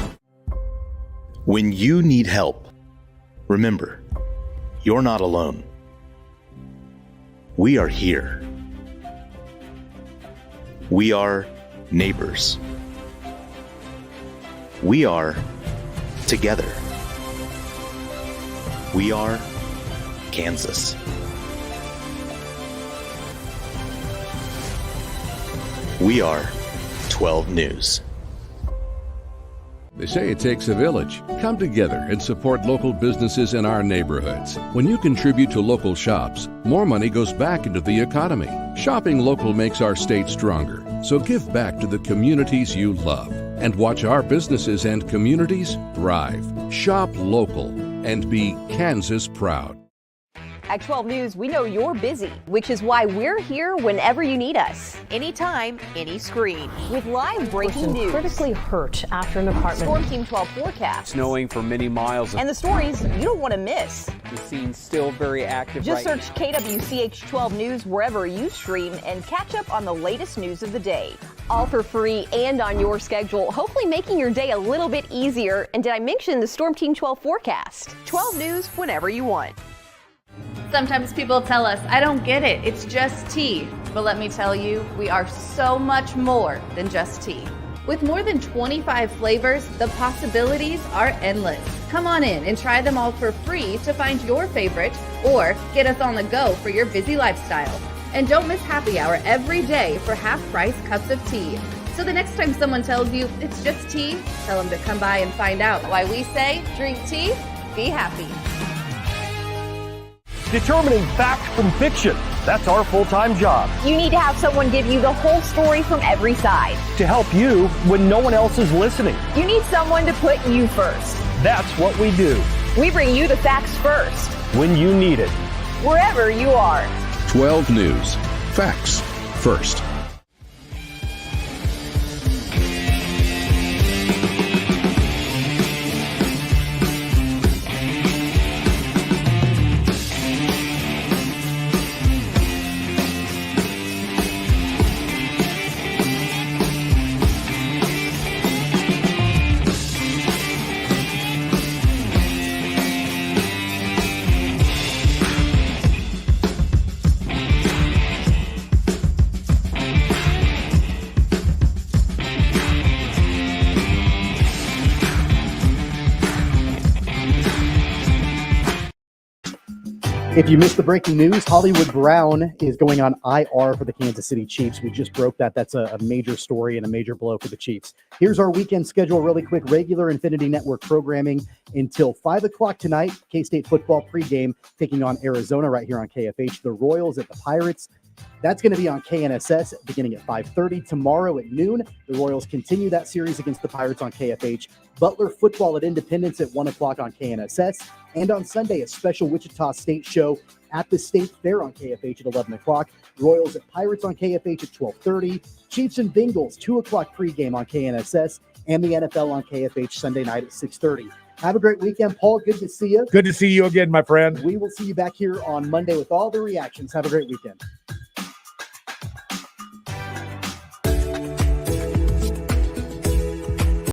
[SPEAKER 4] When you need help, remember, you're not alone. We are here. We are neighbors. We are together. We are Kansas. We are 12 News.
[SPEAKER 5] They say it takes a village. Come together and support local businesses in our neighborhoods. When you contribute to local shops, more money goes back into the economy. Shopping local makes our state stronger. So give back to the communities you love and watch our businesses and communities thrive. Shop local and be Kansas proud.
[SPEAKER 8] At 12 News, we know you're busy, which is why we're here whenever you need us. Anytime, any screen. With live breaking news.
[SPEAKER 9] Critically hurt after an apartment.
[SPEAKER 8] Storm Team 12 forecast.
[SPEAKER 10] Snowing for many miles.
[SPEAKER 8] And the stories you don't want to miss.
[SPEAKER 10] The scene's still very active.
[SPEAKER 8] Just
[SPEAKER 10] right
[SPEAKER 8] search KWCH 12 News wherever you stream and catch up on the latest news of the day. All for free and on your schedule, hopefully making your day a little bit easier. And did I mention the Storm Team 12 forecast? 12 News whenever you want.
[SPEAKER 7] Sometimes people tell us, I don't get it, it's just tea. But let me tell you, we are so much more than just tea. With more than 25 flavors, the possibilities are endless. Come on in and try them all for free to find your favorite or get us on the go for your busy lifestyle. And don't miss happy hour every day for half-price cups of tea. So the next time someone tells you it's just tea, tell them to come by and find out why we say drink tea, be happy.
[SPEAKER 11] Determining fact from fiction. That's our full-time job.
[SPEAKER 8] You need to have someone give you the whole story from every side.
[SPEAKER 11] To help you when no one else is listening.
[SPEAKER 8] You need someone to put you first.
[SPEAKER 11] That's what we do.
[SPEAKER 8] We bring you the facts first.
[SPEAKER 11] When you need it.
[SPEAKER 8] Wherever you are.
[SPEAKER 5] 12 News. Facts first.
[SPEAKER 3] If you missed the breaking news, Hollywood Brown is going on IR for the Kansas City Chiefs. We just broke that. That's a major story and a major blow for the Chiefs. Here's our weekend schedule really quick. Regular Infinity Network programming until 5 o'clock tonight. K-State football pregame taking on Arizona right here on KFH. The Royals at the Pirates. That's going to be on KNSS beginning at 5:30. Tomorrow at noon, the Royals continue that series against the Pirates on KFH. Butler football at Independence at 1 o'clock on KNSS. And on Sunday, a special Wichita State show at the State Fair on KFH at 11 o'clock. Royals at Pirates on KFH at 12:30. Chiefs and Bengals, 2 o'clock pregame on KNSS. And the NFL on KFH Sunday night at 6:30. Have a great weekend, Paul. Good to see you.
[SPEAKER 15] Good to see you again, my friend.
[SPEAKER 3] We will see you back here on Monday with all the reactions. Have a great weekend.